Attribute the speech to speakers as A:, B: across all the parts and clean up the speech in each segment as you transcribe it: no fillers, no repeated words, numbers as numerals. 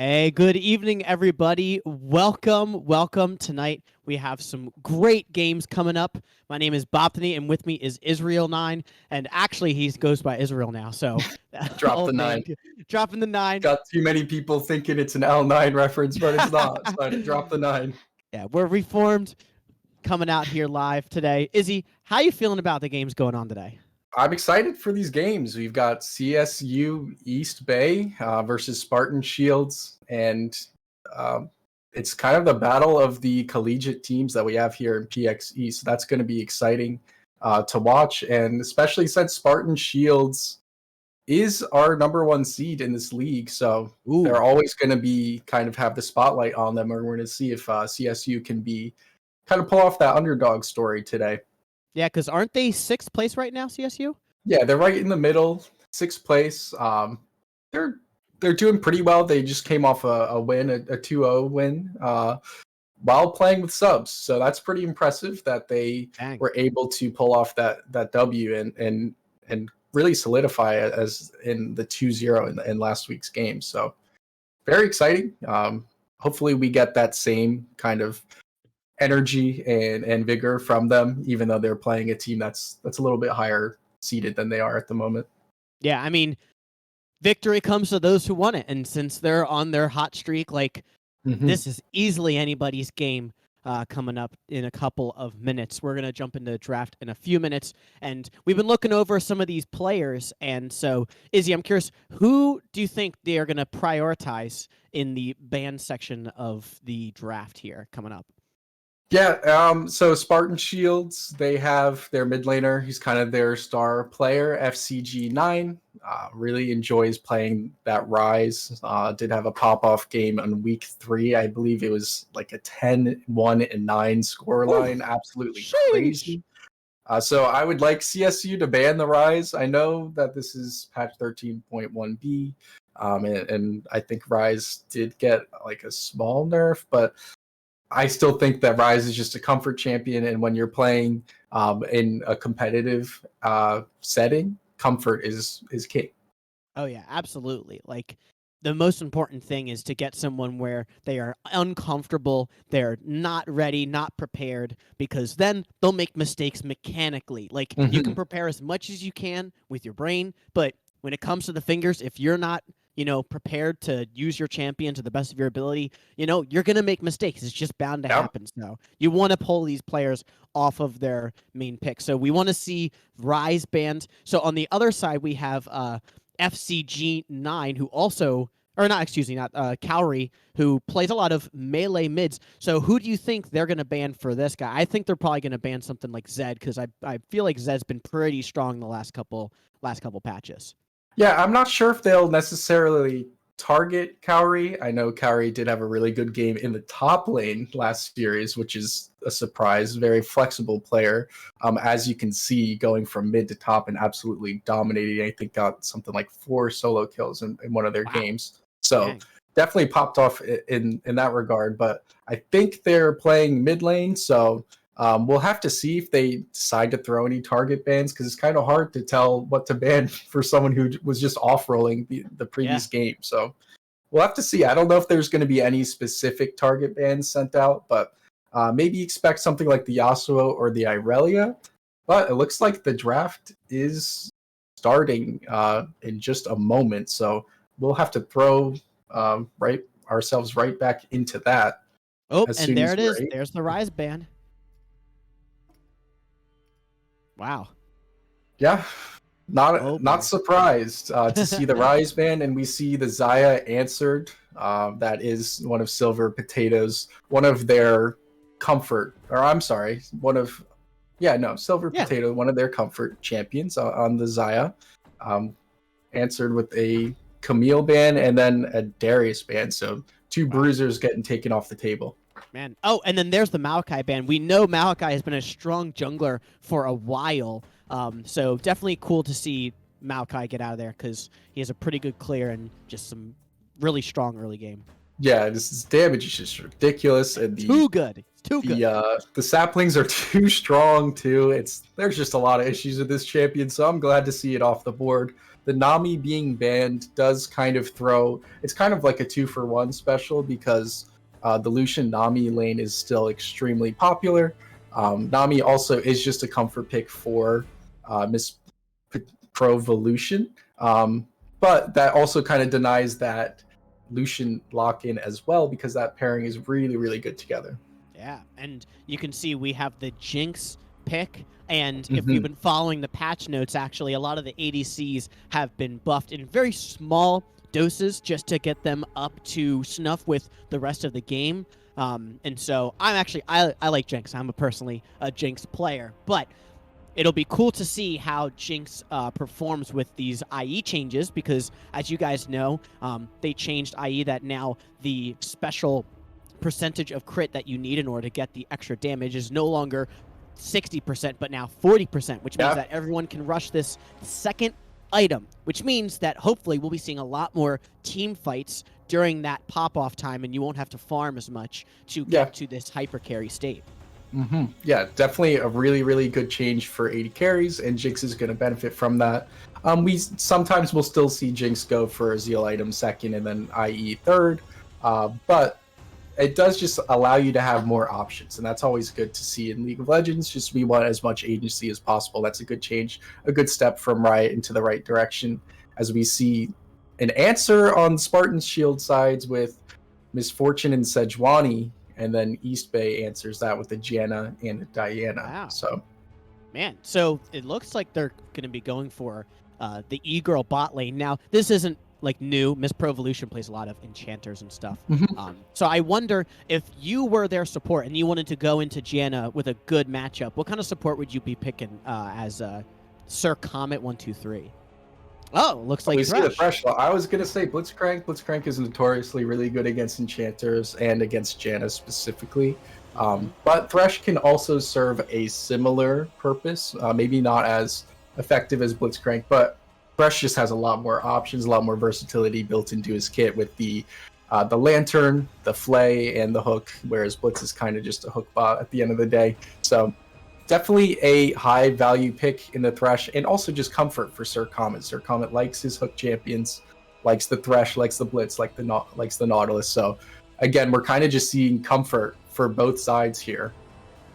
A: Hey, good evening, everybody. Welcome. Tonight we have some great games coming up. My name is Boptany, and with me is Israel9. And actually, he goes by Israel now. So,
B: Drop the 9.
A: Dropping the 9.
B: Got too many people thinking it's an L9 reference, but it's not. So drop the 9.
A: Yeah, we're reformed, coming out here live today. Izzy, how you feeling about the games going on today?
B: I'm excited for these games. We've got CSU East Bay versus Spartan Shields, and it's kind of the battle of the collegiate teams that we have here in PXE. So that's going to be exciting to watch, and especially since Spartan Shields is our #1 seed in this league, so they're always going to be kind of have the spotlight on them, and we're going to see if CSU can be kind of pull off that underdog story today.
A: Yeah, because aren't they 6th place right now, CSU?
B: Yeah, they're right in the middle, 6th place. They're doing pretty well. They just came off a win, a 2-0 win, while playing with subs. So that's pretty impressive that they were able to pull off that W and really solidify it as in the 2-0 in last week's game. So very exciting. Hopefully we get that same kind of energy and vigor from them, even though they're playing a team that's a little bit higher seeded than they are at the moment.
A: Yeah, I mean, victory comes to those who want it, and since they're on their hot streak, this is easily anybody's game coming up in a couple of minutes. We're going to jump into the draft in a few minutes, and we've been looking over some of these players, and so, Izzy, I'm curious, who do you think they are going to prioritize in the band section of the draft here coming up?
B: Yeah, so Spartan Shields, they have their mid laner. He's kind of their star player, FCG9. Really enjoys playing that Rise. Did have a pop-off game on week 3. I believe it was like a 10-1-9 scoreline. Absolutely crazy. So I would like CSU to ban the Rise. I know that this is patch 13.1b, and I think Rise did get like a small nerf, but I still think that Rise is just a comfort champion, and when you're playing in a competitive setting, comfort is king.
A: Oh yeah, absolutely. Like, the most important thing is to get someone where they are uncomfortable, they're not ready, not prepared, because then they'll make mistakes mechanically. Like, you can prepare as much as you can with your brain, but when it comes to the fingers, if you're not prepared to use your champion to the best of your ability, you're going to make mistakes. It's just bound to happen. So you want to pull these players off of their main pick. So we want to see Rise banned. So on the other side, we have FCG9, who also, or not, excuse me, not Cowrie, who plays a lot of melee mids. So who do you think they're going to ban for this guy? I think they're probably going to ban something like Zed, because I feel like Zed's been pretty strong the last couple patches.
B: Yeah, I'm not sure if they'll necessarily target Cowrie. I know Cowrie did have a really good game in the top lane last series, which is a surprise. Very flexible player, as you can see, going from mid to top and absolutely dominating. I think got something like 4 solo kills in one of their games. So definitely popped off in that regard. But I think they're playing mid lane, so we'll have to see if they decide to throw any target bans, because it's kind of hard to tell what to ban for someone who was just off-rolling the previous game. So we'll have to see. I don't know if there's going to be any specific target bans sent out, but maybe expect something like the Yasuo or the Irelia. But it looks like the draft is starting in just a moment, so we'll have to throw ourselves right back into that.
A: Oh, and there it is. There's the Rise ban. Wow.
B: Yeah, not surprised to see the Rise ban, and we see the Xayah answered. That is one of Silver Potatoes, one of their comfort, or I'm sorry, Silver Potato, one of their comfort champions on the Xayah. Answered with a Camille ban and then a Darius ban, so 2 bruisers getting taken off the table.
A: Man. Oh, and then there's the Maokai ban. We know Maokai has been a strong jungler for a while, so definitely cool to see Maokai get out of there, because he has a pretty good clear and just some really strong early game.
B: Yeah, this damage is just ridiculous, and
A: too good. It's too good.
B: The saplings are too strong too. There's just a lot of issues with this champion, so I'm glad to see it off the board. the Nami being banned does kind of it's kind of like a 2-for-1 special because the Lucian Nami lane is still extremely popular. Nami also is just a comfort pick for Miss Provolution, but that also kind of denies that Lucian lock-in as well because that pairing is really, really good together.
A: Yeah, and you can see we have the Jinx pick, and if
B: Mhm.
A: you've been following the patch notes, actually, a lot of the ADCs have been buffed in very small doses just to get them up to snuff with the rest of the game. And so I like Jinx. I'm personally a Jinx player, but it'll be cool to see how Jinx performs with these IE changes because, as you guys know, they changed IE that now the special percentage of crit that you need in order to get the extra damage is no longer 60%, but now 40%, which means that everyone can rush this second item, which means that hopefully we'll be seeing a lot more team fights during that pop-off time, and you won't have to farm as much to get to this hyper carry state.
B: Yeah, definitely a really, really good change for 80 carries, and Jinx is going to benefit from that. We sometimes will still see Jinx go for a Zeal item second and then IE third, but it does just allow you to have more options, and that's always good to see in League of Legends. Just we want as much agency as possible. That's a good change, a good step from Riot into the right direction, as we see an answer on Spartan's shield sides with Misfortune and Sejuani, and then East Bay answers that with a Janna and a Diana.
A: Wow.
B: So,
A: man, so it looks like they're going to be going for the E-Girl bot lane. Now, this isn't like new. Miss Provolution plays a lot of enchanters and stuff. So I wonder if you were their support and you wanted to go into Janna with a good matchup, what kind of support would you be picking as Sir Comet 123? Oh, looks like
B: we see the
A: Thresh.
B: Thresh. I was gonna say Blitzcrank. Blitzcrank is notoriously really good against enchanters and against Janna specifically. But Thresh can also serve a similar purpose. Maybe not as effective as Blitzcrank, but Thresh just has a lot more options, a lot more versatility built into his kit with the lantern, the flay, and the hook. Whereas Blitz is kind of just a hook bot at the end of the day. So definitely a high value pick in the Thresh, and also just comfort for Sir Comet. Sir Comet likes his hook champions, likes the Thresh, likes the Blitz, likes the Nautilus. So again, we're kind of just seeing comfort for both sides here.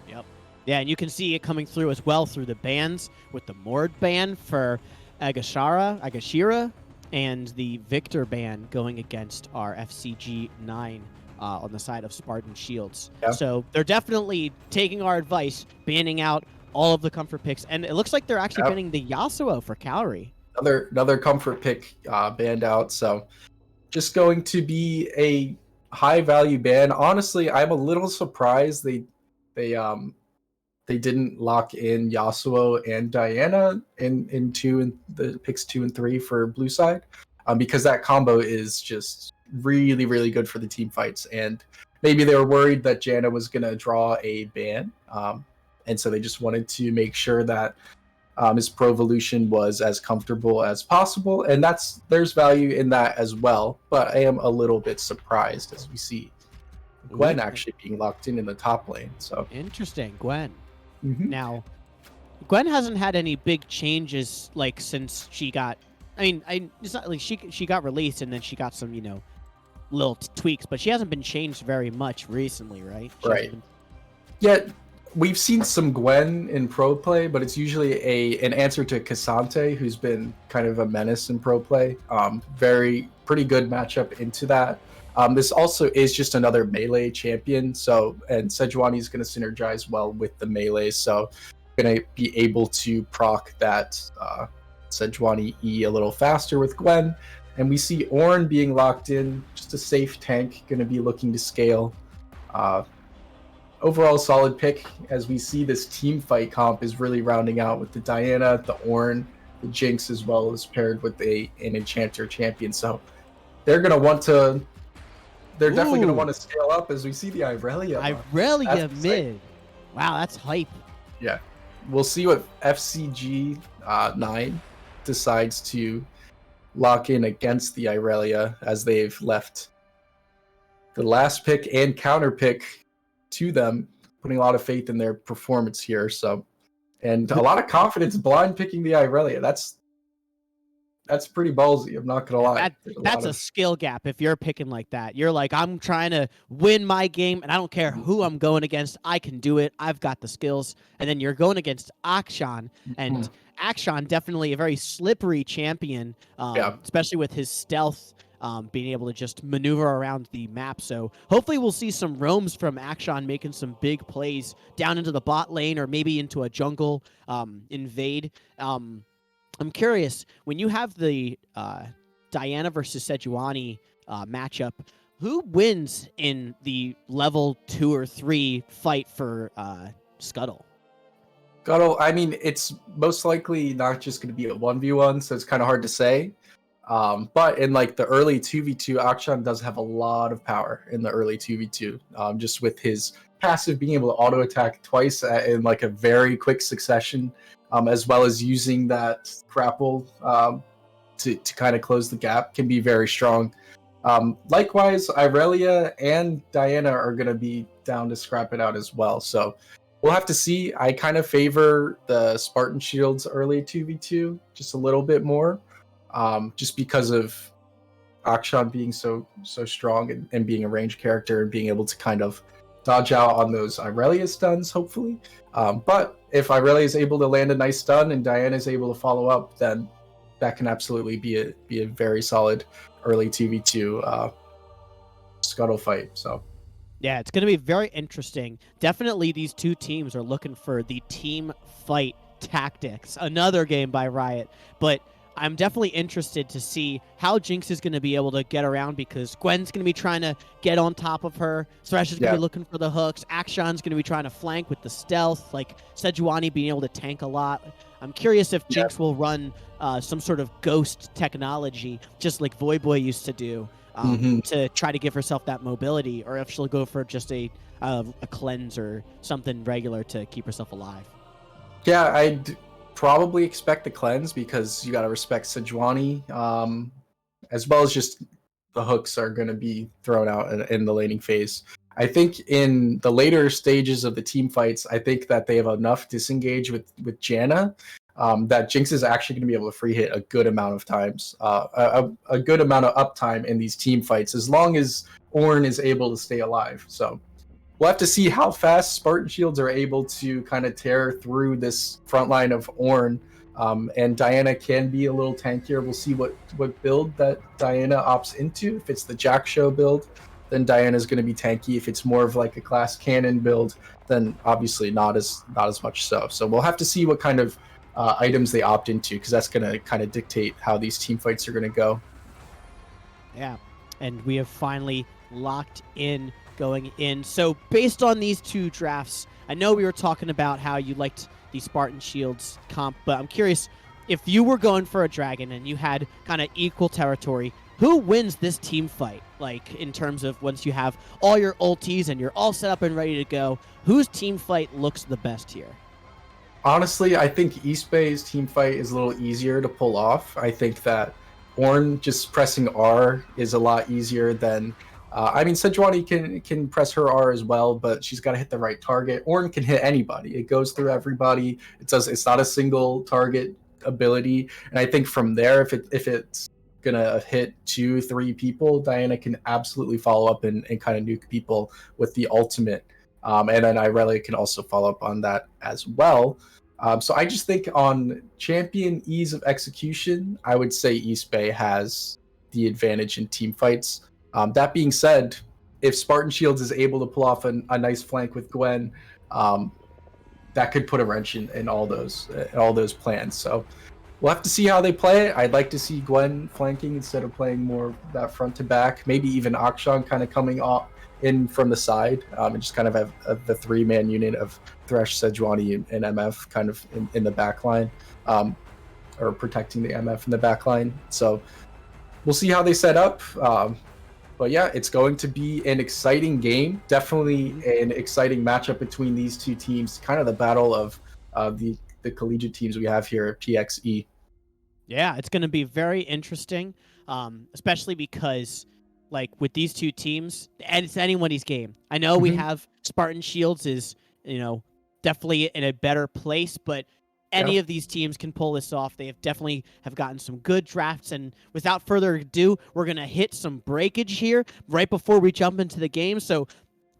A: Yep. Yeah, and you can see it coming through as well through the bans with the Mord ban for Agashira, and the Victor ban going against our FCG 9 on the side of Spartan Shields.
B: Yep.
A: So they're definitely taking our advice, banning out all of the comfort picks, and it looks like they're actually banning the Yasuo for Calorie.
B: Another comfort pick banned out. So just going to be a high value ban. Honestly, I'm a little surprised they didn't lock in Yasuo and Diana in the picks 2 and 3 for blue side, because that combo is just really, really good for the team fights. And maybe they were worried that Janna was going to draw a ban, and so they just wanted to make sure that his Provolution was as comfortable as possible, and there's value in that as well. But I am a little bit surprised as we see Gwen actually being locked in the top lane. So
A: interesting, Gwen. Now, Gwen hasn't had any big changes like since she got. It's not like she got released and then she got some little tweaks, but she hasn't been changed very much recently, right?
B: Right. Yeah, we've seen some Gwen in pro play, but it's usually an answer to Cassante, who's been kind of a menace in pro play. Pretty good matchup into that. This also is just another melee champion, and Sejuani is going to synergize well with the melee, so going to be able to proc that Sejuani E a little faster with Gwen. And we see Ornn being locked in, just a safe tank, going to be looking to scale. Overall solid pick, as we see this team fight comp is really rounding out with the Diana, the Ornn, the Jinx, as well as paired with an Enchanter champion. So they're going to want to... They're definitely going to want to scale up as we see the Irelia.
A: Irelia mid. Wow, that's hype.
B: Yeah. We'll see what FCG 9 decides to lock in against the Irelia, as they've left the last pick and counter pick to them, putting a lot of faith in their performance here. So, and a lot of confidence blind picking the Irelia. that's pretty ballsy. I'm not gonna
A: Yeah,
B: lie. There's a lot
A: that's a
B: of
A: skill gap if you're picking like that. You're like, I'm trying to win my game, and I don't care who I'm going against. I can do it. I've got the skills. And then you're going against Akshan, and
B: Mhm.
A: Akshan definitely a very slippery champion,
B: Yeah.
A: especially with his stealth. Being able to just maneuver around the map. So hopefully we'll see some roams from Akshan making some big plays down into the bot lane or maybe into a jungle invade. I'm curious, when you have the Diana versus Sejuani matchup, who wins in the level 2 or 3 fight for Scuttle?
B: Scuttle, I mean, it's most likely not just going to be a 1v1, so it's kind of hard to say. But in like the early 2v2, Akshan does have a lot of power in the early 2v2, just with his passive being able to auto attack twice in like a very quick succession, as well as using that grapple to kind of close the gap can be very strong. Likewise, Irelia and Diana are going to be down to scrap it out as well. So we'll have to see. I kind of favor the Spartan Shields early 2v2 just a little bit more, just because of Akshan being so strong and being a range character and being able to kind of dodge out on those Irelia stuns, hopefully. But if Irelia is able to land a nice stun and Diana is able to follow up, then that can absolutely be a very solid early 2v2 scuttle fight. So
A: Yeah, it's going to be very interesting. Definitely these two teams are looking for the team fight tactics. Another game by Riot, but I'm definitely interested to see how Jinx is going to be able to get around because Gwen's going to be trying to get on top of her. Thresh is going to be looking for the hooks. Akshan's going to be trying to flank with the stealth, like Sejuani being able to tank a lot. I'm curious if Jinx will run some sort of ghost technology, just like Voyboy used to do, to try to give herself that mobility, or if she'll go for just a cleanse or something regular to keep herself alive.
B: Yeah, I'd probably expect the cleanse because you got to respect Sejuani, as well as just the hooks are going to be thrown out in the laning phase. I think in the later stages of the team fights, I think that they have enough disengage with Janna that Jinx is actually going to be able to free hit a good amount of times, a good amount of uptime in these team fights, as long as Ornn is able to stay alive. So we'll have to see how fast Spartan Shields are able to kind of tear through this front line of Ornn. And Diana can be a little tankier. We'll see what build that Diana opts into. If it's the Jack Show build, then Diana's going to be tanky. If it's more of like a class cannon build, then obviously not as much so. So we'll have to see what kind of items they opt into, because that's going to kind of dictate how these team fights are going to go.
A: Yeah, and we have finally locked in going in. So based on these two drafts, I know we were talking about how you liked the Spartan Shields comp, but I'm curious, if you were going for a dragon and you had kind of equal territory, who wins this team fight? Like, in terms of once you have all your ultis and you're all set up and ready to go, whose team fight looks the best here?
B: Honestly, I think East Bay's team fight is a little easier to pull off. I think that Ornn just pressing R is a lot easier than. I mean, Sejuani can press her R as well, but she's got to hit the right target. Ornn can hit anybody; it goes through everybody. It's not a single target ability, and I think from there, if it's gonna hit 2-3 people, Diana can absolutely follow up and kind of nuke people with the ultimate. And then Irelia can also follow up on that as well. So I just think on champion ease of execution, I would say East Bay has the advantage in team fights. That being said, if Spartan Shields is able to pull off a nice flank with Gwen, that could put a wrench in all those plans. So we'll have to see how they play it. I'd like to see Gwen flanking instead of playing more that front to back. Maybe even Akshan kind of coming off in from the side, and just kind of have the 3-man unit of Thresh, Sejuani, and MF kind of in the back line, or protecting the MF in the back line. So we'll see how they set up. But yeah, it's going to be an exciting game. Definitely an exciting matchup between these two teams. Kind of the battle of the collegiate teams we have here at PXE.
A: Yeah, it's going to be very interesting, especially because, like, with these two teams, and it's anybody's game. I know we have Spartan Shields is, definitely in a better place, but any
B: Yeah.
A: of these teams can pull this off. They definitely have gotten some good drafts. And without further ado, we're going to hit some breakage here right before we jump into the game. So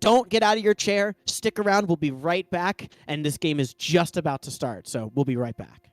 A: don't get out of your chair. Stick around. We'll be right back. And this game is just about to start. So we'll be right back.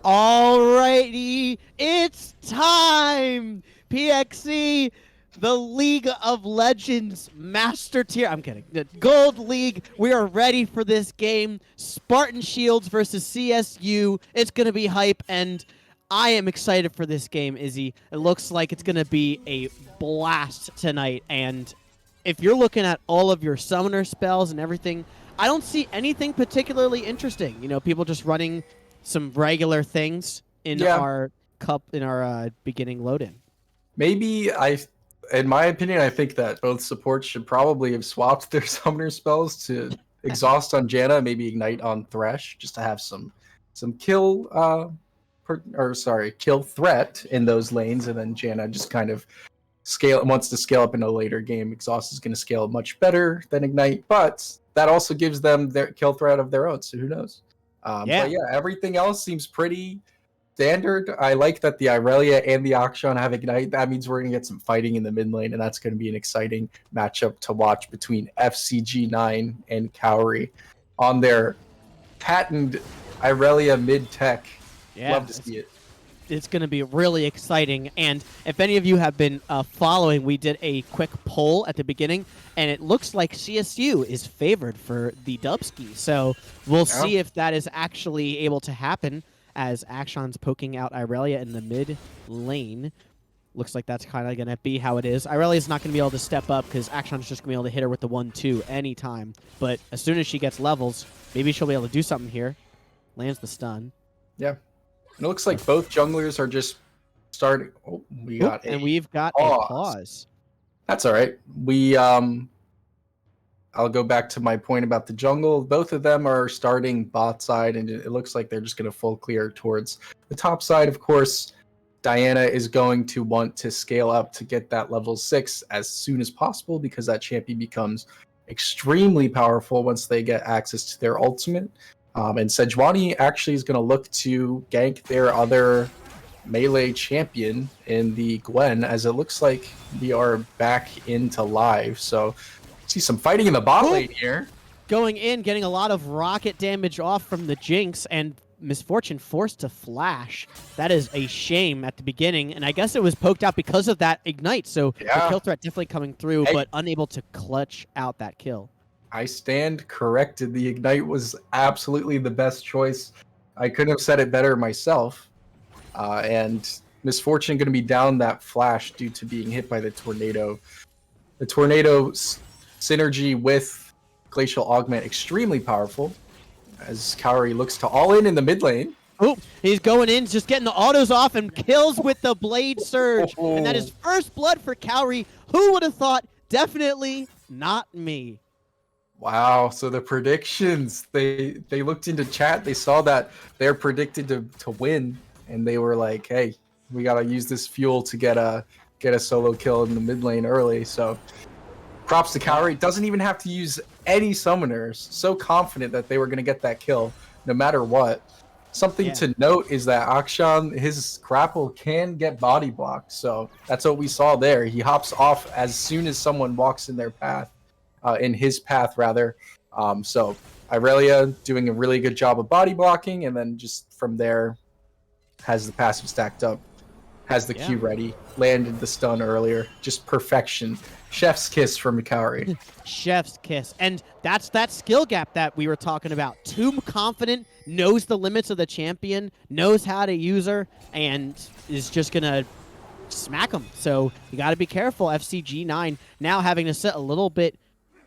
A: Alrighty, it's time! PXC, the League of Legends Master Tier. I'm kidding. The Gold League. We are ready for this game. Spartan Shields versus CSU. It's going to be hype, and I am excited for this game, Izzy. It looks like it's going to be a blast tonight, and if you're looking at all of your summoner spells and everything, I don't see anything particularly interesting. You know, people just running some regular things in
B: Yeah,
A: our beginning load-in.
B: maybe in my opinion, I think that both supports should probably have swapped their summoner spells to exhaust on Janna, maybe ignite on Thresh, just to have some kill kill threat in those lanes, and then Janna just kind of wants to scale up in a later game. Exhaust is going to scale much better than ignite, but that also gives them their kill threat of their own. So who knows?
A: Yeah,
B: But yeah, everything else seems pretty standard. I like that the Irelia and the Akshan have ignite. That means we're going to get some fighting in the mid lane, and that's going to be an exciting matchup to watch between FCG9 and Cowrie on their patented Irelia mid tech.
A: yeah.
B: Love to see it.
A: It's going to be really exciting. And if any of you have been following, we did a quick poll at the beginning, and it looks like CSU is favored for the Dubski. So we'll see if that is actually able to happen, as Akshan's poking out Irelia in the mid lane. Looks like that's kind of going to be how it is. Irelia's not going to be able to step up because Akshan's just going to be able to hit her with the 1-2 anytime. But as soon as she gets levels, maybe she'll be able to do something here. Lands the stun.
B: Yeah. It looks like both junglers are just starting. Oh, we've got
A: a pause.
B: That's all right. I'll go back to my point about the jungle. Both of them are starting bot side, and it looks like they're just going to full clear towards the top side. Of course, Diana is going to want to scale up to get that level 6 as soon as possible, because that champion becomes extremely powerful once they get access to their ultimate. And Sejuani actually is going to look to gank their other melee champion in the Gwen, as it looks like we are back into live. So see some fighting in the bot lane here.
A: Going in, getting a lot of rocket damage off from the Jinx, and Misfortune forced to flash. That is a shame at the beginning, and I guess it was poked out because of that ignite, so the kill threat definitely coming through, but unable to clutch out that kill.
B: I stand corrected. The ignite was absolutely the best choice. I couldn't have said it better myself. And Misfortune going to be down that flash due to being hit by the tornado. The tornado synergy with Glacial Augment extremely powerful, as Cowrie looks to all in the mid lane.
A: Oh, he's going in, just getting the autos off, and kills with the Blade Surge. And that is first blood for Cowrie. Who would have thought? Definitely not me.
B: Wow, so the predictions, they looked into chat, they saw that they're predicted to win, and they were like, hey, we got to use this fuel to get a solo kill in the mid lane early. So props to Cowrie. Doesn't even have to use any summoners. So confident that they were going to get that kill no matter what. Something to note is that Akshan, his grapple can get body blocked. So that's what we saw there. He hops off as soon as someone walks in their path. In his path, rather. So Irelia doing a really good job of body blocking, and then just from there has the passive stacked up, has the Q ready, landed the stun earlier. Just perfection. Chef's kiss from Cowrie.
A: Chef's kiss. And that's that skill gap that we were talking about. Too confident, knows the limits of the champion, knows how to use her, and is just going to smack him. So you got to be careful. FCG9 now having to sit a little bit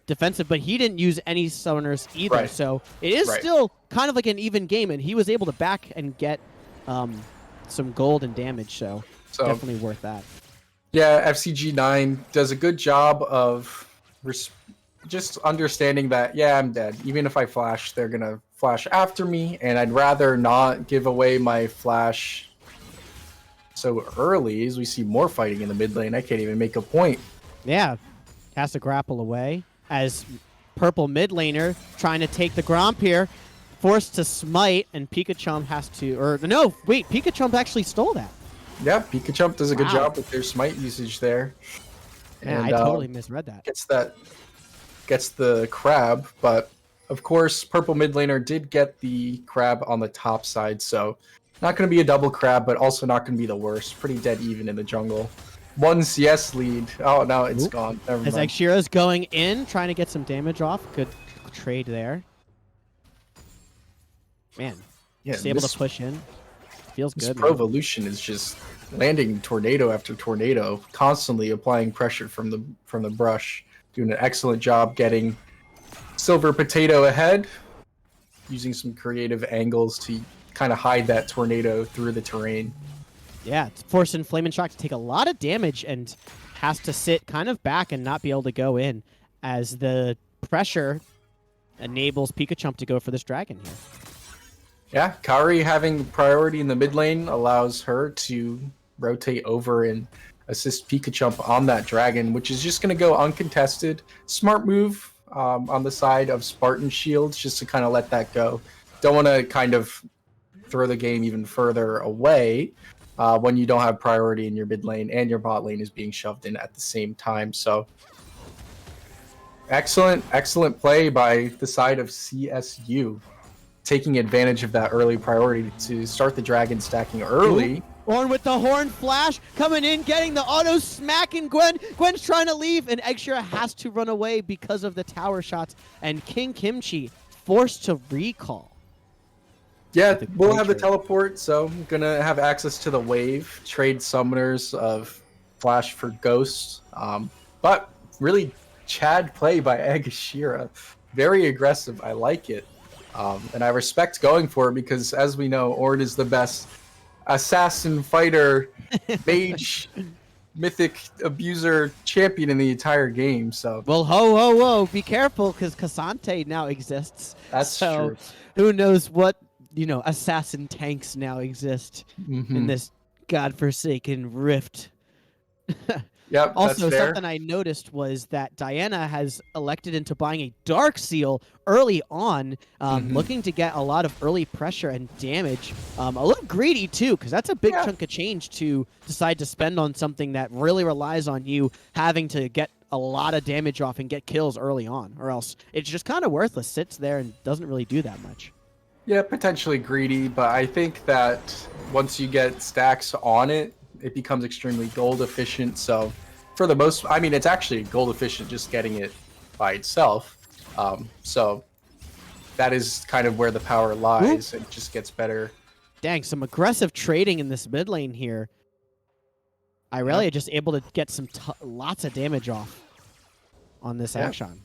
A: defensive, but he didn't use any summoners either, so it is still kind of like an even game, and he was able to back and get some gold and damage, so definitely worth that.
B: Yeah, FCG9 does a good job of just understanding that, yeah, I'm dead. Even if I flash, they're gonna flash after me, and I'd rather not give away my flash so early, as we see more fighting in the mid lane. I can't even make a point.
A: Yeah, has to grapple away. As purple mid laner trying to take the Gromp here, forced to smite, and Pikachu has to, or no, wait, Pikachu actually stole that.
B: Yeah, Pikachu does a good job with their smite usage there.
A: Man, and, I totally misread that.
B: Gets the crab, but of course, purple mid laner did get the crab on the top side, so not going to be a double crab, but also not going to be the worst. Pretty dead even in the jungle. 1 CS lead. Oh, no, it's gone. Never mind.
A: As Xshira's going in, trying to get some damage off. Good trade there. Man, just able to push in. Feels good.
B: This Provolution is just landing tornado after tornado, constantly applying pressure from the brush. doing an excellent job getting Silver Potato ahead, using some creative angles to kind of hide that tornado through the terrain.
A: Yeah, it's forcing Flamin' Shock to take a lot of damage and has to sit kind of back and not be able to go in as the pressure enables Pikachump to go for this dragon here.
B: Yeah, Kaori having priority in the mid lane allows her to rotate over and assist Pikachump on that dragon, which is just going to go uncontested. Smart move on the side of Spartan shields, just to kind of let that go. Don't want to kind of throw the game even further away when you don't have priority in your mid lane and your bot lane is being shoved in at the same time. So excellent play by the side of CSU, taking advantage of that early priority to start the dragon stacking early.
A: Ornn with the horn flash coming in, getting the auto smacking Gwen. Gwen's trying to leave, and Eggshira has to run away because of the tower shots. And King Kimchi forced to recall.
B: Yeah, we'll have the teleport, so I'm gonna have access to the wave, trade summoners of Flash for Ghost. But really, Chad play by Eggshira. Very aggressive. I like it. And I respect going for it because, as we know, Ornn is the best assassin, fighter, mage, mythic abuser champion in the entire game. So,
A: well, ho, be careful because Cassante now exists.
B: That's true.
A: Who knows what assassin tanks now exist in this godforsaken rift.
B: Yep.
A: Also,
B: that's fair.
A: something I noticed was that Diana has elected into buying a Dark Seal early on, looking to get a lot of early pressure and damage. A little greedy, too, because that's a big chunk of change to decide to spend on something that really relies on you having to get a lot of damage off and get kills early on, or else it's just kind of worthless, sits there and doesn't really do that much.
B: Yeah, potentially greedy, but I think that once you get stacks on it, it becomes extremely gold efficient. So for the most, I mean, it's actually gold efficient just getting it by itself. So that is kind of where the power lies. It just gets better.
A: Dang, some aggressive trading in this mid lane here. Irelia just able to get some lots of damage off on this Akshan.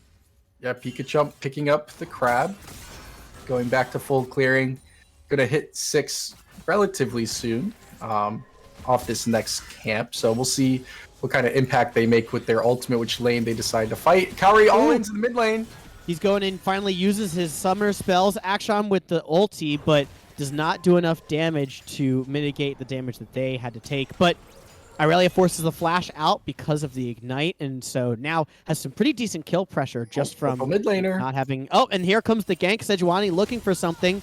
B: Yeah, Pikachump picking up the crab, going back to full clearing. Gonna hit 6 relatively soon. Off this next camp, so we'll see what kind of impact they make with their ultimate, which lane they decide to fight. Kaori all into the mid lane.
A: He's going in, finally uses his summer spells. Akshan with the ulti, but does not do enough damage to mitigate the damage that they had to take. But Irelia forces the flash out because of the ignite, and so now has some pretty decent kill pressure just from
B: mid laner
A: not having. Oh, and here comes the gank. Sejuani looking for something,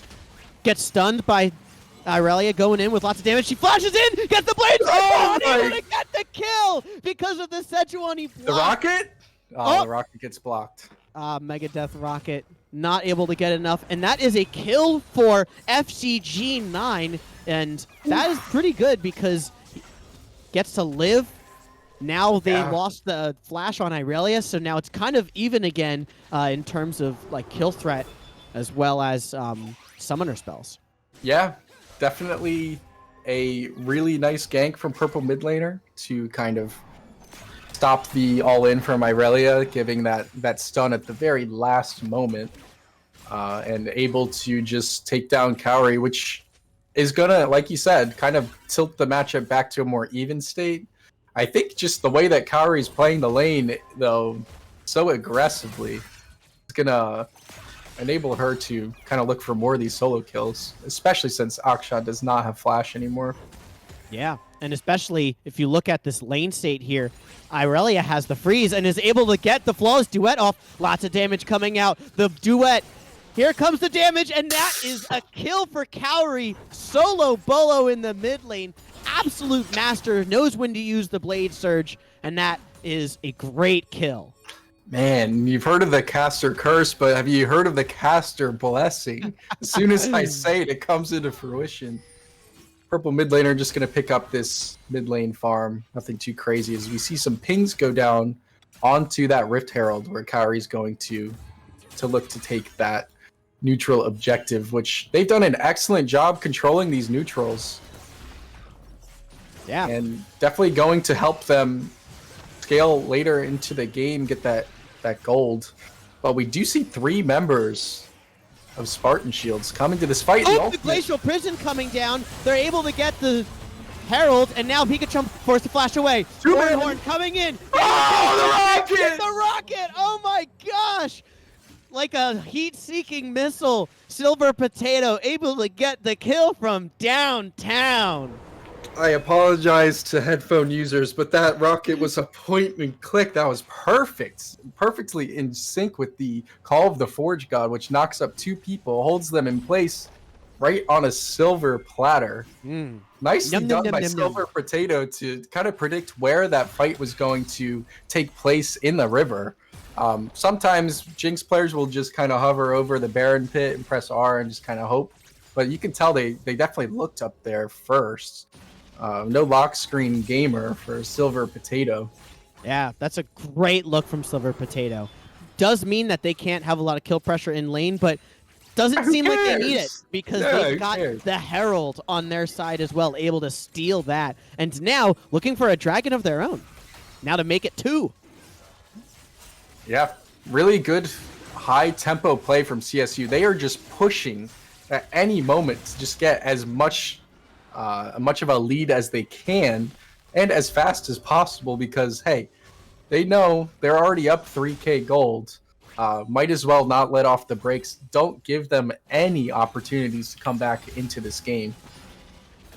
A: gets stunned by Irelia going in with lots of damage. She flashes in, gets the blades, able to get the kill because of the Sejuani block.
B: The rocket? Oh, the rocket gets blocked.
A: Mega Death Rocket not able to get enough, and that is a kill for FCG9, and that is pretty good because he gets to live. Now they lost the flash on Irelia, so now it's kind of even again in terms of like kill threat as well as summoner spells.
B: Yeah. Definitely a really nice gank from purple mid laner to kind of stop the all-in from Irelia, giving that stun at the very last moment, and able to just take down Kaori, which is gonna, like you said, kind of tilt the matchup back to a more even state. I think just the way that Kaori's playing the lane, though, so aggressively, is gonna enable her to kind of look for more of these solo kills, especially since Akshan does not have flash anymore.
A: Yeah, and especially if you look at this lane state here, Irelia has the freeze and is able to get the flawless duet off. Lots of damage coming out. The duet, here comes the damage, and that is a kill for Kaori. Solo Bolo in the mid lane. Absolute master, knows when to use the Blade Surge, and that is a great kill.
B: Man, you've heard of the caster curse, but have you heard of the caster blessing? As soon as I say it, it comes into fruition. Purple mid laner just going to pick up this mid lane farm. Nothing too crazy as we see some pings go down onto that Rift Herald where Kaori's going to look to take that neutral objective, which they've done an excellent job controlling these neutrals.
A: Yeah.
B: And definitely going to help them scale later into the game, get that that gold. But we do see 3 members of Spartan Shields coming to this fight.
A: Oh, the Glacial Prison coming down. They're able to get the Herald, and now Pikachu forced to flash away. Horn coming in.
B: Oh, the rocket!
A: The rocket! Oh my gosh! Like a heat-seeking missile, Silver Potato able to get the kill from downtown.
B: I apologize to headphone users, but that rocket was a point and click. That was perfect. Perfectly in sync with the Call of the Forge God, which knocks up 2 people, holds them in place right on a silver platter. Nicely done by Silver Potato to kind of predict where that fight was going to take place in the river. Sometimes Jinx players will just kind of hover over the Baron pit and press R and just kind of hope. But you can tell they definitely looked up there first. No lock screen gamer for Silver Potato.
A: Yeah, that's a great look from Silver Potato. Does mean that they can't have a lot of kill pressure in lane, but doesn't seem like they need it because they've got the Herald on their side as well, able to steal that. And now looking for a dragon of their own. Now to make it 2.
B: Yeah, really good high tempo play from CSU. They are just pushing at any moment to just get as much of a lead as they can and as fast as possible because, hey, they know they're already up 3k gold. Might as well not let off the brakes. Don't give them any opportunities to come back into this game.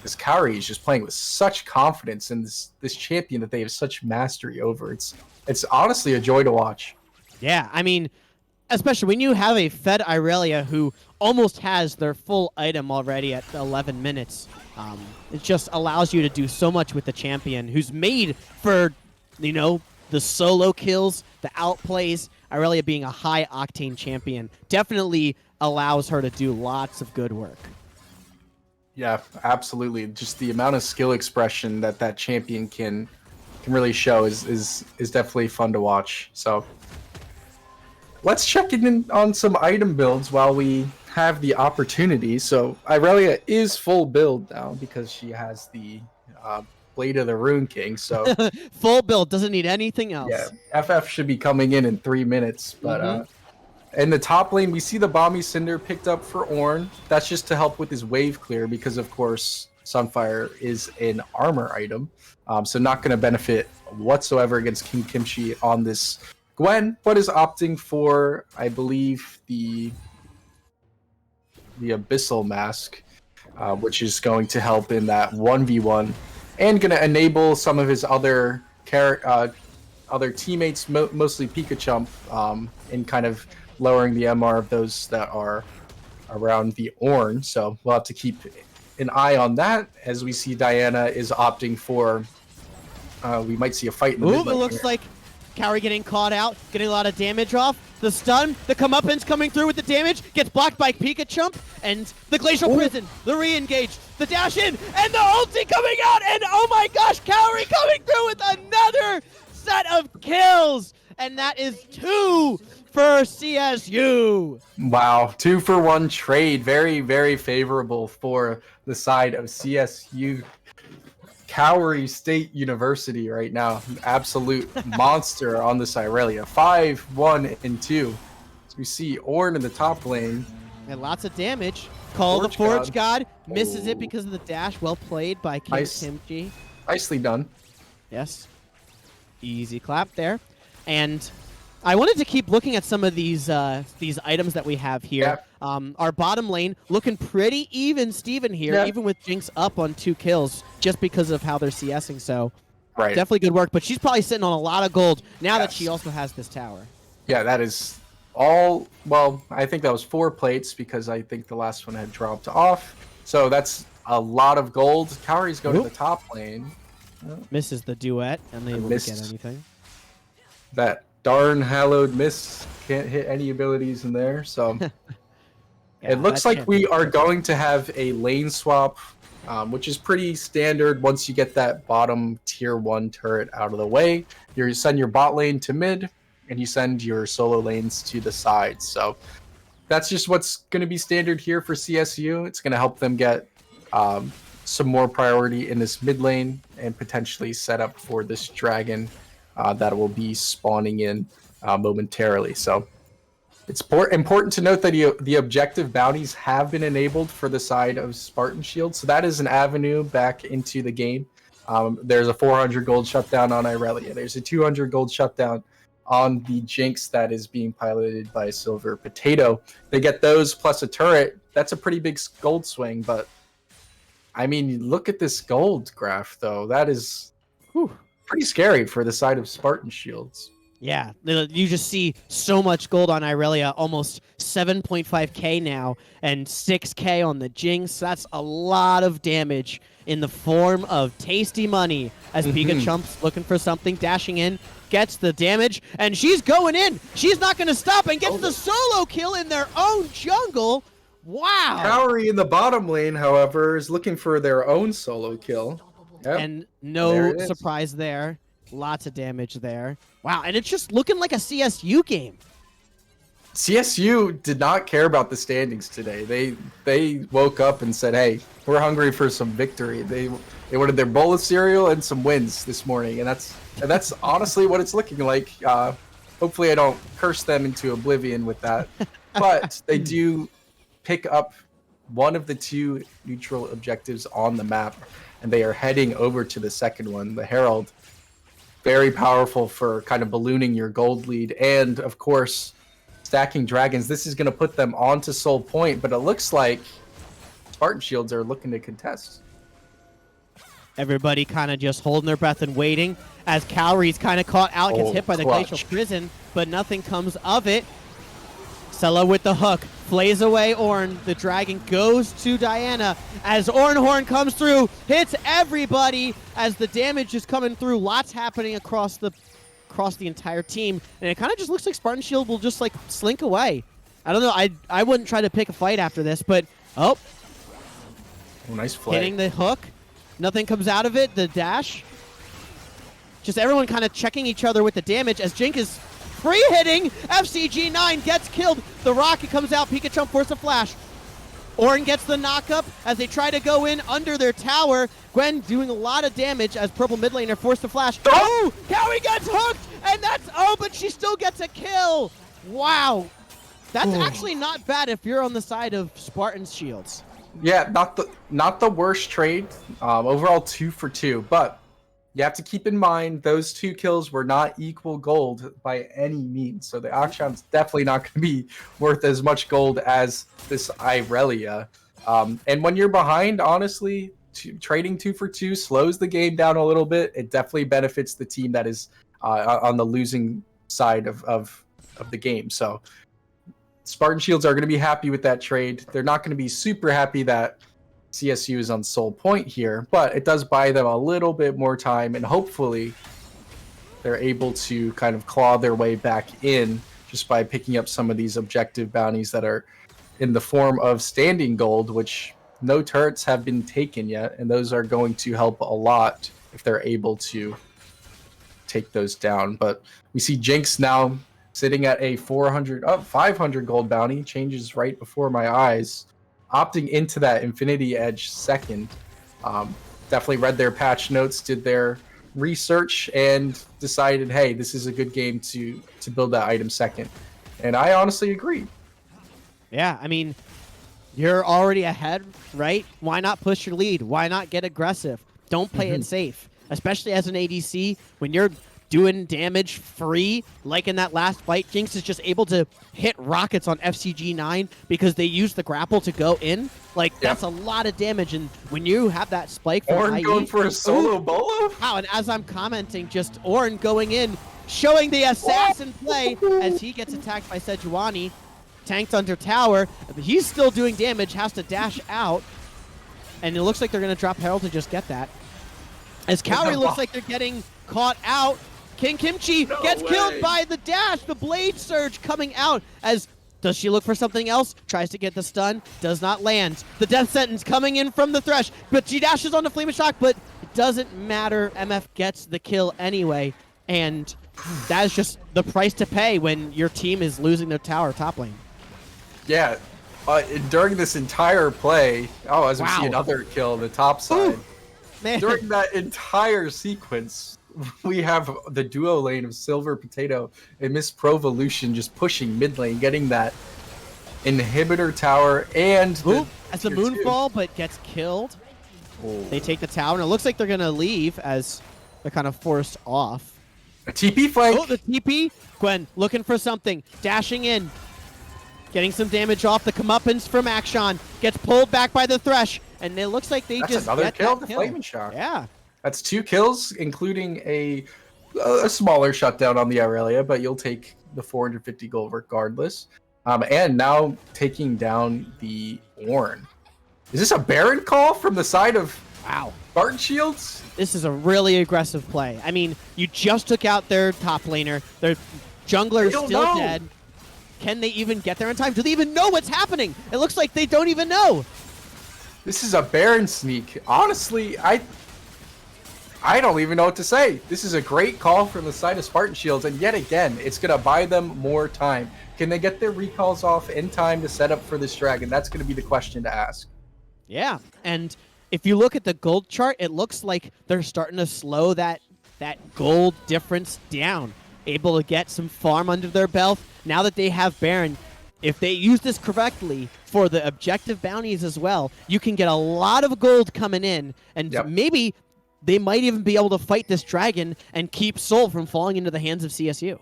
B: This Kaori is just playing with such confidence in this champion that they have such mastery over. It's honestly a joy to watch.
A: Yeah, I mean, especially when you have a fed Irelia who almost has their full item already at 11 minutes. It just allows you to do so much with the champion who's made for, the solo kills, the outplays. Irelia being a high-octane champion definitely allows her to do lots of good work.
B: Yeah, absolutely. Just the amount of skill expression that champion can really show is definitely fun to watch. So let's check in on some item builds while we have the opportunity. So Irelia is full build now because she has the Blade of the Rune King. So
A: full build, doesn't need anything else.
B: Yeah, FF should be coming in 3 minutes. But in the top lane, we see the Balmy Cinder picked up for Ornn. That's just to help with his wave clear because, of course, Sunfire is an armor item. So not going to benefit whatsoever against King Kimchi on this Gwen, but is opting for, I believe, the Abyssal Mask, which is going to help in that 1v1 and going to enable some of his other teammates, mostly Pikachu, in kind of lowering the MR of those that are around the Ornn. So we'll have to keep an eye on that as we see Diana is opting for. We might see a fight in the mid lane.
A: It looks like Kaori getting caught out, getting a lot of damage off. The stun, the comeuppance coming through with the damage, gets blocked by Pikachu, and the Glacial Prison, the re-engage, the dash in, and the ulti coming out, and oh my gosh, Kaori coming through with another set of kills, and that is 2 for CSU.
B: Wow, 2-for-1 trade, very, very favorable for the side of CSU. Kaori State University right now, absolute monster on this Irelia. 5, 1, and 2. So we see Ornn in the top lane.
A: And lots of damage. Call the Forge God. Misses it because of the dash. Well played by King Kimchi.
B: Nicely done.
A: Yes. Easy clap there. And I wanted to keep looking at some of these items that we have here. Yeah. Our bottom lane looking pretty even Steven here, even with Jinx up on 2 kills just because of how they're CSing. So definitely good work. But she's probably sitting on a lot of gold now that she also has this tower.
B: Yeah, that is all. Well, I think that was 4 plates because I think the last one had dropped off. So that's a lot of gold. Kaori's going to the top lane.
A: Misses the duet and able to get anything.
B: That darn hallowed mist can't hit any abilities in there. So it looks like we are going to have a lane swap, which is pretty standard. Once you get that bottom tier 1 turret out of the way, you send your bot lane to mid and you send your solo lanes to the side. So that's just what's going to be standard here for CSU. It's going to help them get some more priority in this mid lane and potentially set up for this dragon that will be spawning in momentarily. So it's important to note that the objective bounties have been enabled for the side of Spartan Shield. So that is an avenue back into the game. There's a 400 gold shutdown on Irelia. There's a 200 gold shutdown on the Jinx that is being piloted by Silver Potato. They get those plus a turret. That's a pretty big gold swing, but I mean, look at this gold graph, though. That is pretty scary for the side of Spartan Shields.
A: Yeah, you just see so much gold on Irelia, almost 7.5k now, and 6k on the Jinx. That's a lot of damage in the form of tasty money as Pikachump's looking for something, dashing in, gets the damage, and she's going in. She's not going to stop and gets the solo kill in their own jungle. Wow.
B: Kaori in the bottom lane, however, is looking for their own solo kill. Yep.
A: And no surprise there. Lots of damage there. Wow, and it's just looking like a CSU game.
B: CSU did not care about the standings today. They woke up and said, "Hey, we're hungry for some victory." They wanted their bowl of cereal and some wins this morning, and that's honestly what it's looking like. Hopefully, I don't curse them into oblivion with that, but they do pick up one of the two neutral objectives on the map, and they are heading over to the second one, the Herald. Very powerful for kind of ballooning your gold lead, and of course, stacking dragons. This is going to put them onto Soul Point, but it looks like Spartan Shields are looking to contest.
A: Everybody kind of just holding their breath and waiting as Kaori's kind of caught out, gets hit by the
B: clutch.
A: Glacial Prison, but nothing comes of it. Sella with the hook, flays away Ornn. The dragon goes to Diana as Ornhorn comes through, hits everybody as the damage is coming through. Lots happening across the entire team, and it kind of just looks like Spartan Shield will just like slink away. I don't know. I wouldn't try to pick a fight after this, but
B: nice play.
A: Hitting the hook, nothing comes out of it. The dash, just everyone kind of checking each other with the damage as Jink is free hitting. FCG9 gets killed. The rocket comes out. Pikachu forces a flash. Ornn gets the knockup as they try to go in under their tower. Gwen doing a lot of damage as purple mid laner forced to flash. Oh! Kaori gets hooked, and but she still gets a kill. Wow. That's actually not bad if you're on the side of Spartan's Shields.
B: Yeah, not the worst trade. Overall 2 for 2, but you have to keep in mind those 2 kills were not equal gold by any means. So the Akshan's definitely not going to be worth as much gold as this Irelia. And when you're behind, honestly, trading 2 for 2 slows the game down a little bit. It definitely benefits the team that is on the losing side of the game. So Spartan Shields are going to be happy with that trade. They're not going to be super happy that CSU is on Soul Point here, but it does buy them a little bit more time, and hopefully they're able to kind of claw their way back in just by picking up some of these objective bounties that are in the form of standing gold, which no turrets have been taken yet, and those are going to help a lot if they're able to take those down. But we see Jinx now sitting at a 500 gold bounty, changes right before my eyes, opting into that Infinity Edge second. Definitely read their patch notes, did their research, and decided, hey, this is a good game to build that item second. And I honestly agree.
A: Yeah, I mean, you're already ahead, right? Why not push your lead? Why not get aggressive? Don't play it safe, especially as an ADC when you're doing damage free, like in that last fight. Jinx is just able to hit rockets on FCG9 because they use the grapple to go in. Like, that's a lot of damage, and when you have that spike from
B: Ornn going for a solo bolo?
A: Wow, and as I'm commenting, just Ornn going in, showing the assassin play as he gets attacked by Sejuani, tanked under tower. He's still doing damage, has to dash out, and it looks like they're going to drop Herald to just get that. As Kaori looks like they're getting caught out. King Kimchi gets killed by the dash. The Blade Surge coming out as does she look for something else? Tries to get the stun. Does not land. The Death Sentence coming in from the Thresh. But she dashes on the Flame of Shock, but it doesn't matter. MF gets the kill anyway. And that is just the price to pay when your team is losing their tower top lane.
B: Yeah. During this entire play, as we see another kill on the top side.
A: Man.
B: During that entire sequence, we have the duo lane of Silver Potato and Miss Provolution just pushing mid lane, getting that inhibitor tower and the
A: as the
B: tier
A: moonfall, but gets killed. They take the tower, and it looks like they're going to leave as they're kind of forced off.
B: A TP flank.
A: Oh, the TP. Gwen looking for something, dashing in, getting some damage off. The comeuppance from Akshan gets pulled back by the Thresh, and it looks like they
B: That's
A: just
B: another
A: get
B: kill.
A: that
B: The Flaming Shock.
A: Yeah.
B: That's 2 kills, including a smaller shutdown on the Aurelia, but you'll take the 450 gold regardless. And now taking down the Ornn. Is this a Baron call from the side of Spartan Shields?
A: This is a really aggressive play. I mean, you just took out their top laner. Their jungler is still dead. Can they even get there in time? Do they even know what's happening? It looks like they don't even know.
B: This is a Baron sneak. Honestly, I don't even know what to say. This is a great call from the side of Spartan Shields, and yet again, it's going to buy them more time. Can they get their recalls off in time to set up for this dragon? That's going to be the question to ask.
A: Yeah, and if you look at the gold chart, it looks like they're starting to slow that gold difference down. Able to get some farm under their belt. Now that they have Baron, if they use this correctly for the objective bounties as well, you can get a lot of gold coming in, and maybe they might even be able to fight this dragon and keep Soul from falling into the hands of CSU.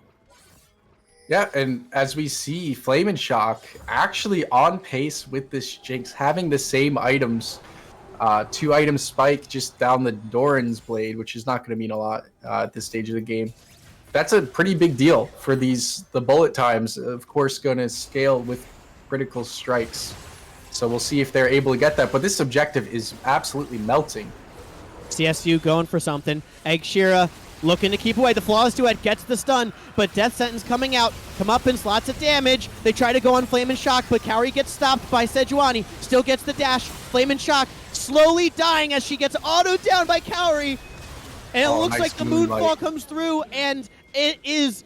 B: Yeah, and as we see, Flame and Shock actually on pace with this Jinx, having the same items. 2-item spike just down the Doran's blade, which is not going to mean a lot at this stage of the game. That's a pretty big deal for the bullet times, of course, going to scale with critical strikes. So we'll see if they're able to get that, but this objective is absolutely melting.
A: CSU going for something. Egg Sheera looking to keep away. The Flawless Duet gets the stun, but Death Sentence coming out. Comeuppance, lots of damage. They try to go on Flame and Shock, but Kaori gets stopped by Sejuani. Still gets the dash. Flame and Shock slowly dying as she gets autoed down by Kaori. And it looks like the Moonfall comes through, and it is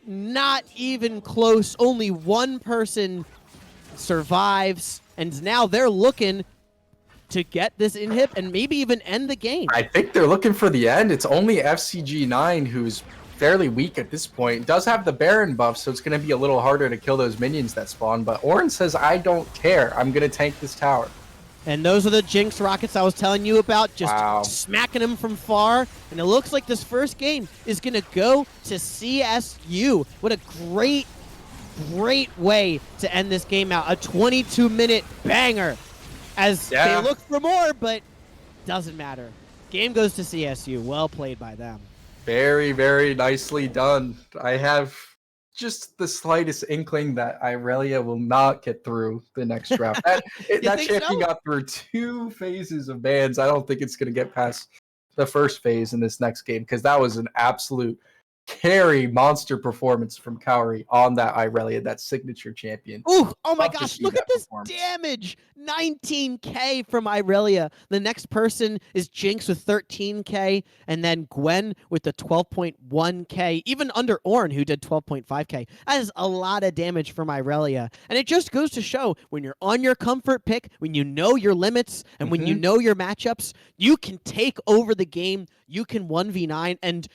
A: not even close. Only one person survives, and now they're looking to get this inhib and maybe even end the game.
B: I think they're looking for the end. It's only FCG9 who's fairly weak at this point. Does have the Baron buff, so it's going to be a little harder to kill those minions that spawn. But Ornn says, I don't care. I'm going to tank this tower.
A: And those are the Jinx rockets I was telling you about, just smacking them from far. And it looks like this first game is going to go to CSU. What a great way to end this game out. A 22-minute banger. As they look for more, but doesn't matter. Game goes to CSU. Well played by them.
B: Very, very nicely done. I have just the slightest inkling that Irelia will not get through the next draft. That champion got through 2 phases of bans. I don't think it's going to get past the first phase in this next game, because that was an absolute carry monster performance from Kaori on that Irelia, that signature champion.
A: Ooh, oh my gosh, look at this damage. 19k from Irelia. The next person is Jinx with 13k, and then Gwen with the 12.1k, even under Ornn, who did 12.5k. That is a lot of damage from Irelia. And it just goes to show, when you're on your comfort pick, when you know your limits, and when you know your matchups, you can take over the game, you can 1v9, and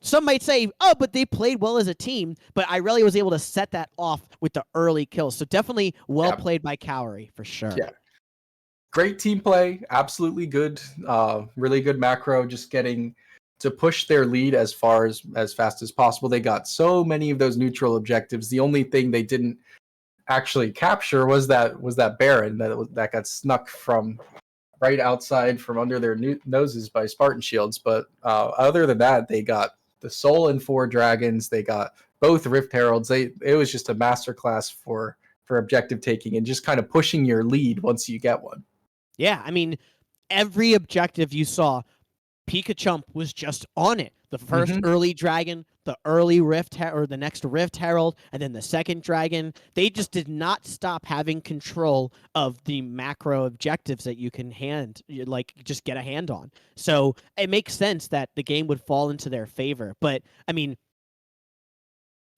A: some might say, oh, but they played well as a team, but Irelia was able to set that off with the early kills. So definitely well played by Kaori, for sure.
B: Yeah. Great team play. Absolutely good. Really good macro, just getting to push their lead as fast as possible. They got so many of those neutral objectives. The only thing they didn't actually capture was that Baron that got snuck from right outside from under their noses by Spartan Shields. But other than that, they got the Soul and 4 dragons. They got both Rift Heralds. It was just a masterclass for objective taking and just kind of pushing your lead once you get one.
A: Yeah, I mean, every objective you saw, Pikachu was just on it. The first early dragon, the early or the next Rift Herald, and then the second dragon. They just did not stop having control of the macro objectives that you can just get a hand on. So it makes sense that the game would fall into their favor. But I mean,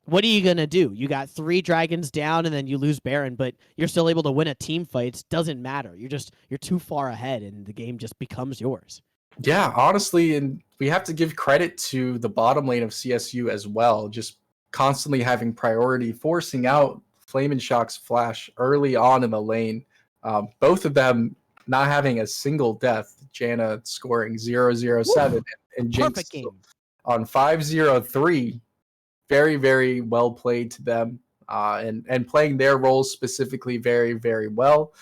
A: what are you going to do? You got 3 dragons down and then you lose Baron, but you're still able to win a team fight. It doesn't matter. You're too far ahead and the game just becomes yours.
B: Yeah, honestly, and we have to give credit to the bottom lane of CSU as well, just constantly having priority, forcing out Flamin' Shock's flash early on in the lane. Both of them not having a single death. Janna scoring 0-0-7
A: Woof.
B: and
A: Perfect
B: Jinx
A: game.
B: on 5-0-3. Very, very well played to them, and playing their roles specifically very, very well.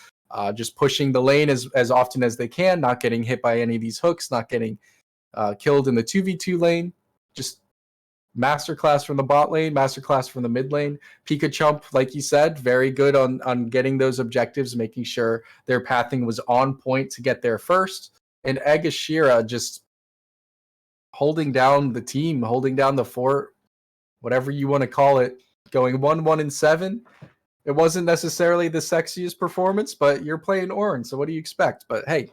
B: Just pushing the lane as often as they can, not getting hit by any of these hooks, not getting killed in the 2v2 lane. Just masterclass from the bot lane, masterclass from the mid lane. Pika Chump, like you said, very good on getting those objectives, making sure their pathing was on point to get there first. And Egashira just holding down the team, holding down the fort, whatever you want to call it, going 1-1-7. It wasn't necessarily the sexiest performance, but you're playing Orange, so what do you expect? But hey,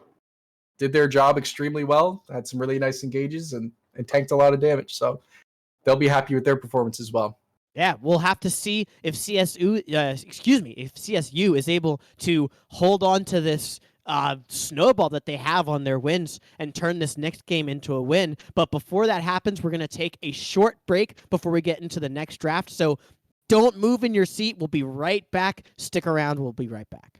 B: did their job extremely well, had some really nice engages, and tanked a lot of damage. So they'll be happy with their performance as well.
A: Yeah, we'll have to see if if CSU is able to hold on to this snowball that they have on their wins and turn this next game into a win. But before that happens, we're going to take a short break before we get into the next draft. So don't move in your seat. We'll be right back. Stick around. We'll be right back.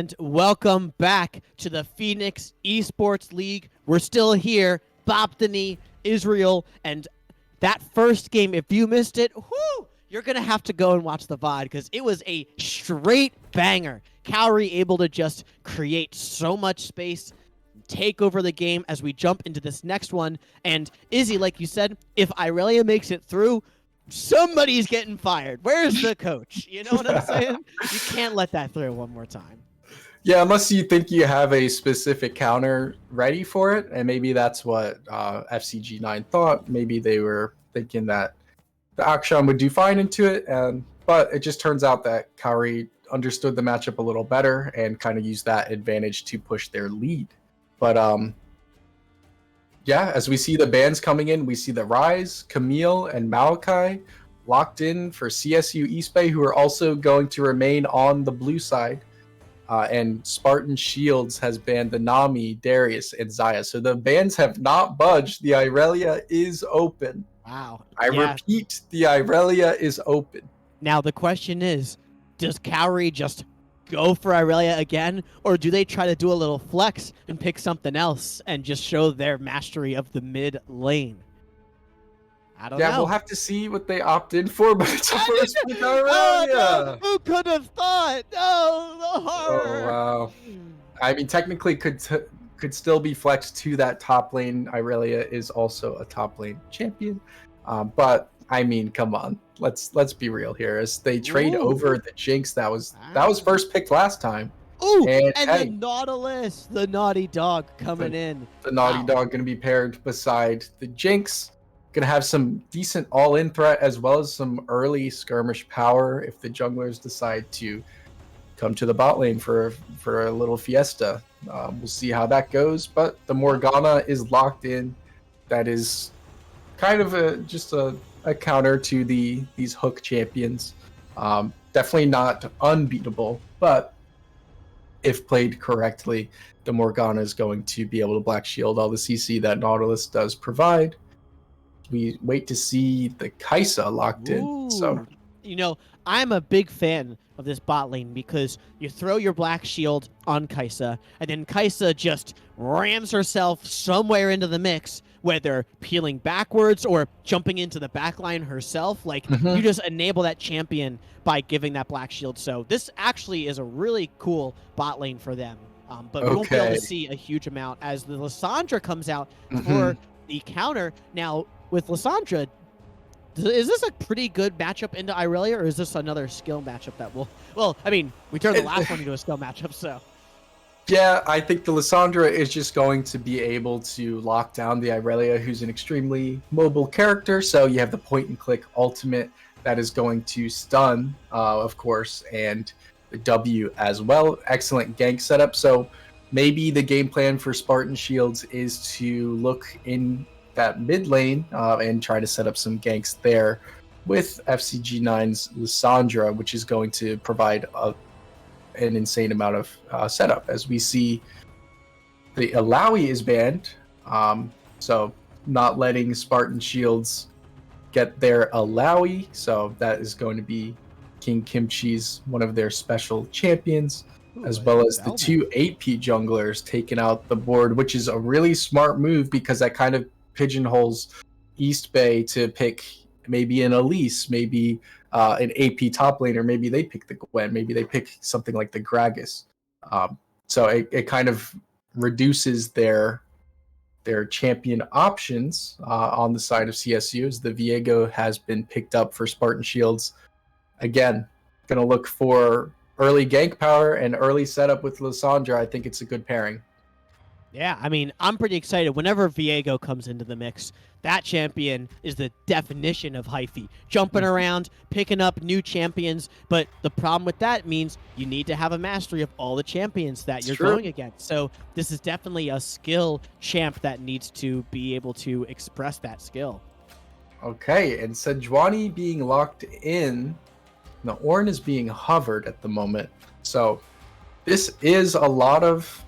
A: And welcome back to the Phoenix Esports League. We're still here, Boptany, Israel, and that first game, if you missed it, you're going to have to go and watch the VOD because it was a straight banger. Cowrie able to just create so much space, take over the game as we jump into this next one. And Izzy, like you said, if Irelia makes it through, somebody's getting fired. Where's the coach? You know what I'm saying? You can't let that through one more time.
B: Yeah, unless you think you have a specific counter ready for it, and maybe that's what FCG9 thought. Maybe they were thinking that the Akshan would do fine into it, but it just turns out that Cowrie understood the matchup a little better and kind of used that advantage to push their lead. But yeah, as we see the bans coming in, we see the Rise, Camille, and Malachi locked in for CSU East Bay, who are also going to remain on the blue side. And Spartan Shields has banned the Nami, Darius, and Zaya. So the bans have not budged. The Irelia is open.
A: Wow.
B: I repeat, the Irelia is open.
A: Now the question is, does Cowrie just go for Irelia again, or do they try to do a little flex and pick something else and just show their mastery of the mid lane? I don't know.
B: Yeah, we'll have to see what they opt in for, but it's a first pick Irelia.
A: No, who could have thought? No, the horror.
B: Oh, wow. I mean, technically could still be flexed to that top lane. Irelia is also a top lane champion. But I mean, come on. Let's be real here. As they trade over the Jinx, that was first picked last time.
A: Ooh, and hey, the Nautilus, the naughty dog coming in.
B: The naughty dog going to be paired beside the Jinx. Going to have some decent all-in threat as well as some early skirmish power if the junglers decide to come to the bot lane for a little fiesta. We'll see how that goes, but the Morgana is locked in. That is kind of just a counter to these hook champions. Definitely not unbeatable, but if played correctly, the Morgana is going to be able to black shield all the CC that Nautilus does provide. We wait to see the Kai'Sa locked in. So,
A: you know, I'm a big fan of this bot lane because you throw your black shield on Kai'Sa, and then Kai'Sa just rams herself somewhere into the mix, whether peeling backwards or jumping into the backline herself. Like, you just enable that champion by giving that black shield. So this actually is a really cool bot lane for them. But we won't be able to see a huge amount as the Lissandra comes out for the counter. Now, with Lissandra, is this a pretty good matchup into Irelia, or is this another skill matchup that will... Well, I mean, we turned the last one into a skill matchup, so...
B: Yeah, I think the Lissandra is just going to be able to lock down the Irelia, who's an extremely mobile character. So you have the point-and-click ultimate that is going to stun, of course, and the W as well. Excellent gank setup. So maybe the game plan for Spartan Shields is to look in that mid lane and try to set up some ganks there with FCG9's Lissandra, which is going to provide an insane amount of setup. As we see, the Alawi is banned, so not letting Spartan Shields get their Alawi, so that is going to be King Kimchi's one of their special champions. As well as the two 8P junglers taking out the board, which is a really smart move because that kind of pigeonholes East Bay to pick maybe an Elise, maybe an AP top laner, maybe they pick the Gwen, maybe they pick something like the Gragas. So it kind of reduces their champion options on the side of CSU, as the Viego has been picked up for Spartan Shields. Again, going to look for early gank power and early setup with Lissandra. I think it's a good pairing.
A: Yeah, I mean, I'm pretty excited. Whenever Viego comes into the mix, that champion is the definition of hyphy. Jumping around, picking up new champions, but the problem with that means you need to have a mastery of all the champions that you're going against. So this is definitely a skill champ that needs to be able to express that skill.
B: Okay, and Sejuani being locked in, the Ornn is being hovered at the moment. So this is a lot of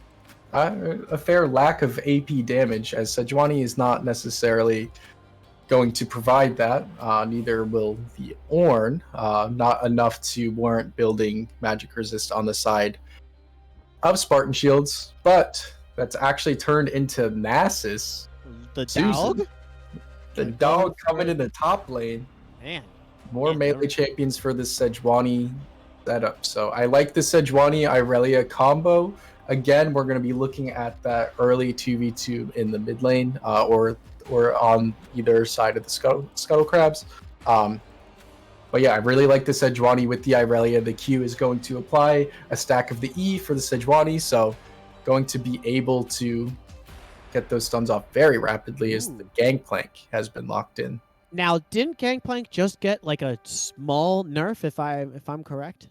B: a fair lack of AP damage, as Sejuani is not necessarily going to provide that. Neither will the Ornn. Not enough to warrant building magic resist on the side of Spartan Shields, but that's actually turned into Nasus.
A: The
B: Susan,
A: dog?
B: the
A: Going
B: dog
A: for
B: coming
A: it.
B: in the top lane.
A: Man.
B: More
A: Yeah,
B: melee champions for the Sejuani setup. So I like the Sejuani Irelia combo. Again, we're going to be looking at that early 2v2 in the mid lane, or on either side of the scuttle crabs. But yeah, I really like the Sejuani with the Irelia. The Q is going to apply a stack of the E for the Sejuani, so going to be able to get those stuns off very rapidly as the Gangplank has been locked in.
A: Now, didn't Gangplank just get like a small nerf, if I'm correct?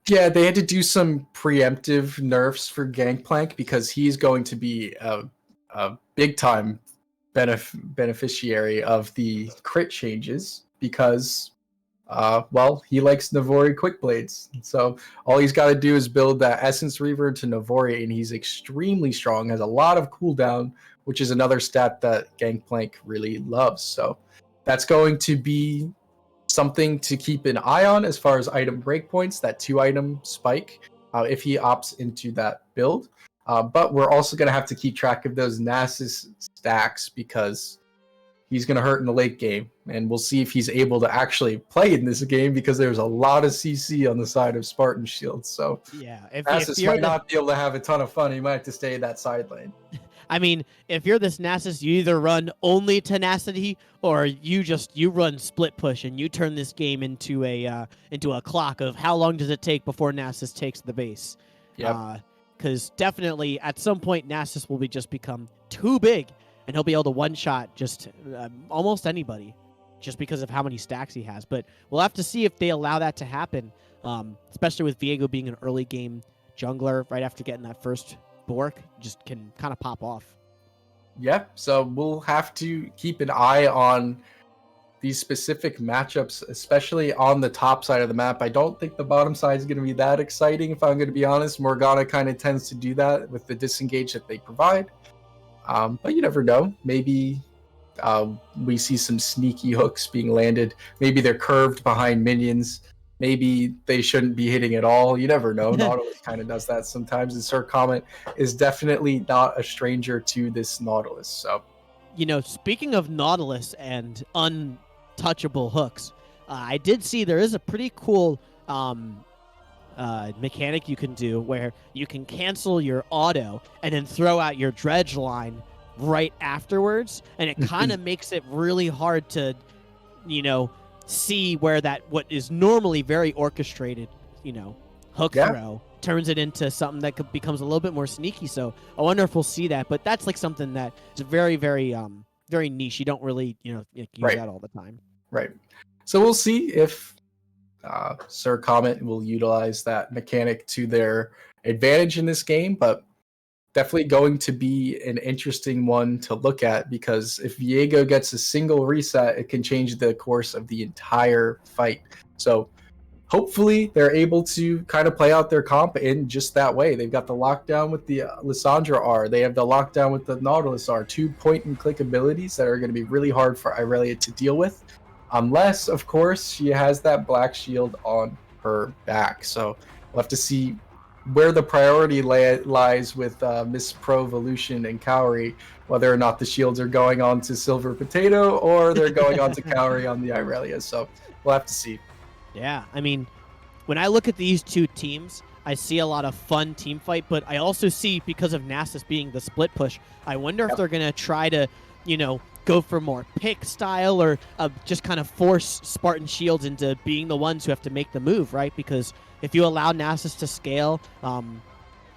B: Yeah, they had to do some preemptive nerfs for Gangplank because he's going to be a big time beneficiary of the crit changes because well, he likes Navori quick blades. So all he's got to do is build that Essence Reaver into Navori, and he's extremely strong, has a lot of cooldown, which is another stat that Gangplank really loves. So that's going to be something to keep an eye on as far as item breakpoints, that 2-item spike, if he opts into that build. But we're also going to have to keep track of those Nasus stacks because he's going to hurt in the late game, and we'll see if he's able to actually play in this game because there's a lot of CC on the side of Spartan Shield. So
A: yeah,
B: if Nasus might not be able to have a ton of fun. He might have to stay in that side lane.
A: I mean, if you're this Nasus, you either run only tenacity or you run split push and you turn this game into a clock of how long does it take before Nasus takes the base.
B: Yeah.
A: Because definitely at some point Nasus will just become too big and he'll be able to one-shot just almost anybody just because of how many stacks he has. But we'll have to see if they allow that to happen, especially with Viego being an early game jungler right after getting that first Bork, just can kind of pop off.
B: Yeah, so we'll have to keep an eye on these specific matchups, especially on the top side of the map. I don't think the bottom side is going to be that exciting, if I'm going to be honest. Morgana kind of tends to do that with the disengage that they provide. But you never know. Maybe we see some sneaky hooks being landed. Maybe they're curved behind minions. Maybe they shouldn't be hitting at all. You never know. Nautilus kind of does that sometimes. And Sir Comet is definitely not a stranger to this Nautilus. So,
A: speaking of Nautilus and untouchable hooks, I did see there is a pretty cool mechanic you can do where you can cancel your auto and then throw out your dredge line right afterwards, and it kind of makes it really hard to, see where what is normally very orchestrated, hook throw turns it into something that becomes a little bit more sneaky. So I wonder if we'll see that, but that's like something that is very, very, very niche. You don't really, use that all the time.
B: Right. So we'll see if Sir Comet will utilize that mechanic to their advantage in this game, but definitely going to be an interesting one to look at because if Viego gets a single reset, it can change the course of the entire fight. So hopefully they're able to kind of play out their comp in just that way. They've got the lockdown with the Lissandra R. They have the lockdown with the Nautilus R. 2 point-and-click abilities that are going to be really hard for Irelia to deal with. Unless, of course, she has that black shield on her back. So we'll have to see where the priority lies with Miss Provolution and Cowrie, whether or not the shields are going on to Silver Potato or they're going on to Cowrie on the Irelia. So we'll have to see.
A: Yeah, I mean, when I look at these two teams, I see a lot of fun team fight, but I also see, because of Nasus being the split push, I wonder if they're going to try to, go for more pick style or just kind of force Spartan Shields into being the ones who have to make the move, right? Because if you allow Nasus to scale,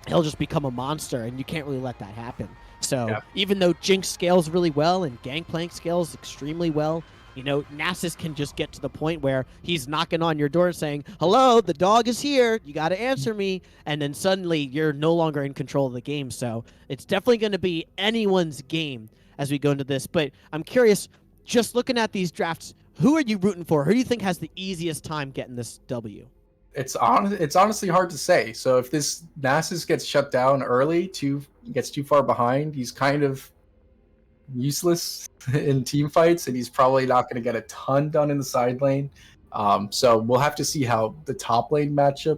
A: he'll just become a monster, and you can't really let that happen. So even though Jinx scales really well and Gangplank scales extremely well, Nasus can just get to the point where he's knocking on your door saying, hello, the dog is here, you got to answer me, and then suddenly you're no longer in control of the game. So it's definitely going to be anyone's game as we go into this. But I'm curious, just looking at these drafts, who are you rooting for? Who do you think has the easiest time getting this W?
B: It's honestly hard to say. So if this Nasus gets shut down early, gets too far behind, he's kind of useless in team fights, and he's probably not going to get a ton done in the side lane. So we'll have to see how the top lane matchup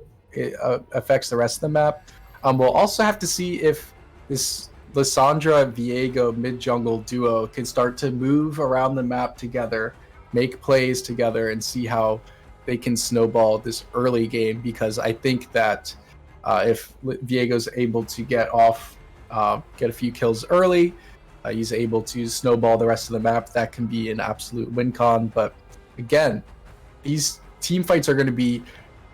B: affects the rest of the map. We'll also have to see if this Lissandra Viego mid jungle duo can start to move around the map together, make plays together, and see how they can snowball this early game. Because I think that if Viego's able to get a few kills early, he's able to snowball the rest of the map. That can be an absolute win con. But again, these team fights are going to be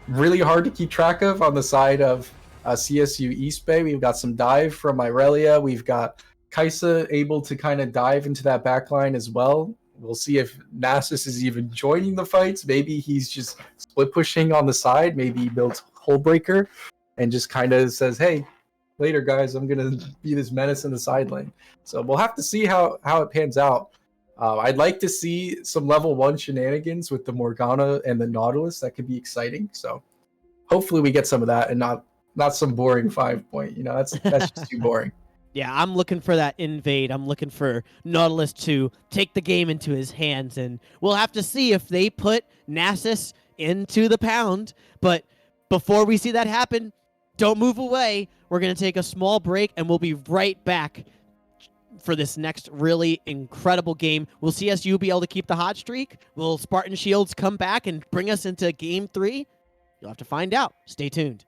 B: really hard to keep track of on the side of CSU East Bay. We've got some dive from Irelia. We've got Kaisa able to kind of dive into that backline as well. We'll see if Nasus is even joining the fights. Maybe he's just split pushing on the side. Maybe he builds Hullbreaker and just kind of says, hey, later, guys, I'm going to be this menace in the side lane. So we'll have to see how it pans out. I'd like to see some level 1 shenanigans with the Morgana and the Nautilus. That could be exciting. So hopefully we get some of that and not some boring 5-point. You know, that's just too boring.
A: Yeah, I'm looking for that invade. I'm looking for Nautilus to take the game into his hands, and we'll have to see if they put Nasus into the pound. But before we see that happen, don't move away. We're going to take a small break, and we'll be right back for this next really incredible game. Will CSU be able to keep the hot streak? Will Spartan Shields come back and bring us into Game 3? You'll have to find out. Stay tuned.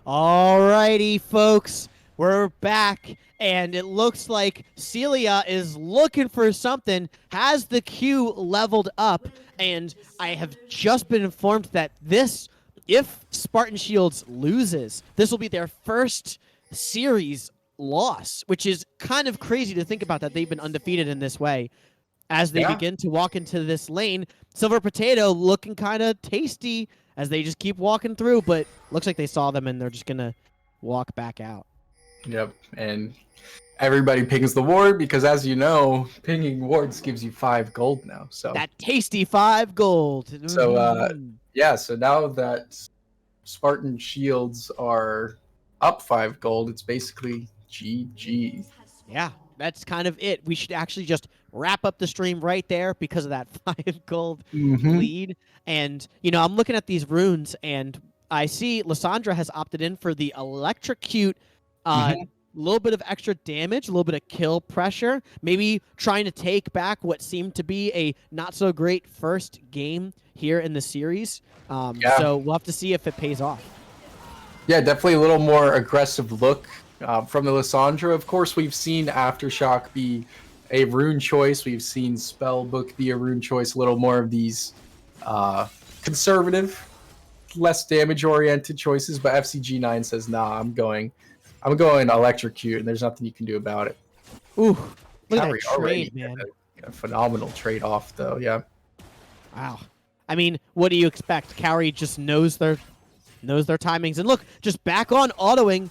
A: Alrighty, folks, we're back, and it looks like Celia is looking for something, has the queue leveled up, and I have just been informed that if Spartan Shields loses, this will be their first series loss, which is kind of crazy to think about that they've been undefeated in this way. As they begin to walk into this lane, Silver Potato looking kind of tasty as they just keep walking through, but looks like they saw them and they're just going to walk back out.
B: Yep, and everybody pings the ward because, as you know, pinging wards gives you 5 gold now. So
A: that tasty 5 gold.
B: So, so now that Spartan Shields are up 5 gold, it's basically GG.
A: Yeah, that's kind of it. We should actually just wrap up the stream right there because of that 5 gold lead. And, you know, I'm looking at these runes, and I see Lissandra has opted in for the Electrocute little bit of extra damage, a little bit of kill pressure, maybe trying to take back what seemed to be a not so great first game here in the series.
B: Yeah.
A: So we'll have to see if it pays off.
B: Yeah, definitely a little more aggressive look from the Lissandra. Of course, we've seen Aftershock be a rune choice. We've seen Spellbook be a rune choice. A little more of these conservative, less damage-oriented choices. But FCG9 says, "Nah, I'm going Electrocute, and there's nothing you can do about it."
A: Ooh, look at
B: Kaori
A: that trade, man.
B: A phenomenal trade-off, though. Yeah.
A: Wow. I mean, what do you expect? Kaori just knows their timings. And look, just back on autoing.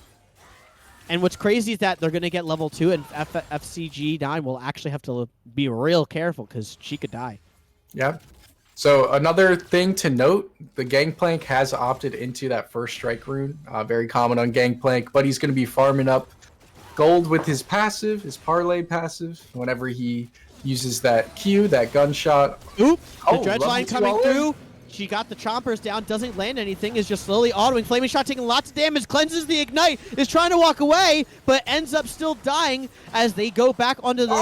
A: And what's crazy is that they're going to get level 2, and FCG9 will actually have to be real careful because she could die.
B: Yeah. So another thing to note, the Gangplank has opted into that first strike rune. Very common on Gangplank, but he's going to be farming up gold with his passive, his parlay passive, whenever he uses that Q, that gunshot.
A: Oop! The dredge line coming through. She got the chompers down, doesn't land anything, is just slowly autoing. Flaming Shot taking lots of damage, cleanses the Ignite, is trying to walk away, but ends up still dying as they go back onto the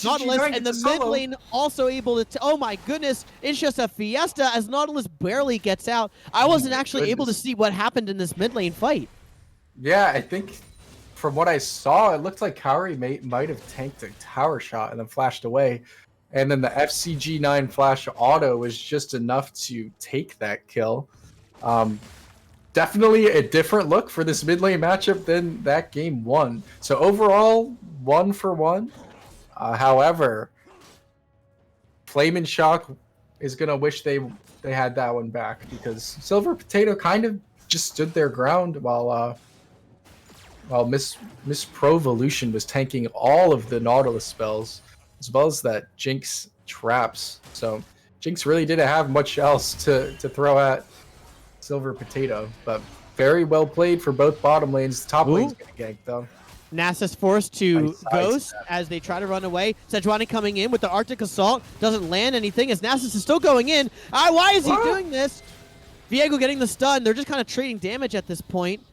A: Nautilus, and the mid lane also able to... oh my goodness, it's just a fiesta as Nautilus barely gets out. I wasn't actually able to see what happened in this mid lane fight.
B: Yeah, I think from what I saw, it looked like Kaori might have tanked a tower shot and then flashed away. And then the FCG9 flash auto was just enough to take that kill. Definitely a different look for this mid lane matchup than that game 1. So overall, 1 for 1. However, Flamin' Shock is going to wish they had that one back, because Silver Potato kind of just stood their ground while Miss Provolution was tanking all of the Nautilus spells, as well as that Jinx traps. So Jinx really didn't have much else to throw at Silver Potato, but very well played for both bottom lanes. Top lane's gonna gank though.
A: Nasus forced to ghost as they try to run away. Sejuani coming in with the Arctic Assault. Doesn't land anything as Nasus is still going in. Why is he doing this? Viego getting the stun. They're just kind of trading damage at this point.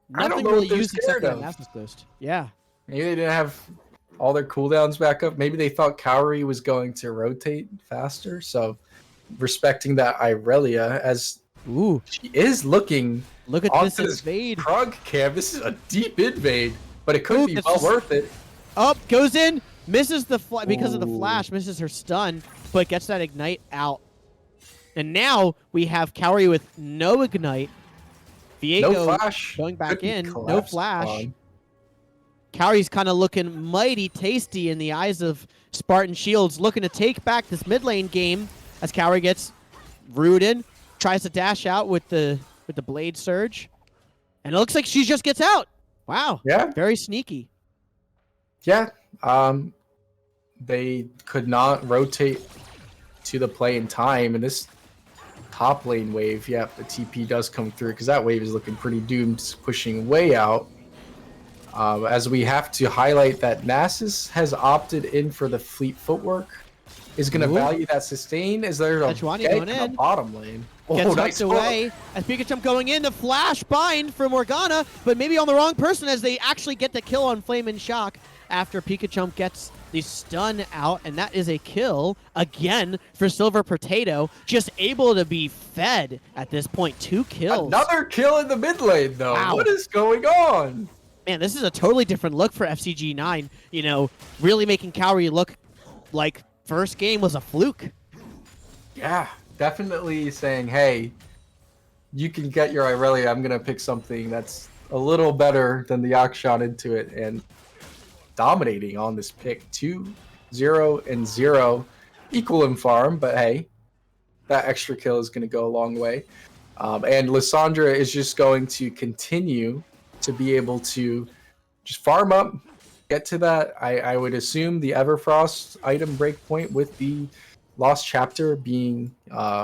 A: Nothing really used except that Nasus ghost. Yeah.
B: Maybe they didn't have all their cooldowns back up. Maybe they thought Kaori was going to rotate faster, so respecting that Irelia, as she is looking.
A: Look at this invade.
B: Krug cam. This is a deep invade, but it could be well worth it.
A: Up, goes in, misses the because of the flash, misses her stun, but gets that ignite out. And now we have Kaori with no ignite. Viego
B: no flash.
A: Going back in, no flash. Kaori's kind of looking mighty tasty in the eyes of Spartan Shields, looking to take back this mid lane game as Kaori gets rooted, tries to dash out with the blade surge, and it looks like she just gets out. Wow.
B: Yeah.
A: Very sneaky.
B: Yeah. They could not rotate to the play in time, and this top lane wave, the TP does come through because that wave is looking pretty doomed, pushing way out. As we have to highlight that Nasus has opted in for the fleet footwork, is going to value that sustain. Is there a
A: going in
B: the bottom lane?
A: Gets nice away as Pikachu going in. The flash bind for Morgana, but maybe on the wrong person as they actually get the kill on Flamin' Shock after Pikachu gets the stun out, and that is a kill again for Silver Potato, just able to be fed at this point. 2 kills.
B: Another kill in the mid lane, though.
A: Wow.
B: What is going on?
A: Man, this is a totally different look for FCG9. You know, really making Kaori look like first game was a fluke.
B: Yeah, definitely saying, hey, you can get your Irelia. I'm going to pick something that's a little better than the Akshan into it, and dominating on this pick. 2-0-0. Equal in farm, but hey, that extra kill is going to go a long way. And Lissandra is just going to continue to be able to just farm up, get to that. I would assume the Everfrost item breakpoint with the Lost Chapter being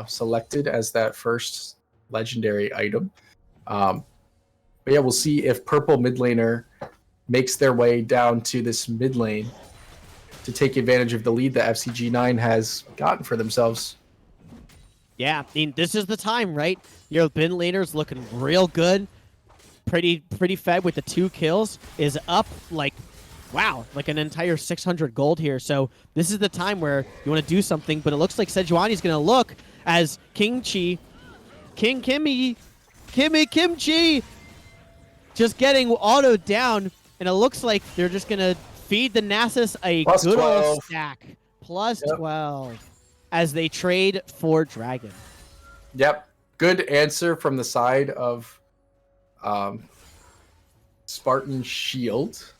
B: selected as that first legendary item. But yeah, we'll see if Purple mid laner makes their way down to this mid lane to take advantage of the lead that FCG9 has gotten for themselves. Yeah,
A: I mean, this is the time, right? Your bin laner's looking real good. pretty fed with the 2 kills, is up like, wow, like an entire 600 gold here. So this is the time where you want to do something, but it looks like Sejuani's going to look as Kimchi just getting autoed down, and it looks like they're just going to feed the Nasus a
B: Plus
A: good
B: 12.
A: old stack. Plus
B: Yep.
A: 12 as they trade for Dragon.
B: Yep. Good answer from the side of Spartan Shield,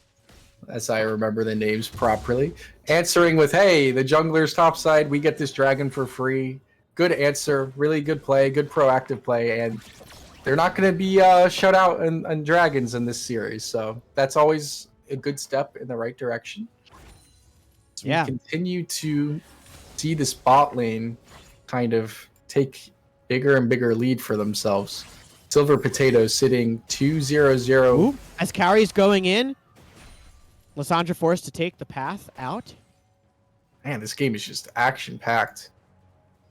B: as I remember the names properly. Answering with, hey, the jungler's top side, we get this dragon for free. Good answer. Really good play. Good proactive play. And they're not going to be shut out on dragons in this series. So that's always a good step in the right direction. So
A: Yeah.
B: we continue to see this bot lane kind of take bigger and bigger lead for themselves. Silver Potato sitting 2-0-0.
A: Ooh, as Carrie's going in, Lissandra forced to take the path out.
B: Man, this game is just action-packed.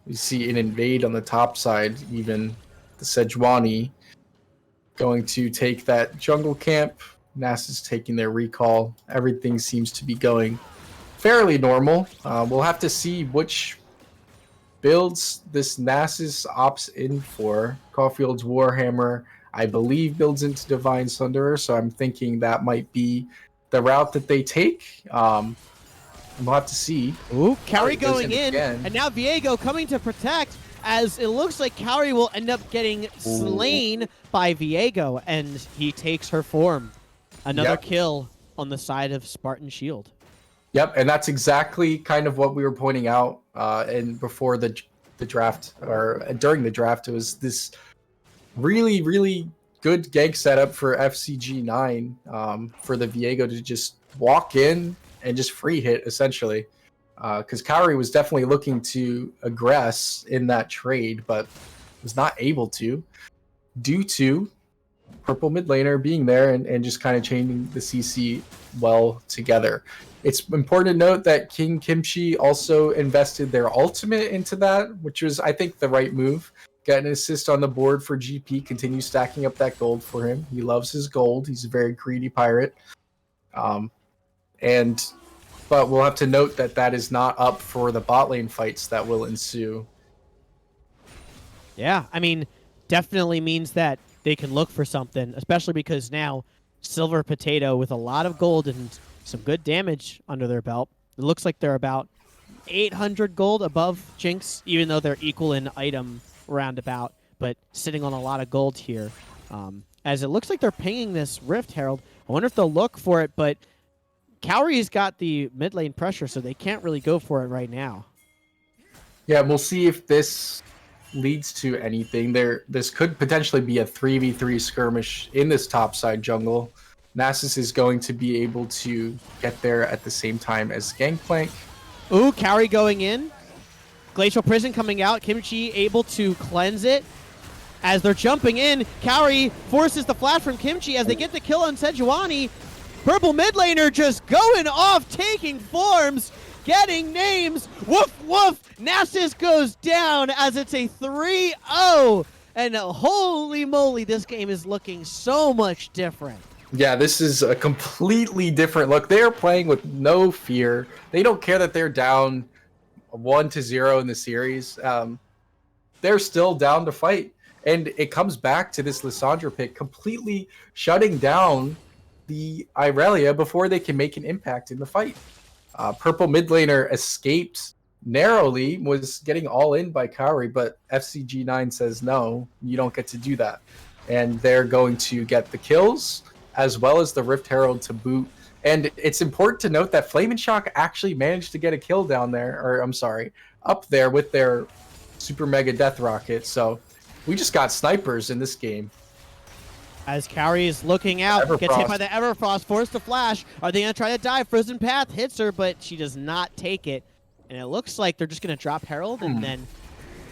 B: We see an invade on the top side, even the Sejuani going to take that jungle camp. Nasus taking their recall. Everything seems to be going fairly normal. We'll have to see which builds this Nasus opts in for. Caulfield's Warhammer, I believe, builds into Divine Sunderer, so I'm thinking that might be the route that they take. We'll have to see.
A: Ooh, Carrie
B: goes
A: going in,
B: again.
A: and now Viego coming to protect, as it looks like Carrie will end up getting slain by Viego, and he takes her form. Another kill on the side of Spartan Shield.
B: Yep, and that's exactly kind of what we were pointing out and before the draft, or during the draft. It was this really, really good gank setup for FCG9 for the Viego to just walk in and just free hit, essentially. Because Kaori was definitely looking to aggress in that trade, but was not able to due to purple mid laner being there and just kind of chaining the CC well together. It's important to note that King Kimchi also invested their ultimate into that, which was, I think, the right move. Got an assist on the board for GP, continue stacking up that gold for him. He loves his gold. He's a very greedy pirate. But we'll have to note that that is not up for the bot lane fights that will ensue.
A: Yeah, I mean, definitely means that they can look for something, especially because now Silver Potato with a lot of gold and some good damage under their belt. It looks like they're about 800 gold above Jinx, even though they're equal in item roundabout, but sitting on a lot of gold here. As it looks like they're pinging this Rift Herald. I wonder if they'll look for it, but Kaori's got the mid lane pressure, so they can't really go for it right now.
B: Yeah, we'll see if this leads to anything. This could potentially be a 3v3 skirmish in this topside jungle. Nasus is going to be able to get there at the same time as Gangplank.
A: Ooh, Kaori going in. Glacial Prison coming out. Kimchi able to cleanse it. As they're jumping in, Kaori forces the flash from Kimchi as they get the kill on Sejuani. Purple mid laner just going off, taking forms, getting names. Woof, woof. Nasus goes down as it's a 3-0. And holy moly, this game is looking so much different.
B: Yeah, this is a completely different look. They are playing with no fear. They don't care that they're down 1-0 in the series. They're still down to fight. And it comes back to this Lissandra pick completely shutting down the Irelia before they can make an impact in the fight. Purple mid laner escaped narrowly, was getting all in by Kaori, but FCG9 says, no, you don't get to do that. And they're going to get the kills, as well as the Rift Herald to boot. And it's important to note that Flame and Shock actually managed to get a kill down there, or I'm sorry, up there with their Super Mega Death Rocket. So we just got snipers in this game.
A: As Kaori is looking out,
B: Everfrost.
A: gets hit by the Everfrost, forced to flash. Are they going to try to dive? Frozen Path hits her, but she does not take it. And it looks like they're just going to drop Herald and then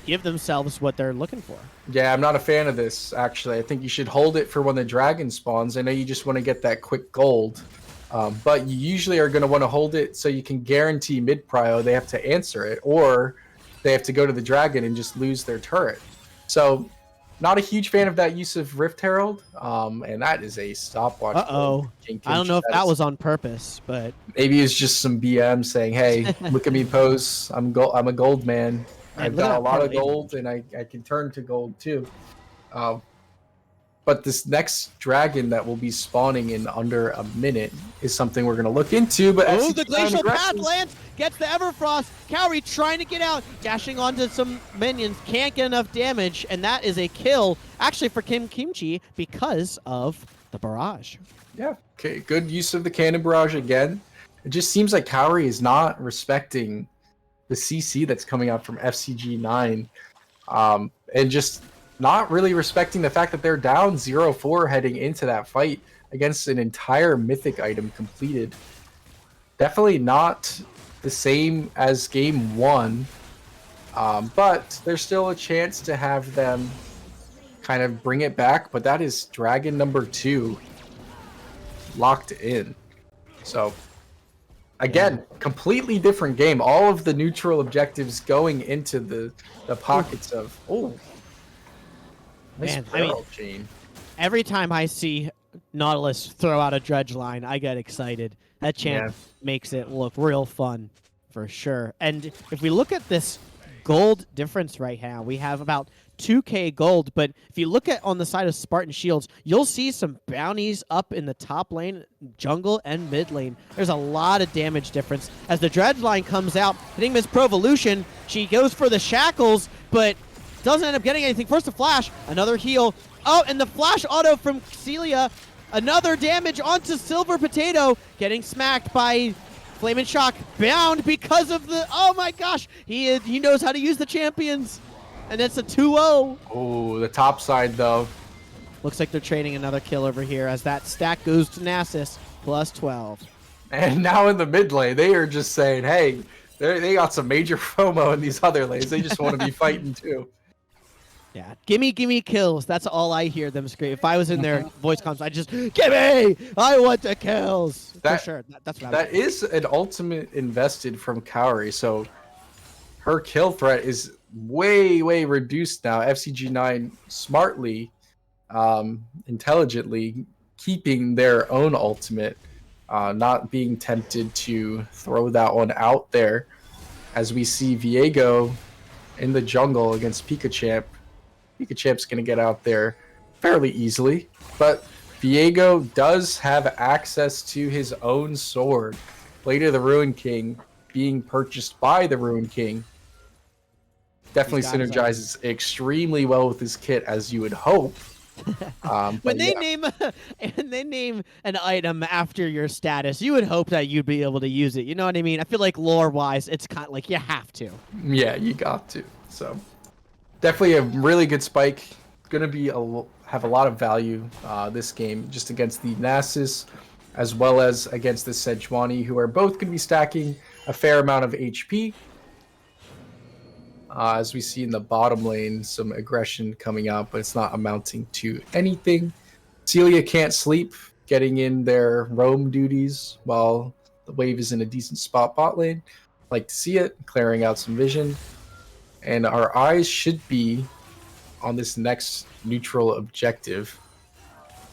A: give themselves what they're looking for.
B: Yeah, I'm not a fan of this, actually. I think you should hold it for when the dragon spawns. I know you just want to get that quick gold, but you usually are going to want to hold it so you can guarantee mid-prio they have to answer it, or they have to go to the dragon and just lose their turret. So Not a huge fan of that use of Rift Herald, and that is a stopwatch.
A: Uh-oh. I don't know if that was on purpose, but
B: maybe it's just some BM saying, "Hey, look at me pose. I'm a gold man.
A: man,
B: I've
A: look at
B: got a
A: that
B: lot of
A: parlay
B: gold,
A: damage.
B: and I can turn to gold too." Um, but this next dragon that will be spawning in under a minute is something we're going to look into. But
A: Oh, the Glacial Path
B: aggresses.
A: lands, gets the Everfrost. Cowrie trying to get out, dashing onto some minions, can't get enough damage, and that is a kill, actually, for Kim Kimchi because of the barrage.
B: Yeah, okay, good use of the cannon barrage again. It just seems like Cowrie is not respecting the CC that's coming out from FCG9, and just not really respecting the fact that they're down 0-4 heading into that fight against an entire mythic item completed. Definitely not the same as game 1, but there's still a chance to have them kind of bring it back, but that is dragon number 2 locked in. So again, completely different game. All of the neutral objectives going into the pockets of nice barrel chain.
A: Every time I see Nautilus throw out a dredge line, I get excited. That chant makes it look real fun, for sure. And if we look at this gold difference right now, we have about 2k gold, but if you look at on the side of Spartan Shields, you'll see some bounties up in the top lane, jungle, and mid lane. There's a lot of damage difference. As the dredge line comes out, hitting Miss Provolution, she goes for the shackles, but doesn't end up getting anything. First a flash, another heal. Oh, and the flash auto from Celia. Another damage onto Silver Potato, getting smacked by Flame and Shock. Bound because of the... Oh my gosh, he knows how to use the champions. And it's a 2-0.
B: Oh, the top side, though.
A: Looks like they're trading another kill over here as that stack goes to Nasus, plus 12.
B: And now in the mid lane, they are just saying, hey, they got some major FOMO in these other lanes. They just want to be fighting, too.
A: Yeah, gimme kills. That's all I hear them scream. If I was in their voice comms, I'd just, gimme! I want the kills! For sure. That's what
B: that is an ultimate invested from Cowrie, so her kill threat is way reduced now. FCG9 smartly, intelligently keeping their own ultimate, not being tempted to throw that one out there, as we see Viego in the jungle against Pikachamp. Pikachamp's going to get out there fairly easily, but Viego does have access to his own sword, Blade of the Ruined King, being purchased by the Ruined King. Definitely synergizes extremely well with his kit, as you would hope.
A: When they name an item after your status, you would hope that you'd be able to use it. You know what I mean? I feel like lore-wise, it's kind of like you have to.
B: Yeah, you got to. So definitely a really good spike. Gonna be have a lot of value this game, just against the Nasus, as well as against the Sejuani, who are both gonna be stacking a fair amount of HP. As we see in the bottom lane, some aggression coming out, but it's not amounting to anything. Celia can't sleep, getting in their roam duties while the wave is in a decent spot bot lane. Like to see it, clearing out some vision. And our eyes should be on this next neutral objective.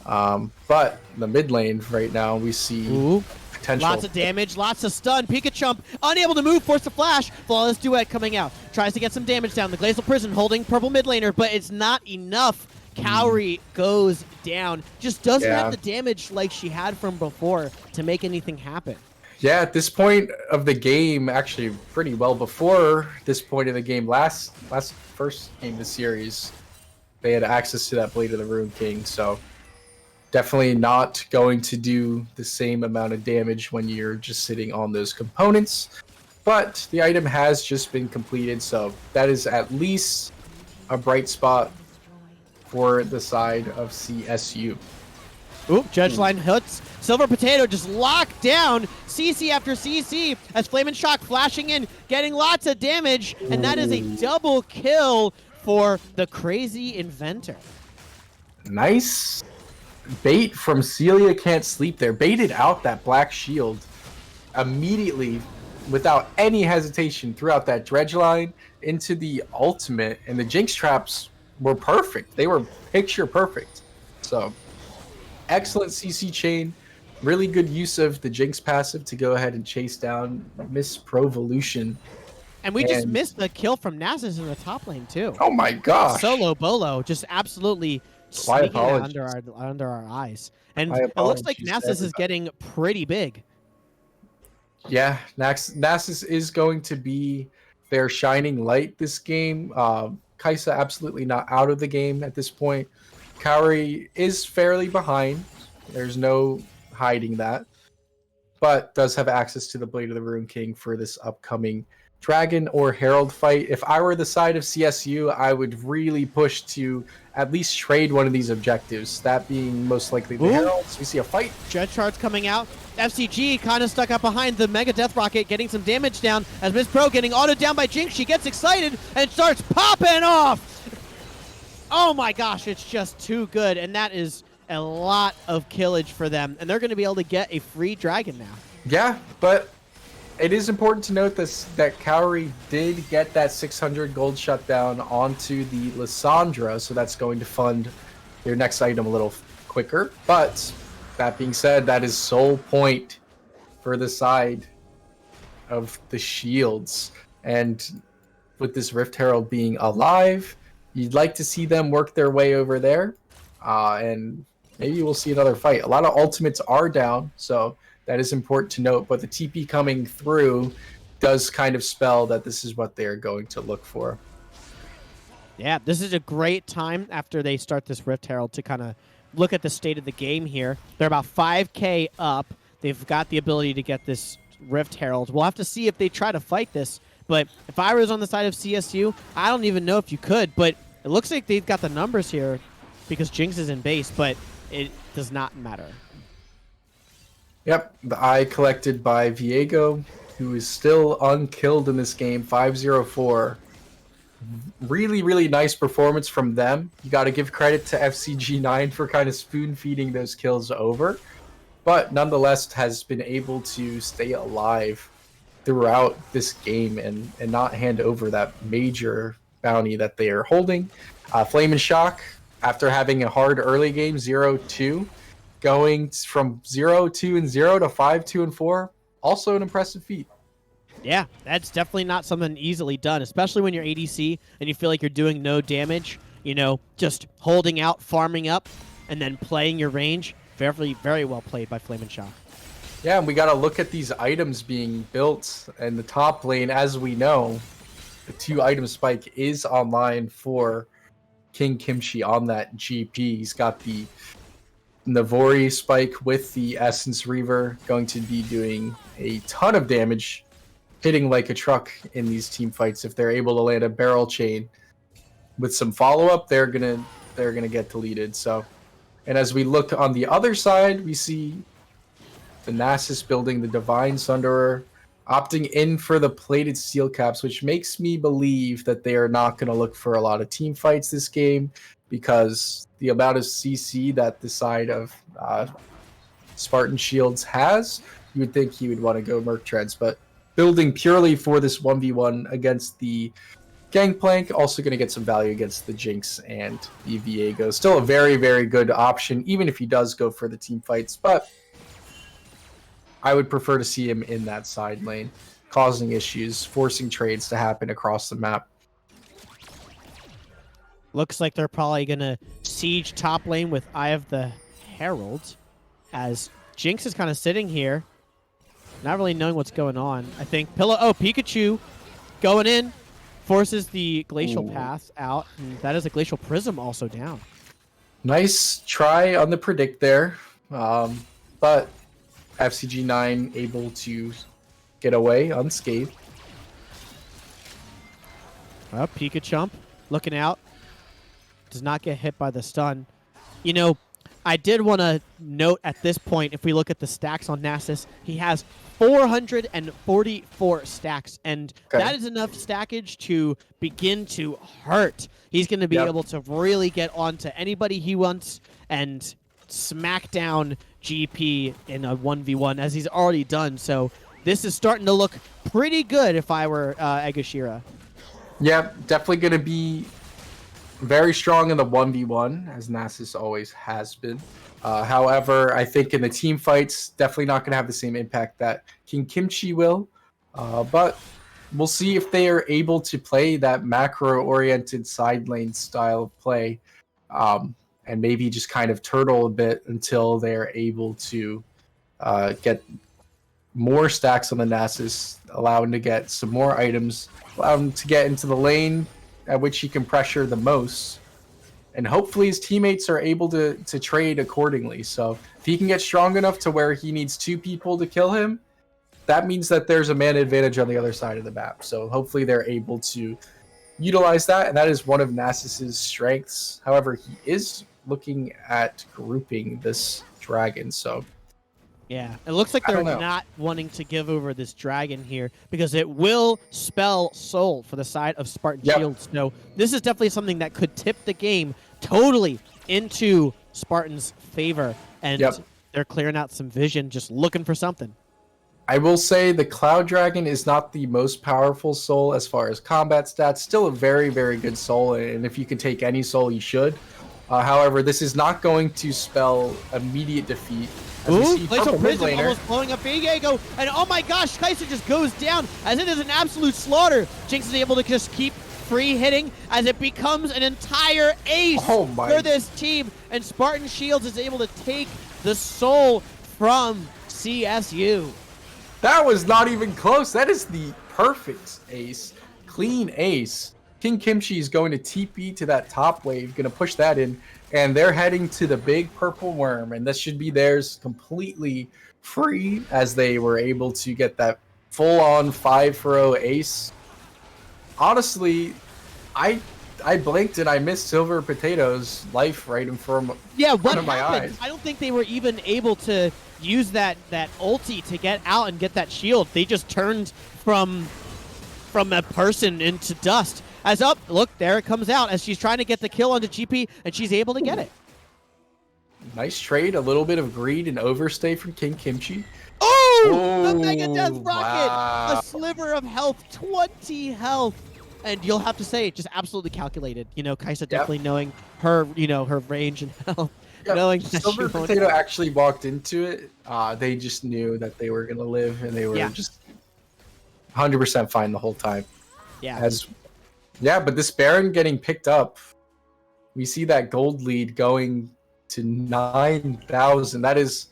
B: But the mid lane right now, we see potential.
A: Lots of damage, lots of stun. Pikachump unable to move, forced to flash. Flawless Duet coming out. Tries to get some damage down. The Glacial Prison holding purple mid laner, but it's not enough. Cowrie goes down. Just doesn't have the damage like she had from before to make anything happen.
B: Yeah, at this point of the game, actually pretty well before this point of the game, first game of the series, they had access to that Blade of the Ruined King, so definitely not going to do the same amount of damage when you're just sitting on those components. But the item has just been completed, so that is at least a bright spot for the side of CSU.
A: Oop, Judge Line hits. Silver Potato just locked down. CC after CC as Flame and Shock flashing in, getting lots of damage, and that is a double kill for the Crazy Inventor.
B: Nice bait from Celia Can't Sleep there. Baited out that black shield immediately without any hesitation throughout that dredge line into the ultimate, and the Jinx traps were perfect. They were picture perfect. So excellent CC chain. Really good use of the Jinx passive to go ahead and chase down Miss Provolution.
A: And we just
B: And
A: missed the kill from Nasus in the top lane too.
B: oh my gosh.
A: Solo Bolo just absolutely
B: My
A: sneaking it
B: apologies.
A: under our eyes. And
B: My
A: it looks like
B: apologies to
A: Nasus is
B: everybody.
A: getting pretty big.
B: Yeah, Nasus is going to be their shining light this game. Kaisa absolutely not out of the game at this point. Kaori is fairly behind. There's no hiding that, but does have access to the Blade of the Rune King for this upcoming Dragon or Herald fight. If I were the side of CSU, I would really push to at least trade one of these objectives, that being most likely the Heralds. We see a fight.
A: Jet Charge coming out. FCG kind of stuck up behind the Mega Death Rocket, getting some damage down as Miss Pro getting autoed down by Jinx. She gets excited and starts popping off. Oh my gosh, it's just too good. And that is a lot of killage for them. And they're going to be able to get a free dragon now.
B: Yeah, but it is important to note this, that Kaori did get that 600 gold shutdown onto the Lissandra, so that's going to fund your next item a little quicker. But that being said, that is sole point for the side of the shields. And with this Rift Herald being alive, you'd like to see them work their way over there. And maybe we'll see another fight. A lot of ultimates are down, so that is important to note, but the TP coming through does kind of spell that this is what they're going to look for.
A: Yeah, this is a great time after they start this Rift Herald to kind of look at the state of the game here. They're about 5k up. They've got the ability to get this Rift Herald. We'll have to see if they try to fight this, but if I was on the side of CSU, I don't even know if you could, but it looks like they've got the numbers here because Jinx is in base, but it does not matter.
B: Yep, the eye collected by Viego, who is still unkilled in this game, 504. Really, really nice performance from them. You got to give credit to FCG9 for kind of spoon-feeding those kills over, but nonetheless has been able to stay alive throughout this game and not hand over that major bounty that they are holding. Flame and Shock, after having a hard early game, 0-2, going from 0-2-0 to 5-2-4, also an impressive feat.
A: Yeah, that's definitely not something easily done, especially when you're ADC and you feel like you're doing no damage, you know, just holding out, farming up, and then playing your range. Very, very well played by Flame and Shock.
B: Yeah, and we got to look at these items being built in the top lane. As we know, the 2-item spike is online for King Kimchi on that GP. He's got the Navori spike with the Essence Reaver, going to be doing a ton of damage, hitting like a truck in these team fights. If they're able to land a barrel chain with some follow-up, they're gonna get deleted. So, and as we look on the other side, we see the Nasus building the Divine Sunderer, opting in for the plated steel caps, which makes me believe that they are not going to look for a lot of team fights this game, because the amount of CC that the side of Spartan Shields has, you would think he would want to go Merc Treads, but building purely for this 1v1 against the Gangplank, also going to get some value against the Jinx and the Viego. Still a very, very good option, even if he does go for the team fights, but I would prefer to see him in that side lane, causing issues, forcing trades to happen across the map.
A: Looks like they're probably going to siege top lane with Eye of the Herald, as Jinx is kind of sitting here, not really knowing what's going on. I think Pikachu going in, forces the Glacial Path out, and that is a Glacial Prism also down.
B: Nice try on the predict there, but FCG9 able to get away unscathed.
A: Well, Pikachu looking out. Does not get hit by the stun. You know, I did want to note at this point, if we look at the stacks on Nasus, he has 444 stacks, and that is enough stackage to begin to hurt. He's going to be able to really get onto anybody he wants and smack down GP in a 1v1, as he's already done. So this is starting to look pretty good if I were Egashira.
B: Yeah, definitely going to be very strong in the 1v1, as Nasus always has been. However, I think in the team fights, definitely not going to have the same impact that King Kimchi will. But we'll see if they are able to play that macro-oriented side lane style of play, and maybe just kind of turtle a bit until they're able to get more stacks on the Nasus, allow him to get some more items, allow him to get into the lane at which he can pressure the most. And hopefully his teammates are able to trade accordingly. So if he can get strong enough to where he needs 2 people to kill him, that means that there's a man advantage on the other side of the map. So hopefully they're able to utilize that, and that is one of Nasus's strengths. However, he is looking at grouping this dragon, so
A: yeah, it looks like they're not wanting to give over this dragon here because it will spell soul for the side of Spartan Shields. So this is definitely something that could tip the game totally into Spartan's favor, and they're clearing out some vision, just looking for something.
B: I will say the Cloud Dragon is not the most powerful soul as far as combat stats. Still a very, very good soul, and if you can take any soul, you should. However, this is not going to spell immediate defeat.
A: Ooh, Glacial Prism almost blowing up Diego, and oh my gosh, Kai'Sa just goes down as it is an absolute slaughter. Jinx is able to just keep free hitting as it becomes an entire ace for this team, and Spartan Shields is able to take the soul from CSU.
B: That was not even close. That is the perfect ace. Clean ace. King Kimchi is going to TP to that top wave, going to push that in, and they're heading to the big purple worm, and this should be theirs completely free as they were able to get that full-on 5-for-0 ace. Honestly, I blinked and I missed Silver Potato's life right in front of my eyes.
A: I don't think they were even able to use that ulti to get out and get that shield. They just turned from a person into dust. As up, look, there it comes out as she's trying to get the kill onto GP, and she's able to get it.
B: Nice trade, a little bit of greed and overstay from King Kimchi.
A: Oh, the Mega Death Rocket! A sliver of health, 20 health. And you'll have to say, just absolutely calculated. You know, Kai'Sa definitely knowing her, her range and health. Knowing
B: Silver Potato actually walked into it. They just knew that they were going to live, and they were just 100% fine the whole time.
A: Yeah.
B: But this Baron getting picked up, we see that gold lead going to 9,000. That's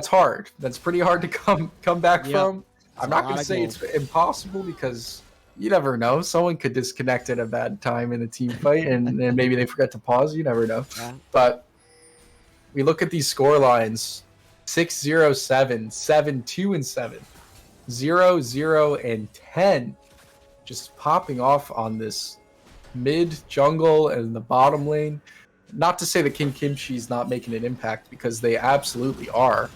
B: hard. That's pretty hard to come back from. I'm not going to say it's impossible because you never know. Someone could disconnect at a bad time in a team fight, and maybe they forget to pause. You never know. Yeah. But we look at these score lines: 6-0-7, 7-2-7, 0-0-10. Just popping off on this mid jungle and the bottom lane. Not to say that King Kimchi's not making an impact, because they absolutely are.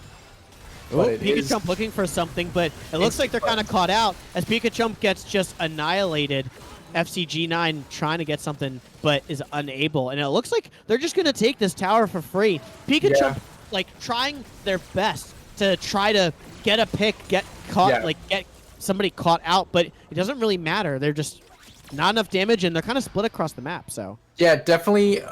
A: Pikachu looking for something, but it looks like they're kind of caught out as Pikachu gets just annihilated. FCG9 trying to get something, but is unable. And it looks like they're just going to take this tower for free. Pikachu, trying their best to try to get a pick, get caught, get somebody caught out, but it doesn't really matter. They're just not enough damage, and they're kind of split across the map. So
B: yeah, definitely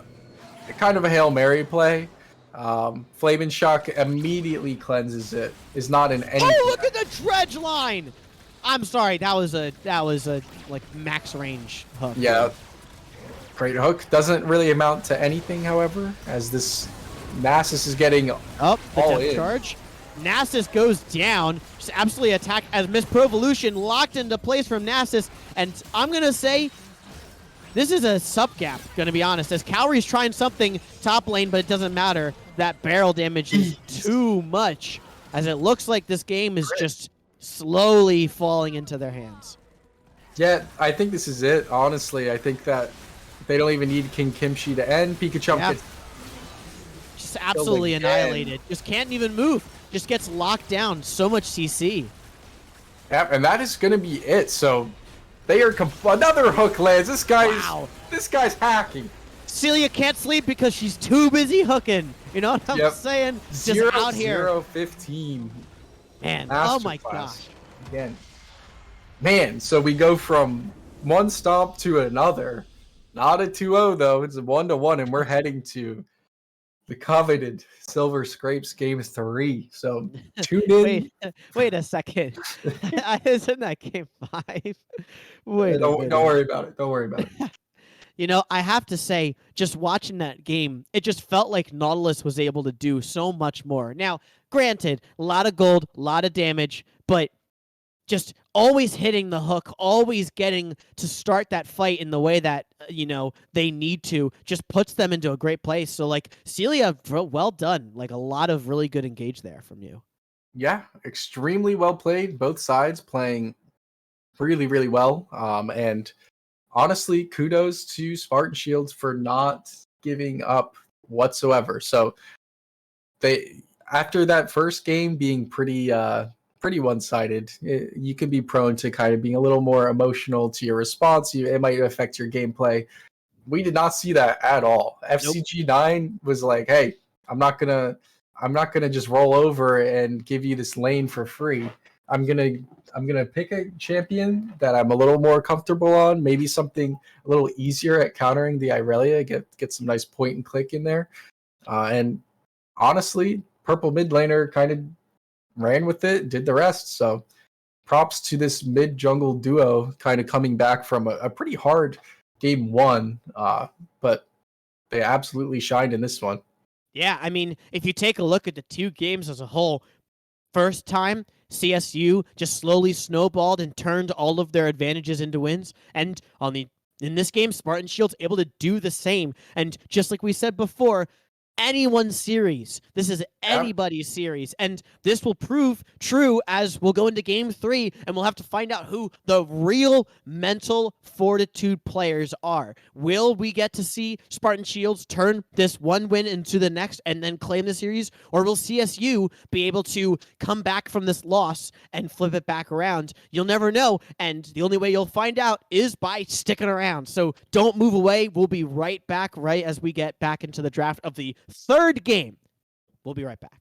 B: kind of a Hail Mary play. Flamin' Shock immediately cleanses it. Is not in any.
A: Oh, look at the dredge line! I'm sorry, that was a max range hook.
B: Yeah, great hook. Doesn't really amount to anything, however, as this Nasus is getting
A: up the death charge. Nasus goes down, just absolutely attacked as Miss Provolution locked into place from Nasus, and I'm gonna say this is a sub gap, gonna be honest, as Cowrie's trying something top lane, but it doesn't matter. That barrel damage is too much, as it looks like this game is just slowly falling into their hands.
B: Yeah, I think this is it, honestly. I think that they don't even need King Kimchi to end. Pikachu gets
A: just absolutely annihilated. Just can't even move. Just gets locked down. So much CC.
B: Yeah, and that is going to be it. So they are another hook lands. This guy's hacking.
A: Celia can't sleep because she's too busy hooking. You know what I'm saying? Just out here.
B: 0-15.
A: Man, oh my gosh.
B: Again. Man, so we go from one stomp to another. Not a 2-0 though. It's a 1-1, and we're heading to the coveted Silver Scrapes Game 3. So tune in.
A: Wait a second. Isn't that game 5? Wait a
B: Don't
A: minute.
B: worry about it. Don't worry about it.
A: You know, I have to say, just watching that game, it just felt like Nautilus was able to do so much more. Now, granted, a lot of gold, a lot of damage, but just always hitting the hook, always getting to start that fight in the way that they need to, just puts them into a great place. So like Celia, well done. Like a lot of really good engage there from you.
B: Yeah, extremely well played. Both sides playing really, really well. And honestly, kudos to Spartan Shields for not giving up whatsoever. So they, after that first game being pretty one-sided, you can be prone to kind of being a little more emotional to your response. It might affect your gameplay. We did not see that at all.
A: Nope.
B: FCG9 was like, "Hey, I'm not gonna just roll over and give you this lane for free. I'm gonna pick a champion that I'm a little more comfortable on, maybe something a little easier at countering the Irelia, get some nice point and click in there." And honestly, purple mid laner kind of ran with it, did the rest. So props to this mid jungle duo kind of coming back from a pretty hard game one, but they absolutely shined in this one.
A: Yeah, I mean, if you take a look at the two games as a whole, first time CSU just slowly snowballed and turned all of their advantages into wins, and in this game, Spartan Shield's able to do the same. And just like we said before, anyone's series. This is
B: Yeah.
A: anybody's series. And this will prove true as we'll go into game 3 and we'll have to find out who the real mental fortitude players are. Will we get to see Spartan Shields turn this one win into the next and then claim the series? Or will CSU be able to come back from this loss and flip it back around? You'll never know. And the only way you'll find out is by sticking around. So don't move away. We'll be right back right as we get back into the draft of the third game. We'll be right back.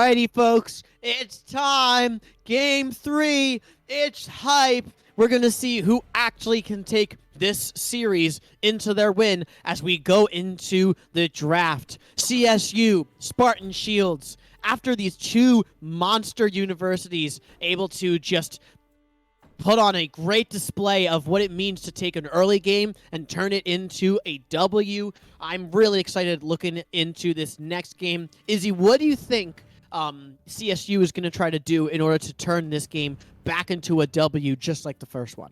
A: Alrighty, folks, it's time. Game 3. It's hype. We're going to see who actually can take this series into their win as we go into the draft. CSU, Spartan Shields, after these two monster universities able to just put on a great display of what it means to take an early game and turn it into a W. I'm really excited looking into this next game. Izzy, what do you think CSU is going to try to do in order to turn this game back into a W just like the first one?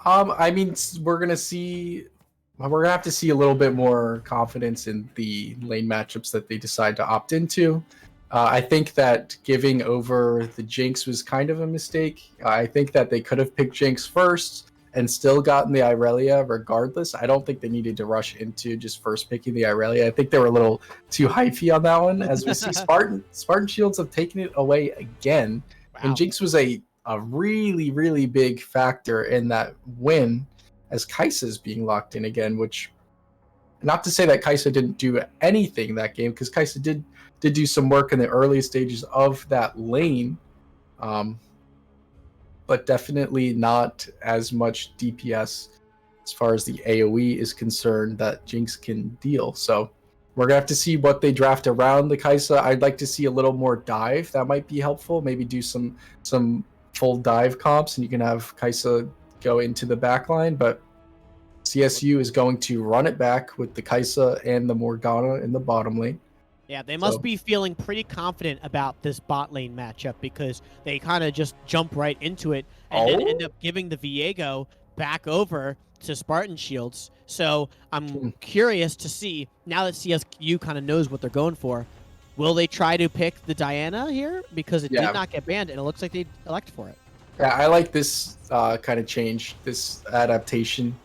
B: I mean, we're gonna have to see a little bit more confidence in the lane matchups that they decide to opt into. I think that giving over the Jinx was kind of a mistake. I think that they could have picked Jinx first and still gotten the Irelia regardless. I don't think they needed to rush into just first picking the Irelia. I think they were a little too hypey on that one. As we see, Spartan Shields have taken it away again. Wow. And Jinx was a really, really big factor in that win as Kai'Sa's being locked in again, which, not to say that Kai'Sa didn't do anything that game, because Kai'Sa did do some work in the early stages of that lane, but definitely not as much DPS as far as the AoE is concerned that Jinx can deal. So we're gonna have to see what they draft around the Kai'Sa. I'd like to see a little more dive. That might be helpful. Maybe do some full dive comps, and you can have Kai'Sa go into the backline. But CSU is going to run it back with the Kai'Sa and the Morgana in the bottom lane.
A: Yeah, they must be feeling pretty confident about this bot lane matchup because they kind of just jump right into it and then end up giving the Viego back over to Spartan Shields. So I'm curious to see, now that CSU kind of knows what they're going for, will they try to pick the Diana here? Because it did not get banned, and it looks like they elect for it.
B: Yeah, I like this kind of change, this adaptation.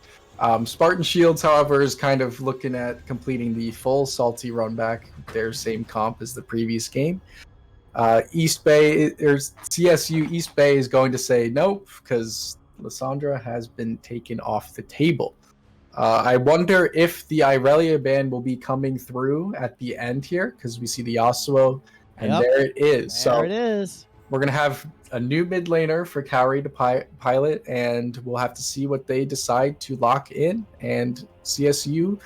B: Spartan Shields, however, is kind of looking at completing the full Salty run back, their same comp as the previous game. East Bay, or CSU East Bay is going to say nope, because Lissandra has been taken off the table. I wonder if the Irelia ban will be coming through at the end here, because we see the Yasuo, and there it is.
A: There it is.
B: We're going to have a new mid laner for Kaori to pilot, and we'll have to see what they decide to lock in. And CSU,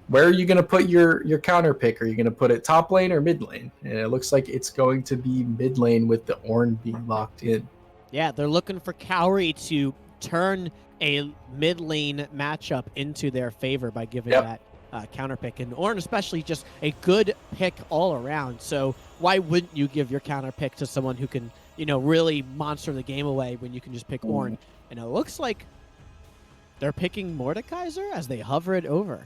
B: where are you going to put your counter pick? Are you going to put it top lane or mid lane? And it looks like it's going to be mid lane with the Ornn being locked in.
A: Yeah, they're looking for Kaori to turn a mid lane matchup into their favor by giving that counter pick. And Ornn especially just a good pick all around. So why wouldn't you give your counter pick to someone who can, really monster the game away when you can just pick Ornn? And it looks like they're picking Mordekaiser as they hover it over.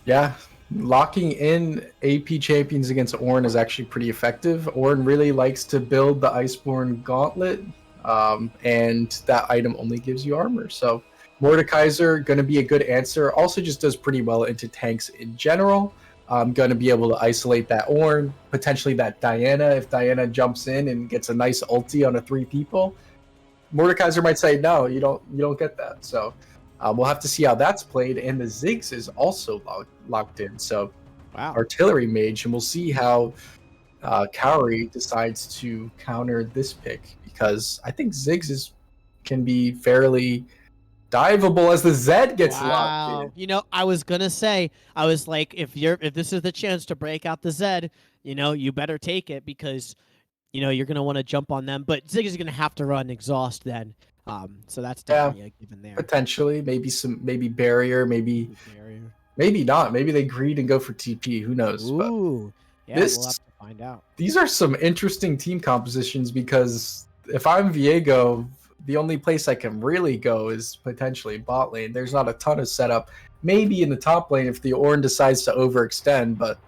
B: Yeah, locking in AP champions against Ornn is actually pretty effective. Ornn really likes to build the Iceborne Gauntlet, and that item only gives you armor. So Mordekaiser, going to be a good answer. Also just does pretty well into tanks in general. Going to be able to isolate that Ornn, potentially that Diana. If Diana jumps in and gets a nice ulti on a 3 people, Mordekaiser might say, no, you don't get that. So we'll have to see how that's played. And the Ziggs is also locked in. So artillery mage, and we'll see how Kaori decides to counter this pick, because I think Ziggs can be fairly diveable as the Zed gets locked in.
A: I was gonna say, I was like, if this is the chance to break out the Zed, you better take it, because you're gonna want to jump on them. But Zig is gonna have to run exhaust then. So that's definitely a given there.
B: Potentially, maybe barrier, maybe not. Maybe they greed and go for TP. Who knows?
A: Ooh, we'll have to find out.
B: These are some interesting team compositions, because if I'm Viego, the only place I can really go is potentially bot lane. There's not a ton of setup. Maybe in the top lane if the Ornn decides to overextend, but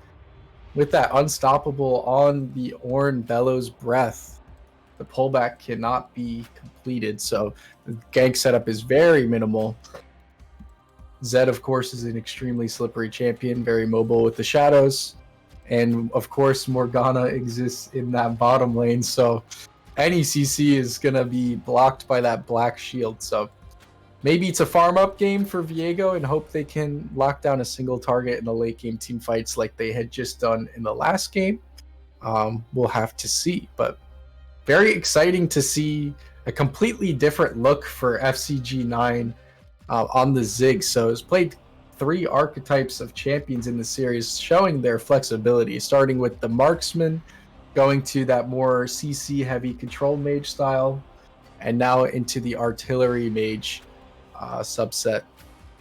B: with that unstoppable on the Ornn Bellows Breath, the pullback cannot be completed. So the gank setup is very minimal. Zed, of course, is an extremely slippery champion, very mobile with the shadows. And of course, Morgana exists in that bottom lane. So any CC is going to be blocked by that black shield. So maybe it's a farm up game for Viego and hope they can lock down a single target in the late game team fights like they had just done in the last game. We'll have to see. But very exciting to see a completely different look for FCG9 on the Zig. So it's played 3 archetypes of champions in the series, showing their flexibility, starting with the marksman, going to that more CC heavy control mage style, and now into the artillery mage subset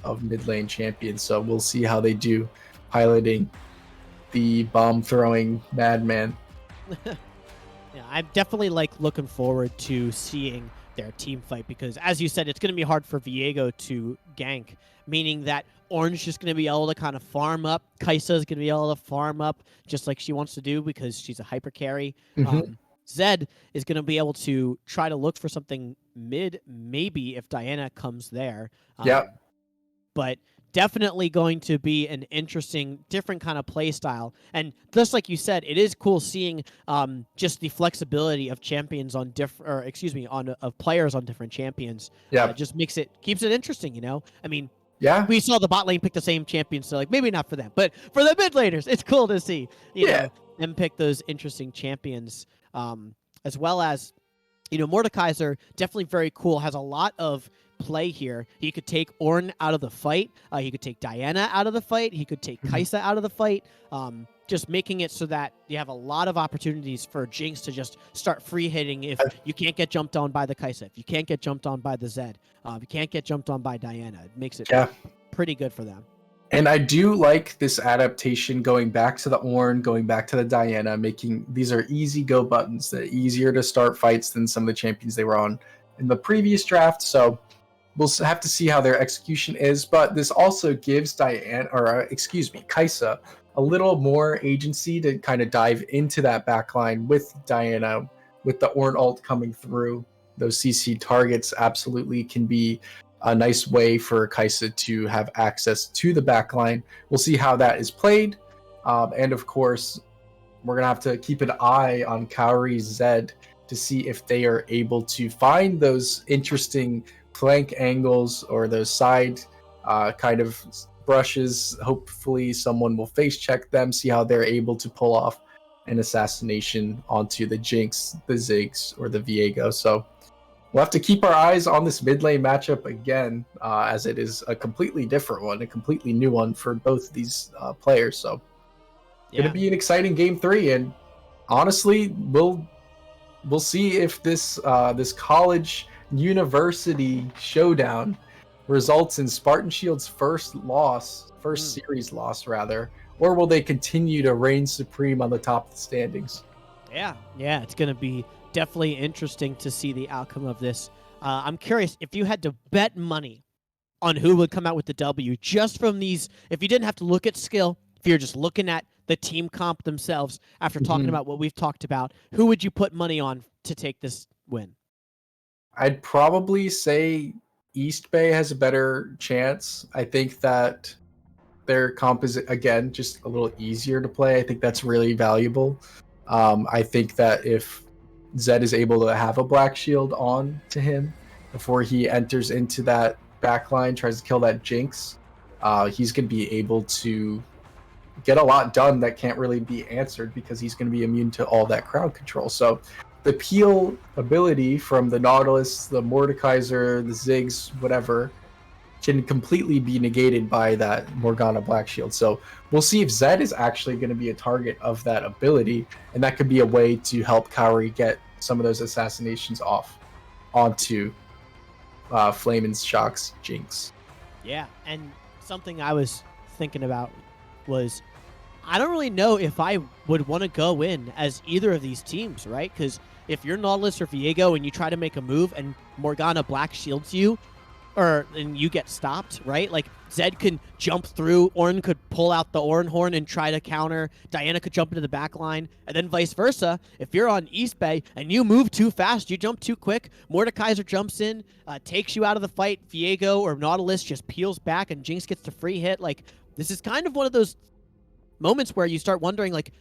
B: of mid lane champions. So we'll see how they do piloting the bomb throwing madman.
A: Yeah, I'm definitely looking forward to seeing their team fight because, as you said, it's going to be hard for Viego to gank, meaning that Orange is going to be able to kind of farm up. Kaisa is going to be able to farm up just like she wants to do because she's a hyper carry.
B: Mm-hmm.
A: Zed is going to be able to try to look for something mid, maybe if Diana comes there.
B: Yep.
A: But definitely going to be an interesting, different kind of play style. And just like you said, it is cool seeing just the flexibility of champions on of players on different champions.
B: Yeah.
A: Just keeps it interesting, you know? I mean,
B: yeah,
A: we saw the bot lane pick the same champions, so maybe not for them, but for the mid laners, it's cool to see, you know, them pick those interesting champions, as well as, Mordekaiser, definitely very cool, has a lot of play here. He could take Ornn out of the fight. He could take Diana out of the fight. He could take Kaisa out of the fight. Just making it so that you have a lot of opportunities for Jinx to just start free hitting if you can't get jumped on by the Kaisa, if you can't get jumped on by the Zed, if you can't get jumped on by Diana. It makes it pretty good for them.
B: And I do like this adaptation going back to the Ornn, going back to the Diana, making these are easy go buttons. They're easier to start fights than some of the champions they were on in the previous draft. So we'll have to see how their execution is. But this also gives Kaisa a little more agency to kind of dive into that backline with Diana, with the Ornn ult coming through. Those CC targets absolutely can be a nice way for Kaisa to have access to the backline. We'll see how that is played. And of course, we're going to have to keep an eye on Kaori Zed to see if they are able to find those interesting flank angles or those side kind of brushes. Hopefully someone will face check them, see how they're able to pull off an assassination onto the Jinx, the Ziggs, or the Viego. So we'll have to keep our eyes on this mid lane matchup again, as it is a completely different one, a completely new one for both of these players. So going to be an exciting game 3, and honestly, we'll see if this this college university showdown results in Spartan Shield's first series loss rather, or will they continue to reign supreme on the top of the standings?
A: Yeah, it's going to be definitely interesting to see the outcome of this. I'm curious if you had to bet money on who would come out with the W just from these, if you didn't have to look at skill, if you're just looking at the team comp themselves after talking about what we've talked about, who would you put money on to take this win?
B: I'd probably say East Bay has a better chance. I think that their comp is, again, just a little easier to play. I think that's really valuable. I think that if Zed is able to have a Black Shield on to him before he enters into that backline, tries to kill that Jinx, he's going to be able to get a lot done that can't really be answered because he's going to be immune to all that crowd control. So the peel ability from the Nautilus, the Mordekaiser, the Ziggs, whatever, can completely be negated by that Morgana Black Shield. So we'll see if Zed is actually going to be a target of that ability, and that could be a way to help Kaori get some of those assassinations off onto Flame and Shock's Jinx.
A: Yeah, and something I was thinking about was I don't really know if I would want to go in as either of these teams, right? Because if you're Nautilus or Viego and you try to make a move and Morgana Black shields you, and you get stopped, right? Like Zed can jump through, Ornn could pull out the Ornn horn and try to counter, Diana could jump into the back line, and then vice versa. If you're on East Bay and you move too fast, you jump too quick, Mordekaiser jumps in, takes you out of the fight, Viego or Nautilus just peels back and Jinx gets the free hit. Like, this is kind of one of those moments where you start wondering, like,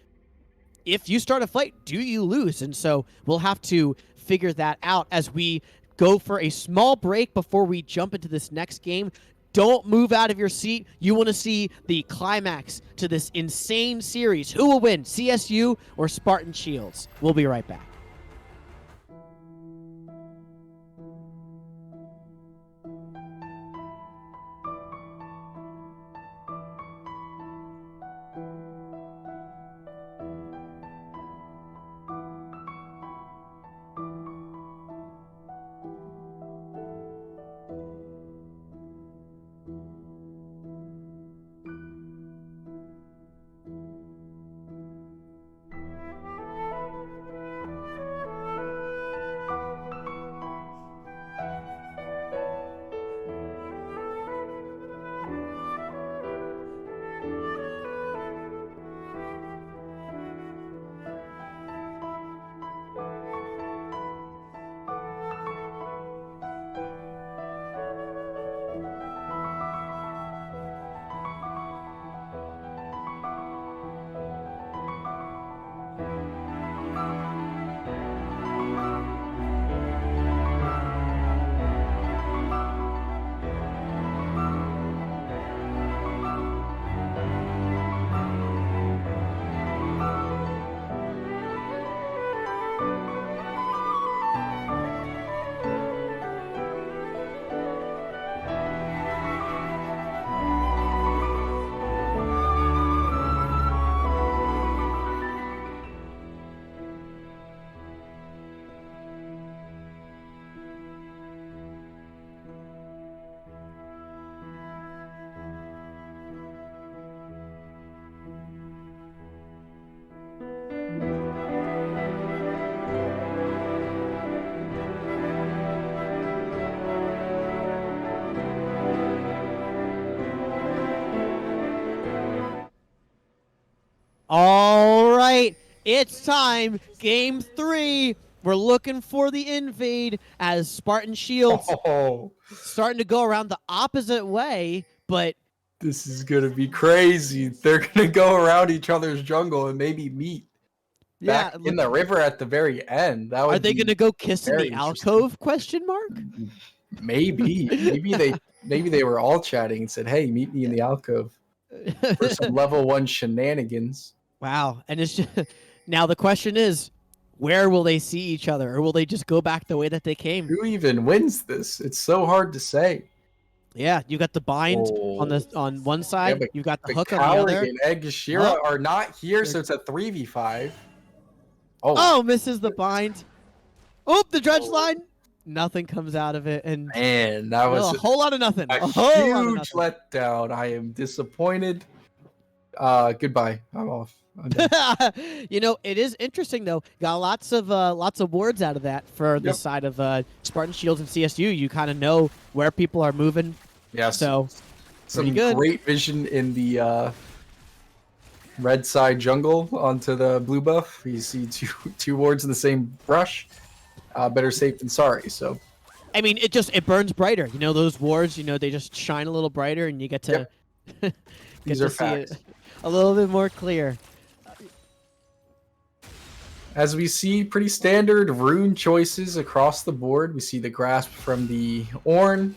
A: if you start a fight, do you lose? And so we'll have to figure that out as we go for a small break before we jump into this next game. Don't move out of your seat. You want to see the climax to this insane series. Who will win, CSU or Spartan Shields? We'll be right back. All right, it's time. Game 3. We're looking for the invade as Spartan Shields starting to go around the opposite way, but
B: This is gonna be crazy. They're gonna go around each other's jungle and maybe meet
A: yeah,
B: back in the river at the very end. That would
A: are they
B: be
A: going to go kiss in
B: very
A: the
B: interesting.
A: alcove? Question mark.
B: Maybe they were all chatting and said, "Hey, meet me in the alcove for some level 1 shenanigans."
A: Wow, and it's just, now the question is, where will they see each other, or will they just go back the way that they came?
B: Who even wins this? It's so hard to say.
A: Yeah, you got the bind on one side, you got the hook on the other.
B: Cowrie and Egashira are not here, so it's a 3v5.
A: Oh, misses the bind. Oh, the dredge line. Nothing comes out of it, and
B: man, that was
A: a whole lot of nothing.
B: A huge letdown. I am disappointed. Goodbye. I'm off. I'm done.
A: You know, it is interesting though. Got lots of words out of that for the side of Spartan Shields and CSU. You kind of know where people are moving.
B: Yeah.
A: So
B: some
A: good.
B: Great vision in the red side jungle onto the blue buff. You see two wards in the same brush. Better safe than sorry. So,
A: I mean, it burns brighter. You know, those wards. You know, they just shine a little brighter, and you get to
B: These are facts.
A: See it a little bit more clear.
B: As we see, pretty standard rune choices across the board. We see the Grasp from the Ornn,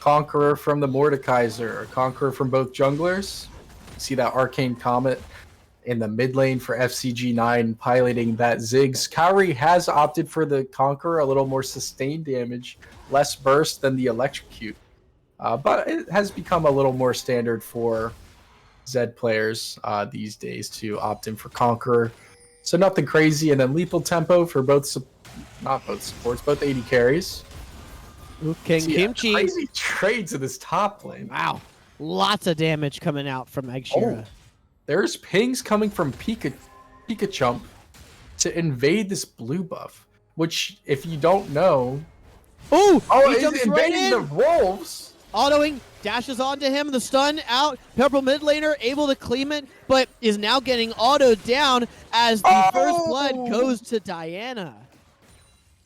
B: Conqueror from the Mordekaiser, Conqueror from both junglers. We see that Arcane Comet in the mid lane for FCG9 piloting that Ziggs. Cowrie has opted for the Conqueror, a little more sustained damage, less burst than the Electrocute. But it has become a little more standard for Zed players these days to opt in for Conqueror. So nothing crazy. And then lethal tempo for both, not both supports, both AD carries.
A: Ooh, King Kimchi.
B: Crazy trades in this top lane.
A: Wow. Lots of damage coming out from Egashira.
B: There's pings coming from Pikachump to invade this blue buff, which, if you don't know...
A: He jumps right in!
B: The wolves!
A: Autoing, dashes onto him, the stun out. Purple mid laner able to claim it, but is now getting autoed down as the first blood goes to Diana.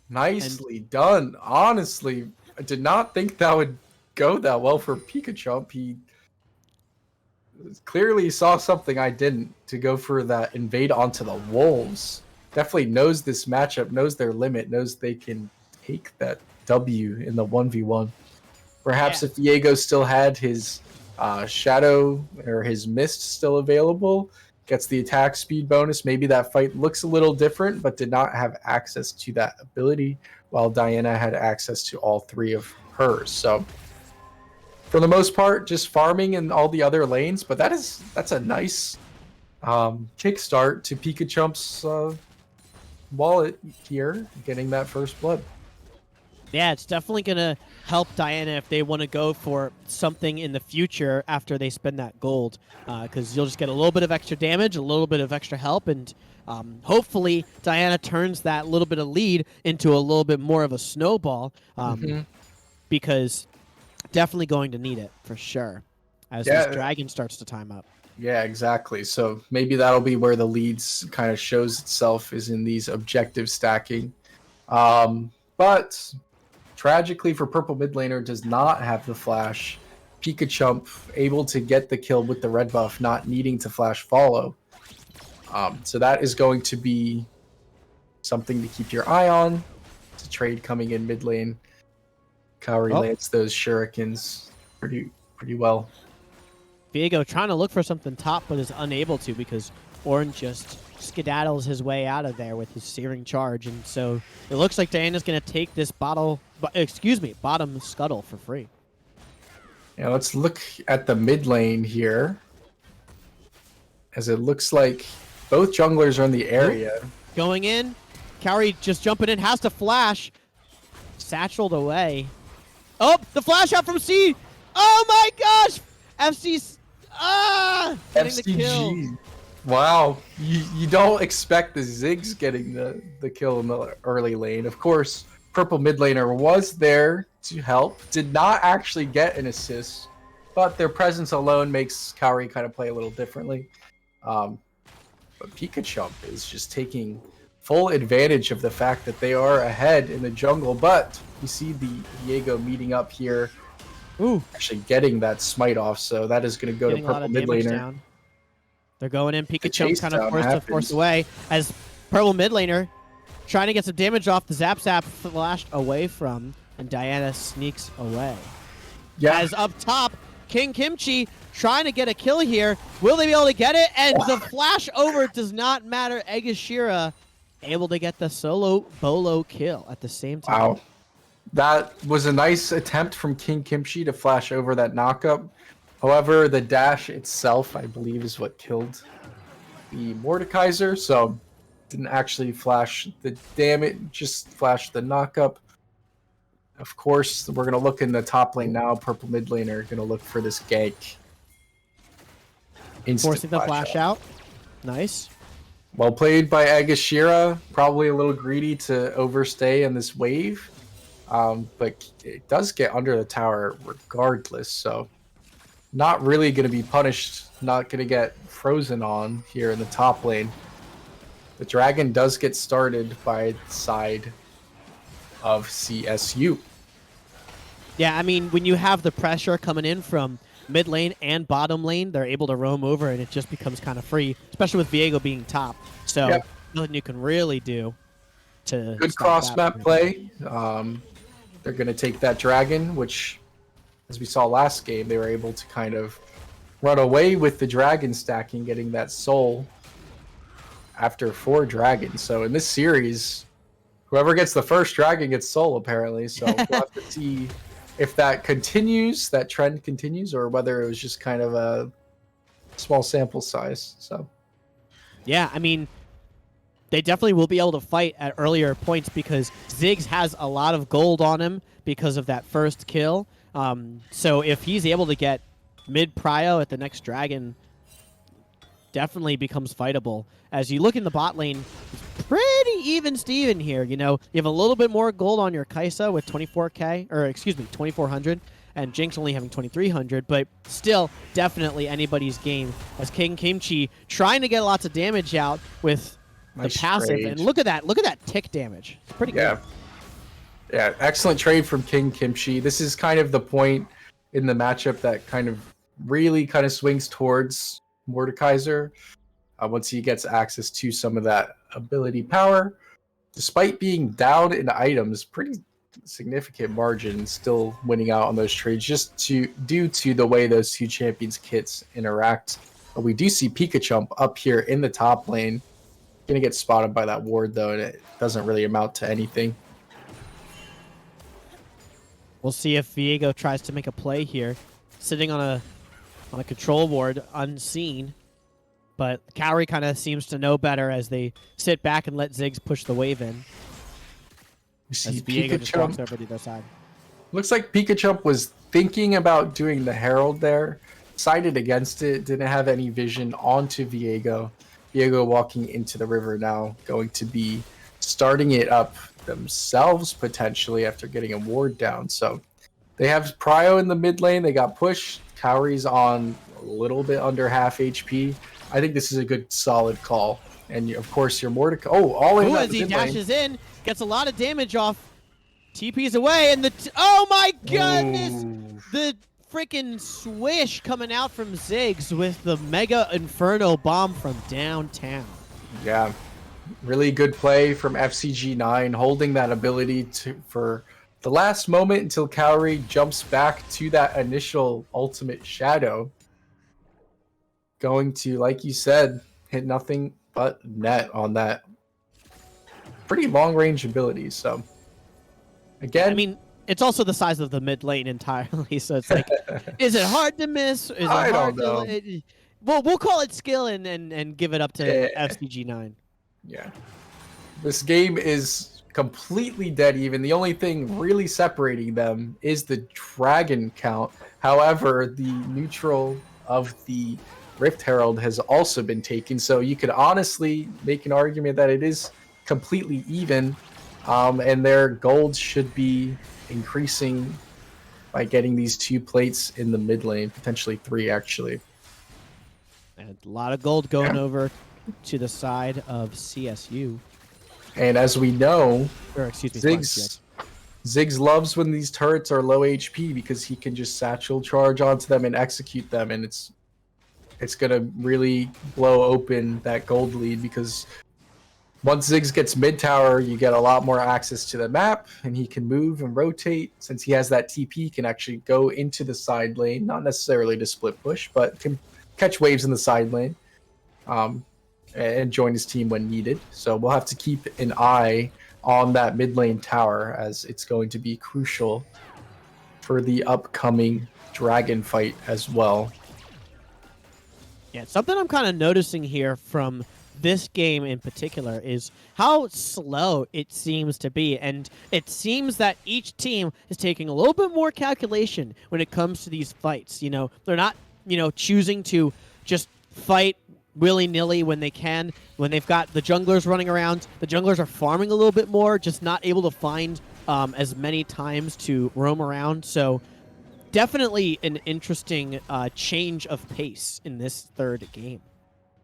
B: Nicely done. Honestly, I did not think that would go that well for Pikachump. He clearly saw something I didn't to go for that invade onto the wolves. Definitely knows this matchup, knows their limit, knows they can take that W in the 1v1. Perhaps
A: Yeah.
B: if Diego still had his Shadow or his Mist still available, gets the attack speed bonus, maybe that fight looks a little different, but did not have access to that ability, while Diana had access to all three of hers. So for the most part, just farming in all the other lanes, but that's a nice kickstart to Pikachump's wallet here, getting that first blood.
A: Yeah, it's definitely going to help Diana if they want to go for something in the future after they spend that gold, because you'll just get a little bit of extra damage, a little bit of extra help, and hopefully Diana turns that little bit of lead into a little bit more of a snowball, because definitely going to need it for sure as this
B: Yeah,
A: dragon starts to time up.
B: yeah, exactly. So maybe that'll be where the leads kind of shows itself, is in these objective stacking. But tragically for purple mid laner, does not have the flash. Pikachump able to get the kill with the red buff, not needing to flash follow. So that is going to be something to keep your eye on. It's a trade coming in mid lane. Kaori lands those shurikens pretty well.
A: Viego trying to look for something top, but is unable to because Orange just skedaddles his way out of there with his searing charge, and so it looks like Diana's going to take this bottom scuttle for free.
B: Yeah, let's look at the mid lane here, as it looks like both junglers are in the area.
A: Going in, Kaori just jumping in, has to flash, satcheled away. Oh, the flash out from C. Oh my gosh, FC's getting the kill.
B: Wow, you don't expect the Ziggs getting the kill in the early lane. Of course, purple mid laner was there to help, did not actually get an assist, but their presence alone makes Kaori kind of play a little differently. But Pikachump is just taking full advantage of the fact that they are ahead in the jungle, but you see the Diego meeting up here.
A: Ooh,
B: actually getting that smite off, so that is going to go to purple mid laner.
A: Down. They're going in. Pikachu kind of forced away as purple mid laner trying to get some damage off. The Zap flashed away from, and Diana sneaks away.
B: Yeah.
A: As up top, King Kimchi trying to get a kill here. Will they be able to get it? And the flash over does not matter. Egashira able to get the solo bolo kill at the same time.
B: Wow. That was a nice attempt from King Kimchi to flash over that knockup. However, the dash itself, I believe, is what killed the Mordekaiser, so didn't actually flash the damage, just flashed the knockup. Of course, we're going to look in the top lane now. Purple mid laner going to look for this gank.
A: Forcing the flash out. Nice.
B: Well played by Egashira. Probably a little greedy to overstay in this wave. But it does get under the tower regardless, so not really going to be punished, not going to get frozen on here in the top lane. The dragon does get started by the side of CSU.
A: Yeah, I mean, when you have the pressure coming in from mid lane and bottom lane, they're able to roam over, and it just becomes kind of free, especially with Viego being top. So nothing you can really do to
B: good cross map play. They're going to take that dragon, which, as we saw last game, they were able to kind of run away with the dragon stacking, getting that soul after 4 dragons. So in this series, whoever gets the first dragon gets soul, apparently. So we'll have to see if that continues, that trend continues, or whether it was just kind of a small sample size. So
A: yeah, I mean, they definitely will be able to fight at earlier points because Ziggs has a lot of gold on him because of that first kill. So if he's able to get mid-prio at the next dragon, definitely becomes fightable. As you look in the bot lane, it's pretty even Steven here. You know, you have a little bit more gold on your Kaisa with 24K, or excuse me, 2400, and Jinx only having 2300, but still definitely anybody's game as King Kimchi trying to get lots of damage out with the passive. Trade. And look at that tick damage. It's pretty good.
B: Yeah, excellent trade from King Kimchi. This is kind of the point in the matchup that kind of really kind of swings towards Mordekaiser once he gets access to some of that ability power. Despite being down in items, pretty significant margin, still winning out on those trades just due to the way those two champions kits interact. But we do see Pikachu up here in the top lane. Gonna get spotted by that ward though, and it doesn't really amount to anything.
A: We'll see if Viego tries to make a play here, sitting on a control ward unseen. But Cowrie kind of seems to know better as they sit back and let Ziggs push the wave in.
B: We see
A: As Viego just walks over to the other side.
B: Looks like Pikachu was thinking about doing the Herald there, decided against it, didn't have any vision onto Viego. Viego walking into the river now, going to be starting it up themselves potentially after getting a ward down. So they have Prio in the mid lane. They got pushed. Cowrie's on a little bit under half HP. I think this is a good solid call. And of course, your Mordecai. Oh, all in.
A: As he dashes in, gets a lot of damage off. TP's away, and oh my goodness!
B: Ooh.
A: The freaking swish coming out from Ziggs with the Mega Inferno Bomb from downtown.
B: Yeah, really good play from FCG9, holding that ability for the last moment until Cowrie jumps back to that initial ultimate shadow. Going to, like you said, hit nothing but net on that pretty long range ability. So again,
A: I mean, it's also the size of the mid lane entirely, so it's like, is it hard to miss? Is it
B: I
A: hard
B: don't know.
A: to? Well, we'll call it skill and give it up to FCG9.
B: Yeah, this game is completely dead even. The only thing really separating them is the dragon count. However, the neutral of the Rift Herald has also been taken, so you could honestly make an argument that it is completely even, and their gold should be increasing by getting these 2 plates in the mid lane, potentially 3 actually.
A: And a lot of gold going over to the side of CSU.
B: And as we know,
A: or excuse me,
B: Ziggs loves when these turrets are low HP because he can just satchel charge onto them and execute them, and it's gonna really blow open that gold lead because once Ziggs gets mid tower, you get a lot more access to the map, and he can move and rotate. Since he has that TP, he can actually go into the side lane, not necessarily to split push, but can catch waves in the side lane, and join his team when needed. So we'll have to keep an eye on that mid lane tower, as it's going to be crucial for the upcoming dragon fight as well.
A: Yeah, something I'm kind of noticing here from this game in particular is how slow it seems to be, and it seems that each team is taking a little bit more calculation when it comes to these fights. You know, they're not, choosing to just fight willy-nilly when they can. When they've got the junglers running around, the junglers are farming a little bit more, just not able to find as many times to roam around. So definitely an interesting change of pace in this third game.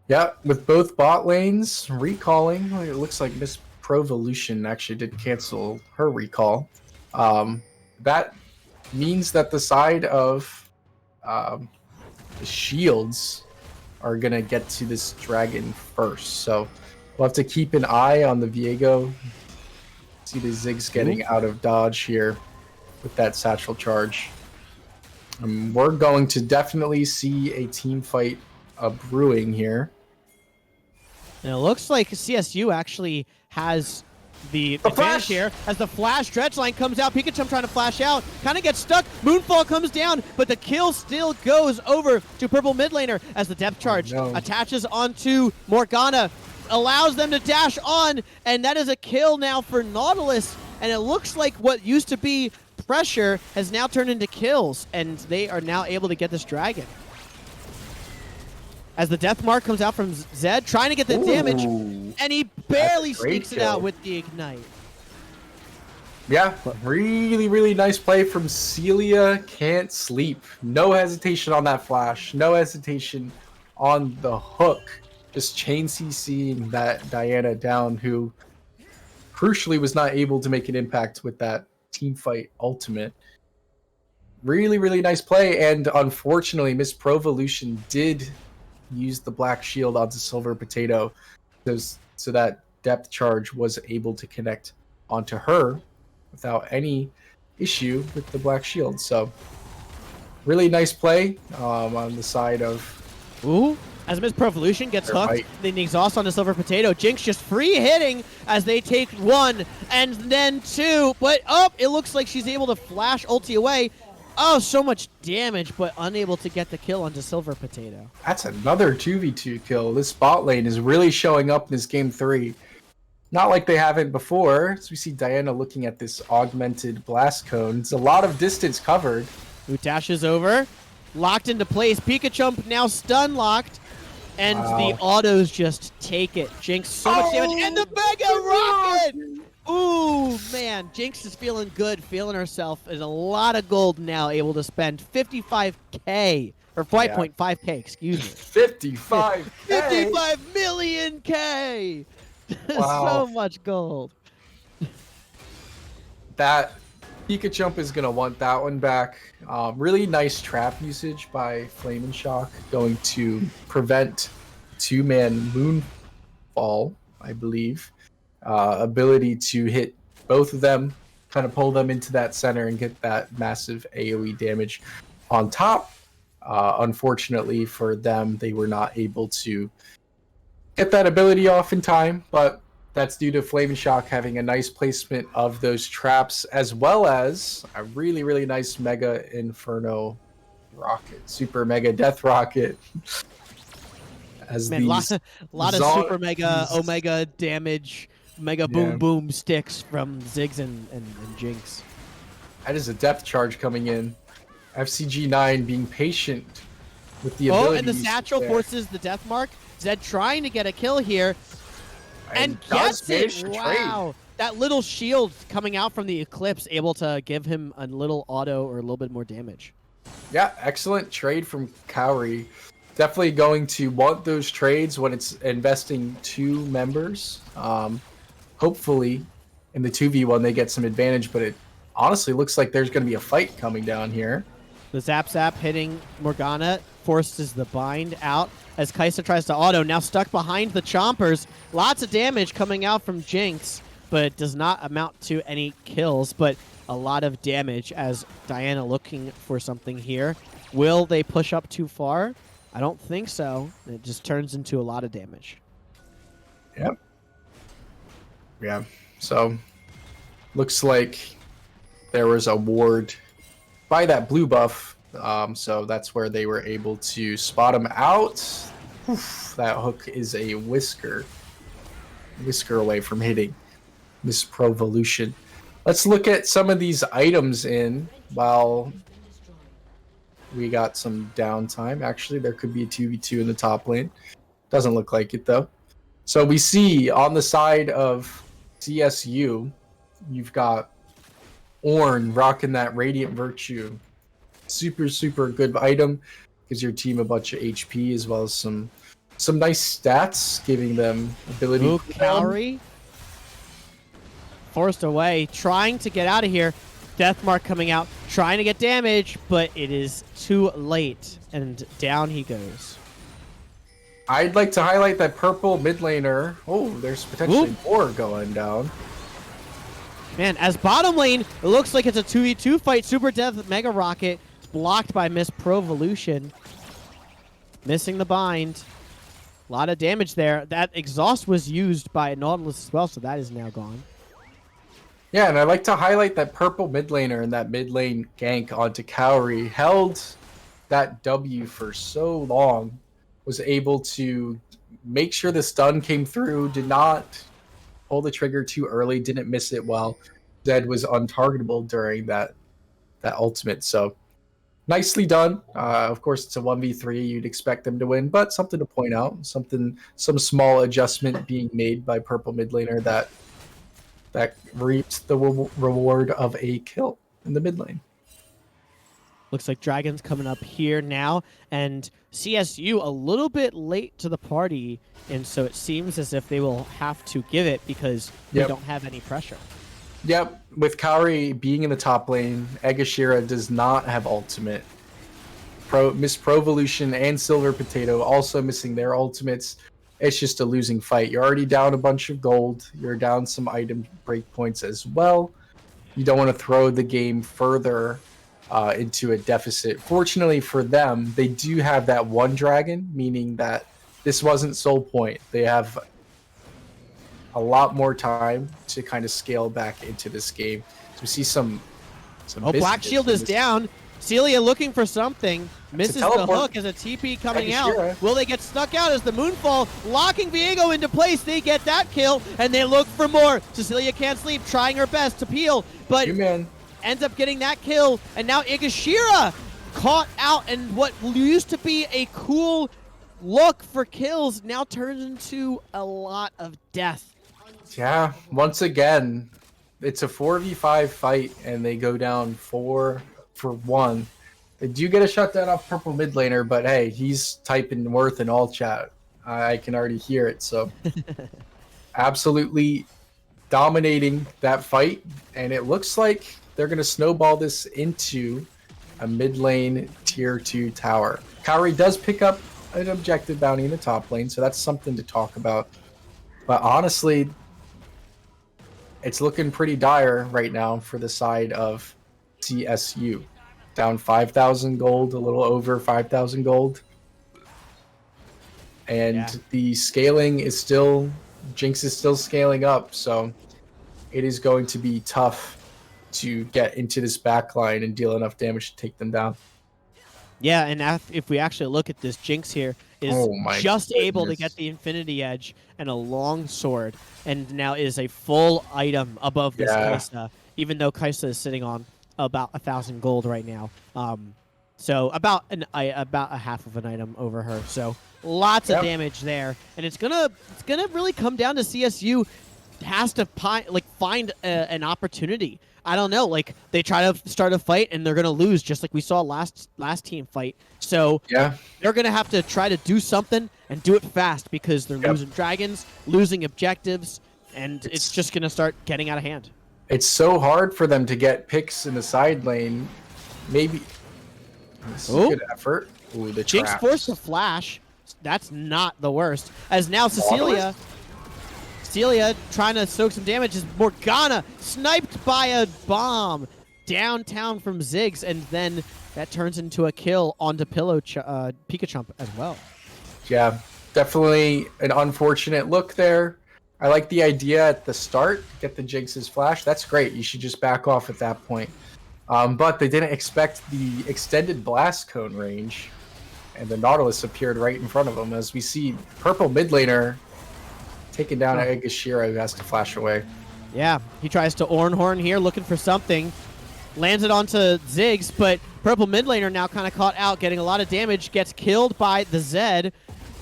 B: Yeah, with both bot lanes recalling, it looks like Miss Provolution actually did cancel her recall. That means that the side of the shields are going to get to this dragon first. So we'll have to keep an eye on the Viego. See the Ziggs getting out of dodge here with that satchel charge. We're going to definitely see a team fight brewing here.
A: And it looks like CSU actually has the advantage here as the flash dredge line comes out. Pikachu trying to flash out, kind of gets stuck. Moonfall comes down, but the kill still goes over to purple mid laner as the depth charge attaches onto Morgana, allows them to dash on, and that is a kill now for Nautilus. And it looks like what used to be pressure has now turned into kills, and they are now able to get this dragon. As the death mark comes out from Zed, trying to get the damage, and he barely sneaks it out with the ignite.
B: Yeah, really, really nice play from Celia. Can't sleep. No hesitation on that flash. No hesitation on the hook. Just chain CCing that Diana down, who crucially was not able to make an impact with that team fight ultimate. Really, really nice play, and unfortunately, Miss Provolution did use the black shield onto Silver Potato, so that depth charge was able to connect onto her. without any issue with the Black Shield. So really nice play on the side of
A: Ooh, as Miss Provolution gets
B: their
A: hooked,
B: fight.
A: then the exhaust on the Silver Potato. Jinx just free hitting as they take one and then two. But, it looks like she's able to flash ulti away. Oh, so much damage, but unable to get the kill onto Silver Potato.
B: That's another 2v2 kill. This bot lane is really showing up in this game 3. Not like they haven't before. So we see Diana looking at this augmented blast cone. It's a lot of distance covered.
A: Who dashes over, locked into place. Pikachu now stun locked, and the autos just take it. Jinx so much damage, and the Mega Rocket! Ooh, man, Jinx is feeling good, feeling herself. There's a lot of gold now, able to spend 55k, or 5.5k, excuse me.
B: 55K!
A: 55 million K!
B: Wow.
A: So much gold.
B: That Pikachu is going to want that one back. Really nice trap usage by Flame and Shock, going to prevent two-man Moonfall, I believe. Ability to hit both of them, kind of pull them into that center and get that massive AoE damage on top. Unfortunately for them, they were not able to get that ability off in time, but that's due to Flame and Shock having a nice placement of those traps, as well as a really, really nice Mega Inferno Rocket, Super Mega Death Rocket. As
A: Man,
B: these
A: lot of Super Mega Omega damage, Mega Boom Boom sticks from Ziggs and Jinx.
B: That is a depth charge coming in. FCG9 being patient with the ability.
A: Oh, and the satchel forces the death mark. Zed trying to get a kill here. And gets it! Wow. That little shield coming out from the Eclipse, able to give him a little auto or a little bit more damage.
B: Yeah, excellent trade from Cowrie. Definitely going to want those trades when it's investing 2 members. Hopefully, in the 2v1, they get some advantage, but it honestly looks like there's going to be a fight coming down here.
A: The Zap hitting Morgana forces the bind out as Kai'Sa tries to auto. Now stuck behind the Chompers. Lots of damage coming out from Jinx, but it does not amount to any kills, but a lot of damage as Diana looking for something here. Will they push up too far? I don't think so. It just turns into a lot of damage.
B: Yep. Yeah. So, looks like there was a ward by that blue buff. So that's where they were able to spot him out. Oof, that hook is a whisker away from hitting Miss Provolution. Let's look at some of these items in while we got some downtime. Actually, there could be a 2v2 in the top lane. Doesn't look like it, though. So we see on the side of CSU, you've got Ornn rocking that Radiant Virtue. Super, super good item. Gives your team a bunch of HP as well as some nice stats, giving them ability.
A: Ooh, Cowrie forced away, trying to get out of here. Deathmark coming out, trying to get damage, but it is too late, and down he goes.
B: I'd like to highlight that purple mid laner. Oh, there's potentially more going down.
A: Man, as bottom lane, it looks like it's a 2v2 fight. Super Death Mega Rocket is blocked by Miss Provolution. Missing the bind. A lot of damage there. That exhaust was used by Nautilus as well, so that is now gone.
B: Yeah, and I'd like to highlight that purple mid laner and that mid lane gank onto Cowrie. Held that W for so long. Was able to make sure the stun came through. Did not pull the trigger too early. Didn't miss it well. Zed was untargetable during that ultimate. So nicely done. Of course, it's a 1v3. You'd expect them to win, but something to point out. Some small adjustment being made by purple mid laner that reaped the reward of a kill in the mid lane.
A: Looks like Dragon's coming up here now, and CSU a little bit late to the party, and so it seems as if they will have to give it because they don't have any pressure.
B: Yep, with Cowrie being in the top lane, Egashira does not have ultimate. Miss Provolution and Silver Potato also missing their ultimates. It's just a losing fight. You're already down a bunch of gold. You're down some item breakpoints as well. You don't want to throw the game further into a deficit. Fortunately for them, they do have that one dragon, meaning that this wasn't Soul Point. They have a lot more time to kind of scale back into this game. So we see some
A: Oh, Black Shield is down. Celia looking for something. Misses the hook as a TP coming out. Will they get stuck out as the Moonfall locking Viego into place? They get that kill, and they look for more. Cecilia can't sleep, trying her best to peel, but ends up getting that kill. And now Igashira caught out, and what used to be a cool look for kills now turns into a lot of death.
B: Yeah, once again, it's a 4v5 fight, and they go down 4-for-1. They do get a shutdown off purple mid laner, but hey, he's typing worth in all chat. I can already hear it, so absolutely dominating that fight, and it looks like they're going to snowball this into a mid lane tier 2 tower. Kaori does pick up an objective bounty in the top lane, so that's something to talk about. But honestly, it's looking pretty dire right now for the side of CSU. Down 5,000 gold, a little over 5,000 gold. And the scaling is still, Jinx is still scaling up, so it is going to be tough to get into this backline and deal enough damage to take them down.
A: Yeah, and if we actually look at this, Jinx here is just able to get the Infinity Edge and a long sword, and now is a full item above this Kaisa, even though Kaisa is sitting on about 1,000 gold right now. So about a half of an item over her. So lots of damage there, and it's gonna really come down to CSU has to find an opportunity. I don't know, like they try to start a fight and they're gonna lose, just like we saw last team fight. So they're gonna have to try to do something and do it fast, because they're losing dragons, losing objectives, and it's just gonna start getting out of hand.
B: It's so hard for them to get picks in the side lane. Maybe this is a good effort. Ooh, the
A: Jinx forced a flash. That's not the worst. As now Cecilia trying to soak some damage as Morgana sniped by a bomb downtown from Ziggs, and then that turns into a kill onto Pikachu as well. Yeah,
B: definitely an unfortunate look there. I like the idea at the start, get the Jinx's flash. That's great. You should just back off at that point. But they didn't expect the extended blast cone range, and the Nautilus appeared right in front of them. As we see purple mid laner taking down Igashira, who has to flash away.
A: Yeah, he tries to Ornhorn here, looking for something. Lands it onto Ziggs, but purple mid laner now kind of caught out, getting a lot of damage, gets killed by the Zed,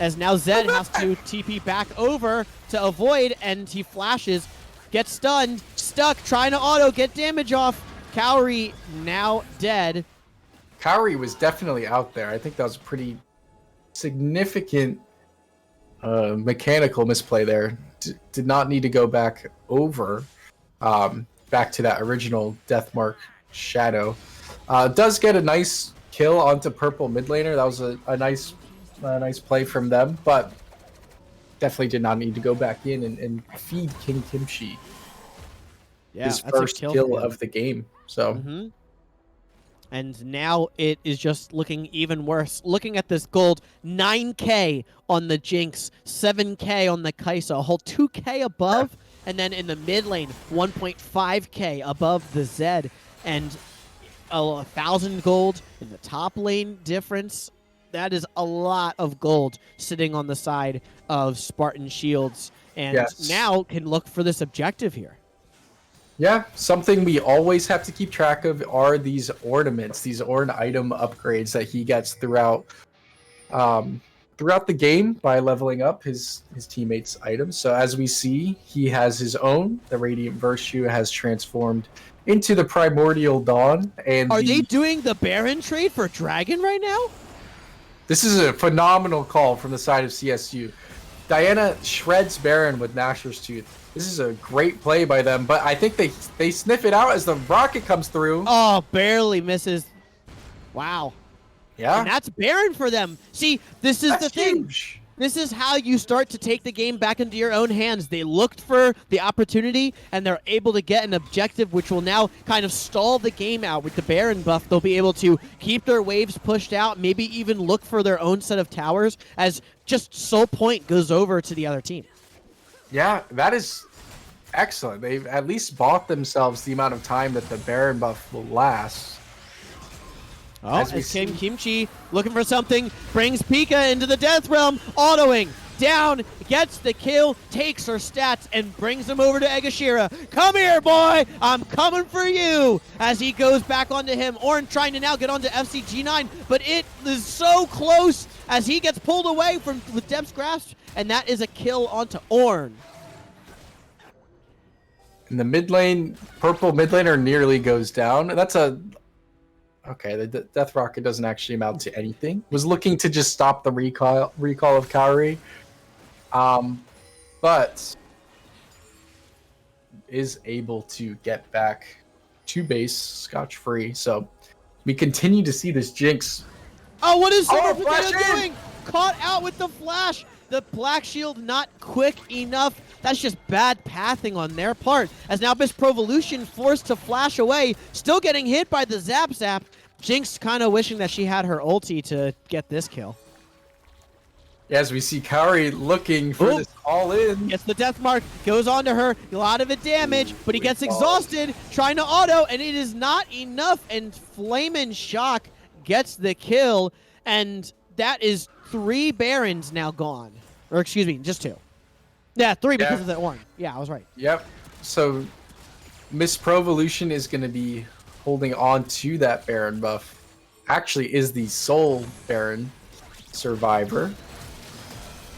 A: as now Zed has to TP back over to avoid, and he flashes, gets stunned, stuck, trying to auto, get damage off. Kaori now dead.
B: Kaori was definitely out there. I think that was a pretty significant mechanical misplay there. Did not need to go back over, back to that original Deathmark Shadow. Does get a nice kill onto purple mid laner. That was a nice play from them, but definitely did not need to go back in and feed King Kimchi. Yeah, his first kill of the game. So.
A: And now it is just looking even worse. Looking at this gold, 9K on the Jinx, 7K on the Kaisa, a whole 2K above, and then in the mid lane, 1.5K above the Zed, and 1,000 gold in the top lane difference. That is a lot of gold sitting on the side of Spartan Shields, and now can look for this objective here.
B: Yeah, something we always have to keep track of are these ornaments, these Orn item upgrades that he gets throughout the game by leveling up his teammates' items. So as we see, he has his own. The Radiant Virtue has transformed into the Primordial Dawn. And
A: are they doing the Baron trade for Dragon right now?
B: This is a phenomenal call from the side of CSU. Diana shreds Baron with Nashor's Tooth. This is a great play by them, but I think they sniff it out as the rocket comes through.
A: Oh, barely misses. Wow.
B: Yeah.
A: And that's Baron for them. See, this is the thing. This is how you start to take the game back into your own hands. They looked for the opportunity, and they're able to get an objective, which will now kind of stall the game out. With the Baron buff, they'll be able to keep their waves pushed out, maybe even look for their own set of towers, as just Soul Point goes over to the other team.
B: Yeah, that is excellent. They've at least bought themselves the amount of time that the Baron buff will last.
A: Oh, as Kimchi looking for something, brings Pika into the Death Realm, autoing, down, gets the kill, takes her stats, and brings him over to Egashira. Come here, boy! I'm coming for you! As he goes back onto him. Ornn trying to now get onto FCG9, but it is so close as he gets pulled away with Depth's Grasp, and that is a kill onto Ornn.
B: In the mid lane, purple mid laner nearly goes down. That's a... Okay, the Death Rocket doesn't actually amount to anything. Was looking to just stop the recall of Kaori. But is able to get back to base scotch-free. So we continue to see this Jinx.
A: Oh, what is Silver Potato doing? Caught out with the flash. The Black Shield not quick enough. That's just bad pathing on their part. As now Miss Provolution forced to flash away, still getting hit by the Zap Zap. Jinx kind of wishing that she had her ulti to get this kill.
B: As we see Kaori looking for this all-in.
A: Gets the death mark, goes on to her, a lot of it damage, but he gets exhausted, trying to auto, and it is not enough, and Flamin' Shock gets the kill, and that is 3 Barons now gone. Or excuse me, just 2. Yeah, 3 because of the Ornn. Yeah, I was right.
B: Yep. So Miss Provolution is going to be holding on to that Baron buff. Actually is the sole Baron survivor.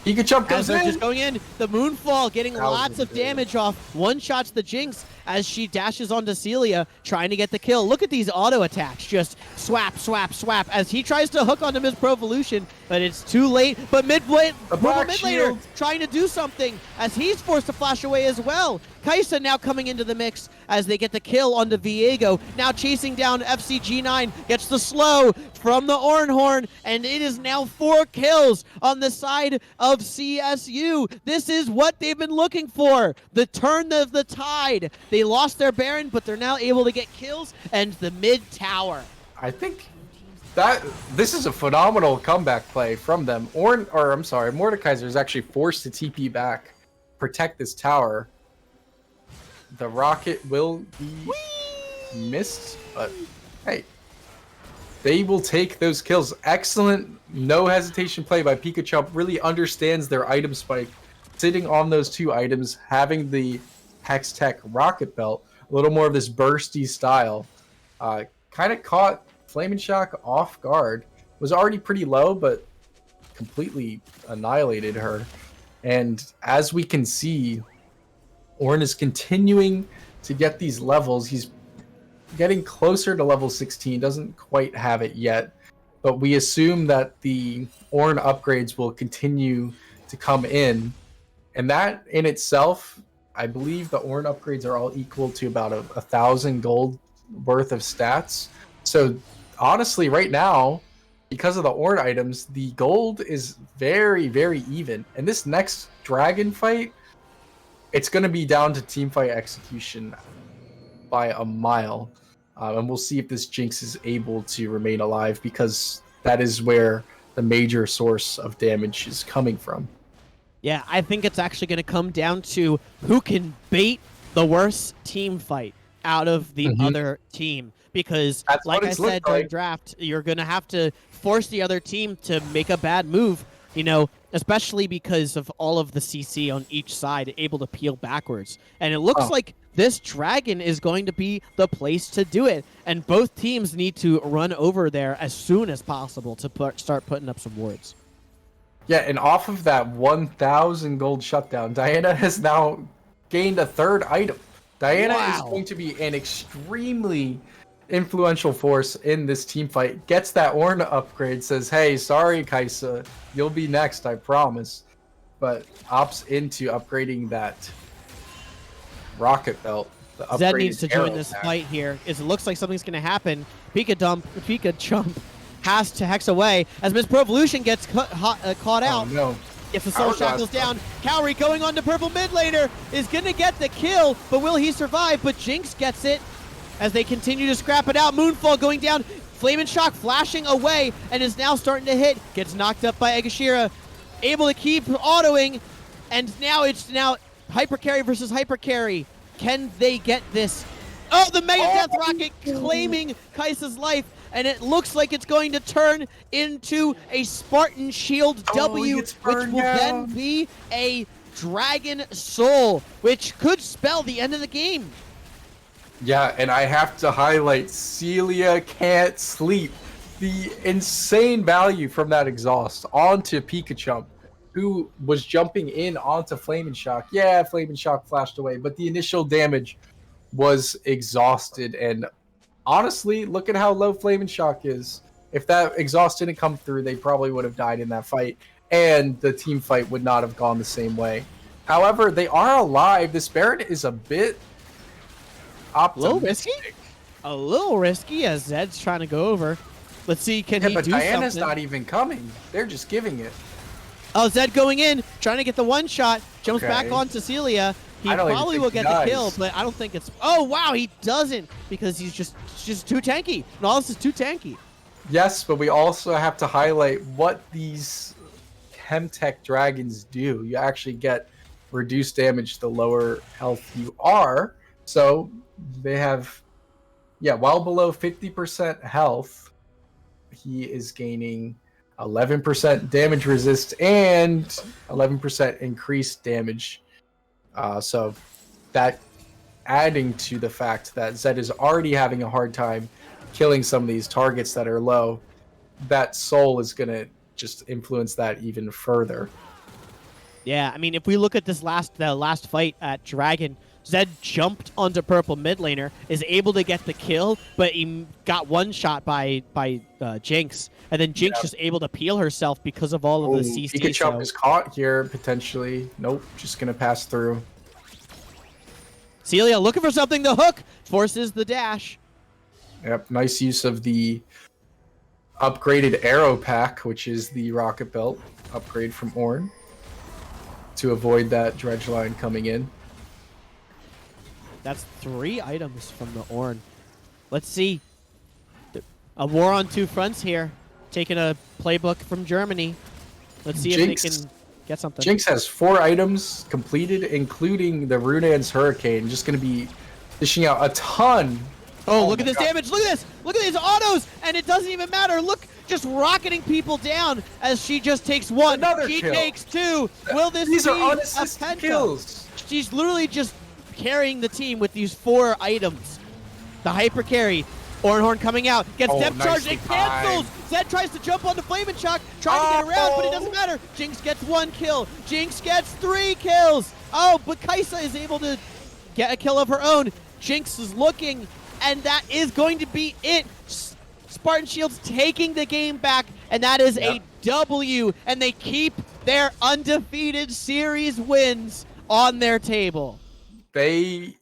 B: Pikachu goes in.
A: Just going in. The Moonfall getting lots of damage off. One-shots the Jinx as she dashes onto Celia, trying to get the kill. Look at these auto attacks. Just swap, swap, swap as he tries to hook onto Miss Provolution, but it's too late. But mid laner trying to do something as he's forced to flash away as well. Kaisa now coming into the mix as they get the kill onto Viego. Now chasing down FCG9, gets the slow from the Ornn Horn, and it is now 4 kills on the side of CSU. This is what they've been looking for. The turn of the tide. They lost their Baron, but they're now able to get kills and the mid tower.
B: I think that this is a phenomenal comeback play from them. Mordekaiser is actually forced to TP back, protect this tower. The rocket will be missed, but hey, they will take those kills. Excellent, no hesitation play by Pikachu. Really understands their item spike. Sitting on those 2 items, having the Hex Tech Rocket Belt, a little more of this bursty style. Kind of caught Flamin' Shock off guard. Was already pretty low, but completely annihilated her. And as we can see, Ornn is continuing to get these levels. He's getting closer to level 16, doesn't quite have it yet. But we assume that the Ornn upgrades will continue to come in. And that in itself, I believe the Ornn upgrades are all equal to about 1,000 gold worth of stats. So honestly, right now, because of the Ornn items, the gold is very, very even. And this next dragon fight, it's going to be down to teamfight execution by a mile. And we'll see if this Jinx is able to remain alive, because that is where the major source of damage is coming from.
A: Yeah, I think it's actually going to come down to who can bait the worst team fight out of the other team. Because, like I said during draft, you're going to have to force the other team to make a bad move, you know, especially because of all of the CC on each side able to peel backwards. And it looks like this dragon is going to be the place to do it. And both teams need to run over there as soon as possible to start putting up some wards.
B: Yeah, and off of that 1,000 gold shutdown, Diana has now gained a 3rd item. Diana is going to be an extremely influential force in this team fight. Gets that Ornn upgrade, says, hey, sorry, Kaisa, you'll be next, I promise. But opts into upgrading that rocket belt.
A: Zed needs to join this fight here. It looks like something's going to happen. Pika Jump has to hex away as Miss Provolution gets caught out.
B: No.
A: If the soul shackles down, Cowrie going on to purple mid laner is going to get the kill, but will he survive? But Jinx gets it as they continue to scrap it out. Moonfall going down, Flamin' Shock flashing away and is now starting to hit. Gets knocked up by Egashira, able to keep autoing, and now it's Hyper Carry versus Hyper Carry. Can they get this? Oh, the Mega Death Rocket claiming Kai'Sa's life, and it looks like it's going to turn into a Spartan Shield W, which will then be a Dragon Soul, which could spell the end of the game.
B: Yeah, and I have to highlight Celia can't sleep. The insane value from that exhaust onto Pikachu, who was jumping in onto Flamin' Shock. Yeah, Flamin' Shock flashed away, but the initial damage was exhausted. And honestly, look at how low Flamin' Shock is. If that exhaust didn't come through, they probably would have died in that fight, and the team fight would not have gone the same way. However, they are alive. This Baron is a bit optimistic.
A: A little risky as Zed's trying to go over. Let's see, can he do something?
B: But Diana's not even coming. They're just giving it.
A: Oh, Zed going in, trying to get the one shot, jumps back on Cecilia. He probably will get the kill, but I don't think it's... Oh, wow, he doesn't, because he's just too tanky. Nautilus is too tanky.
B: Yes, but we also have to highlight what these Chemtech dragons do. You actually get reduced damage the lower health you are. So they have, well below 50% health. He is gaining 11% damage resist and 11% increased damage. So that adding to the fact that Zed is already having a hard time killing some of these targets that are low, that soul is going to just influence that even further.
A: Yeah, I mean, if we look at this the last fight at Dragon, Zed jumped onto purple mid laner, is able to get the kill, but he got one shot by Jinx, and then Jinx just able to peel herself because of all of the CC.
B: Pikachu is caught here, potentially. Nope, just going to pass through.
A: Celia looking for something. The hook forces the dash.
B: Yep, nice use of the upgraded arrow pack, which is the rocket belt upgrade from Ornn, to avoid that dredge line coming in.
A: That's 3 items from the Ornn. Let's see. A war on 2 fronts here. Taking a playbook from Germany. Let's see if they can get something.
B: Jinx has 4 items completed, including the Runaan's Hurricane. Just going to be dishing out a ton.
A: Oh, look at this damage. Look at this. Look at these autos. And it doesn't even matter. Look, just rocketing people down as she just takes 1.
B: Another
A: she
B: kill.
A: Takes 2. Will this
B: These
A: be
B: are
A: a
B: unassisted
A: penta?
B: kills.
A: She's literally just carrying the team with these 4 items. The hyper carry. Ornhorn coming out. Gets depth charged. It cancels. Zed tries to jump onto Flamin' Shock. Trying to get around, but it doesn't matter. Jinx gets 1 kill. Jinx gets 3 kills. Oh, but Kai'Sa is able to get a kill of her own. Jinx is looking, and that is going to be it. Spartan Shields taking the game back, and that is a W, and they keep their undefeated series wins on their table.
B: They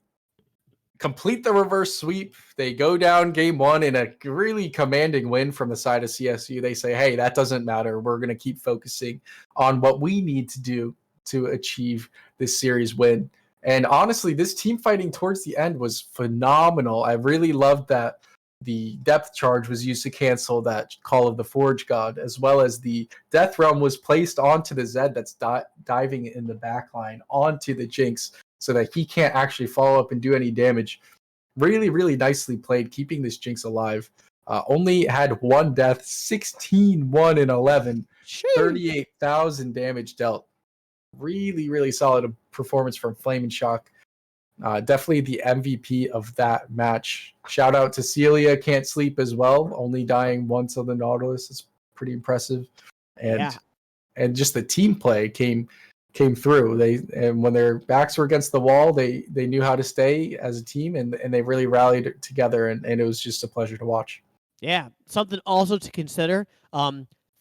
B: complete the reverse sweep. They go down game 1 in a really commanding win from the side of CSU. They say, hey, that doesn't matter. We're going to keep focusing on what we need to do to achieve this series win. And honestly, this team fighting towards the end was phenomenal. I really loved that the depth charge was used to cancel that Call of the Forge God, as well as the Death Realm was placed onto the Zed that's diving in the backline onto the Jinx, so that he can't actually follow up and do any damage. Really, really nicely played, keeping this Jinx alive. Only had 1 death, 16, 1 and 11, 38,000 damage dealt. Really, really solid performance from Flamin' Shock. Definitely the MVP of that match. Shout out to Celia, can't sleep as well. Only dying once on the Nautilus is pretty impressive. And just the team play came through. And when their backs were against the wall, they knew how to stay as a team, and they really rallied together, and it was just a pleasure to watch.
A: Yeah, something also to consider.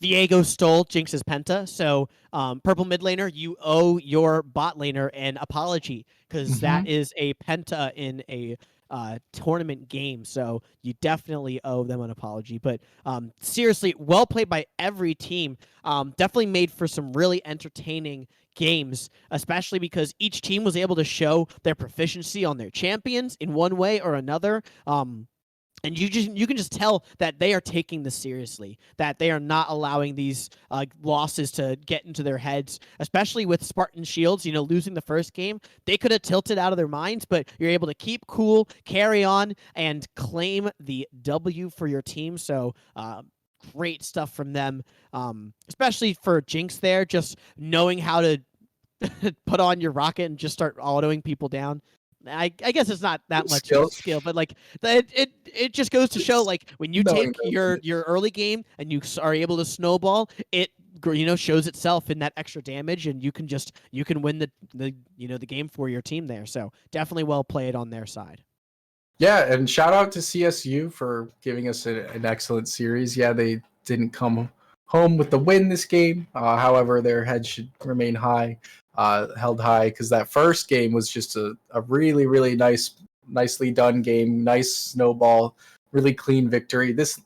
A: Viego stole Jinx's penta, so purple mid laner, you owe your bot laner an apology, because that is a penta in a tournament game. So you definitely owe them an apology. But seriously, well played by every team. Definitely made for some really entertaining games, especially because each team was able to show their proficiency on their champions in one way or another. And you can just tell that they are taking this seriously, that they are not allowing these losses to get into their heads, especially with Spartan Shields. Losing the first game, they could have tilted out of their minds, but you're able to keep cool, carry on, and claim the W for your team. So great stuff from them, especially for Jinx there, just knowing how to put on your rocket and just start autoing people down. I guess it's not that much skill, but like it just goes to show,
B: It's
A: like, when you
B: knowing
A: take
B: those.
A: your early game and you are able to snowball, it shows itself in that extra damage, and you can win the game for your team there. So definitely well played on their side.
B: Yeah, and shout out to CSU for giving us an excellent series. Yeah, they didn't come home with the win this game. However, their head should remain held high, because that first game was just a really, really nicely done game. Nice snowball, really clean victory. This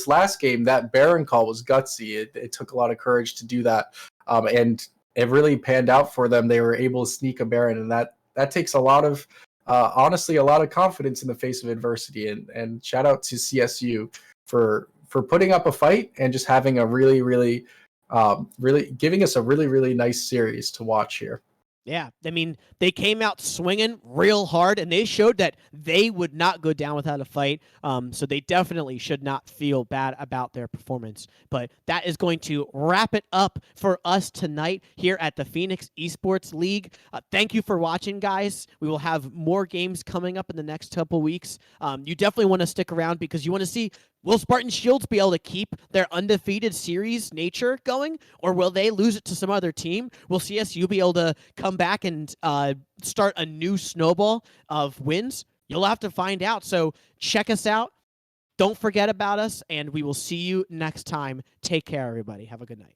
B: last game, that Baron call was gutsy. It took a lot of courage to do that, and it really panned out for them. They were able to sneak a Baron, and that takes a lot of honestly, a lot of confidence in the face of adversity. And shout out to CSU for putting up a fight and just having a really giving us a really nice series to watch here.
A: Yeah, I mean, they came out swinging real hard, and they showed that they would not go down without a fight. So they definitely should not feel bad about their performance. But that is going to wrap it up for us tonight here at the Phoenix Esports League. Thank you for watching, guys. We will have more games coming up in the next couple weeks. You definitely want to stick around, because you want to see, will Spartan Shields be able to keep their undefeated series nature going, or will they lose it to some other team? Will CSU be able to come back and start a new snowball of wins? You'll have to find out. So check us out. Don't forget about us, and we will see you next time. Take care, everybody. Have a good night.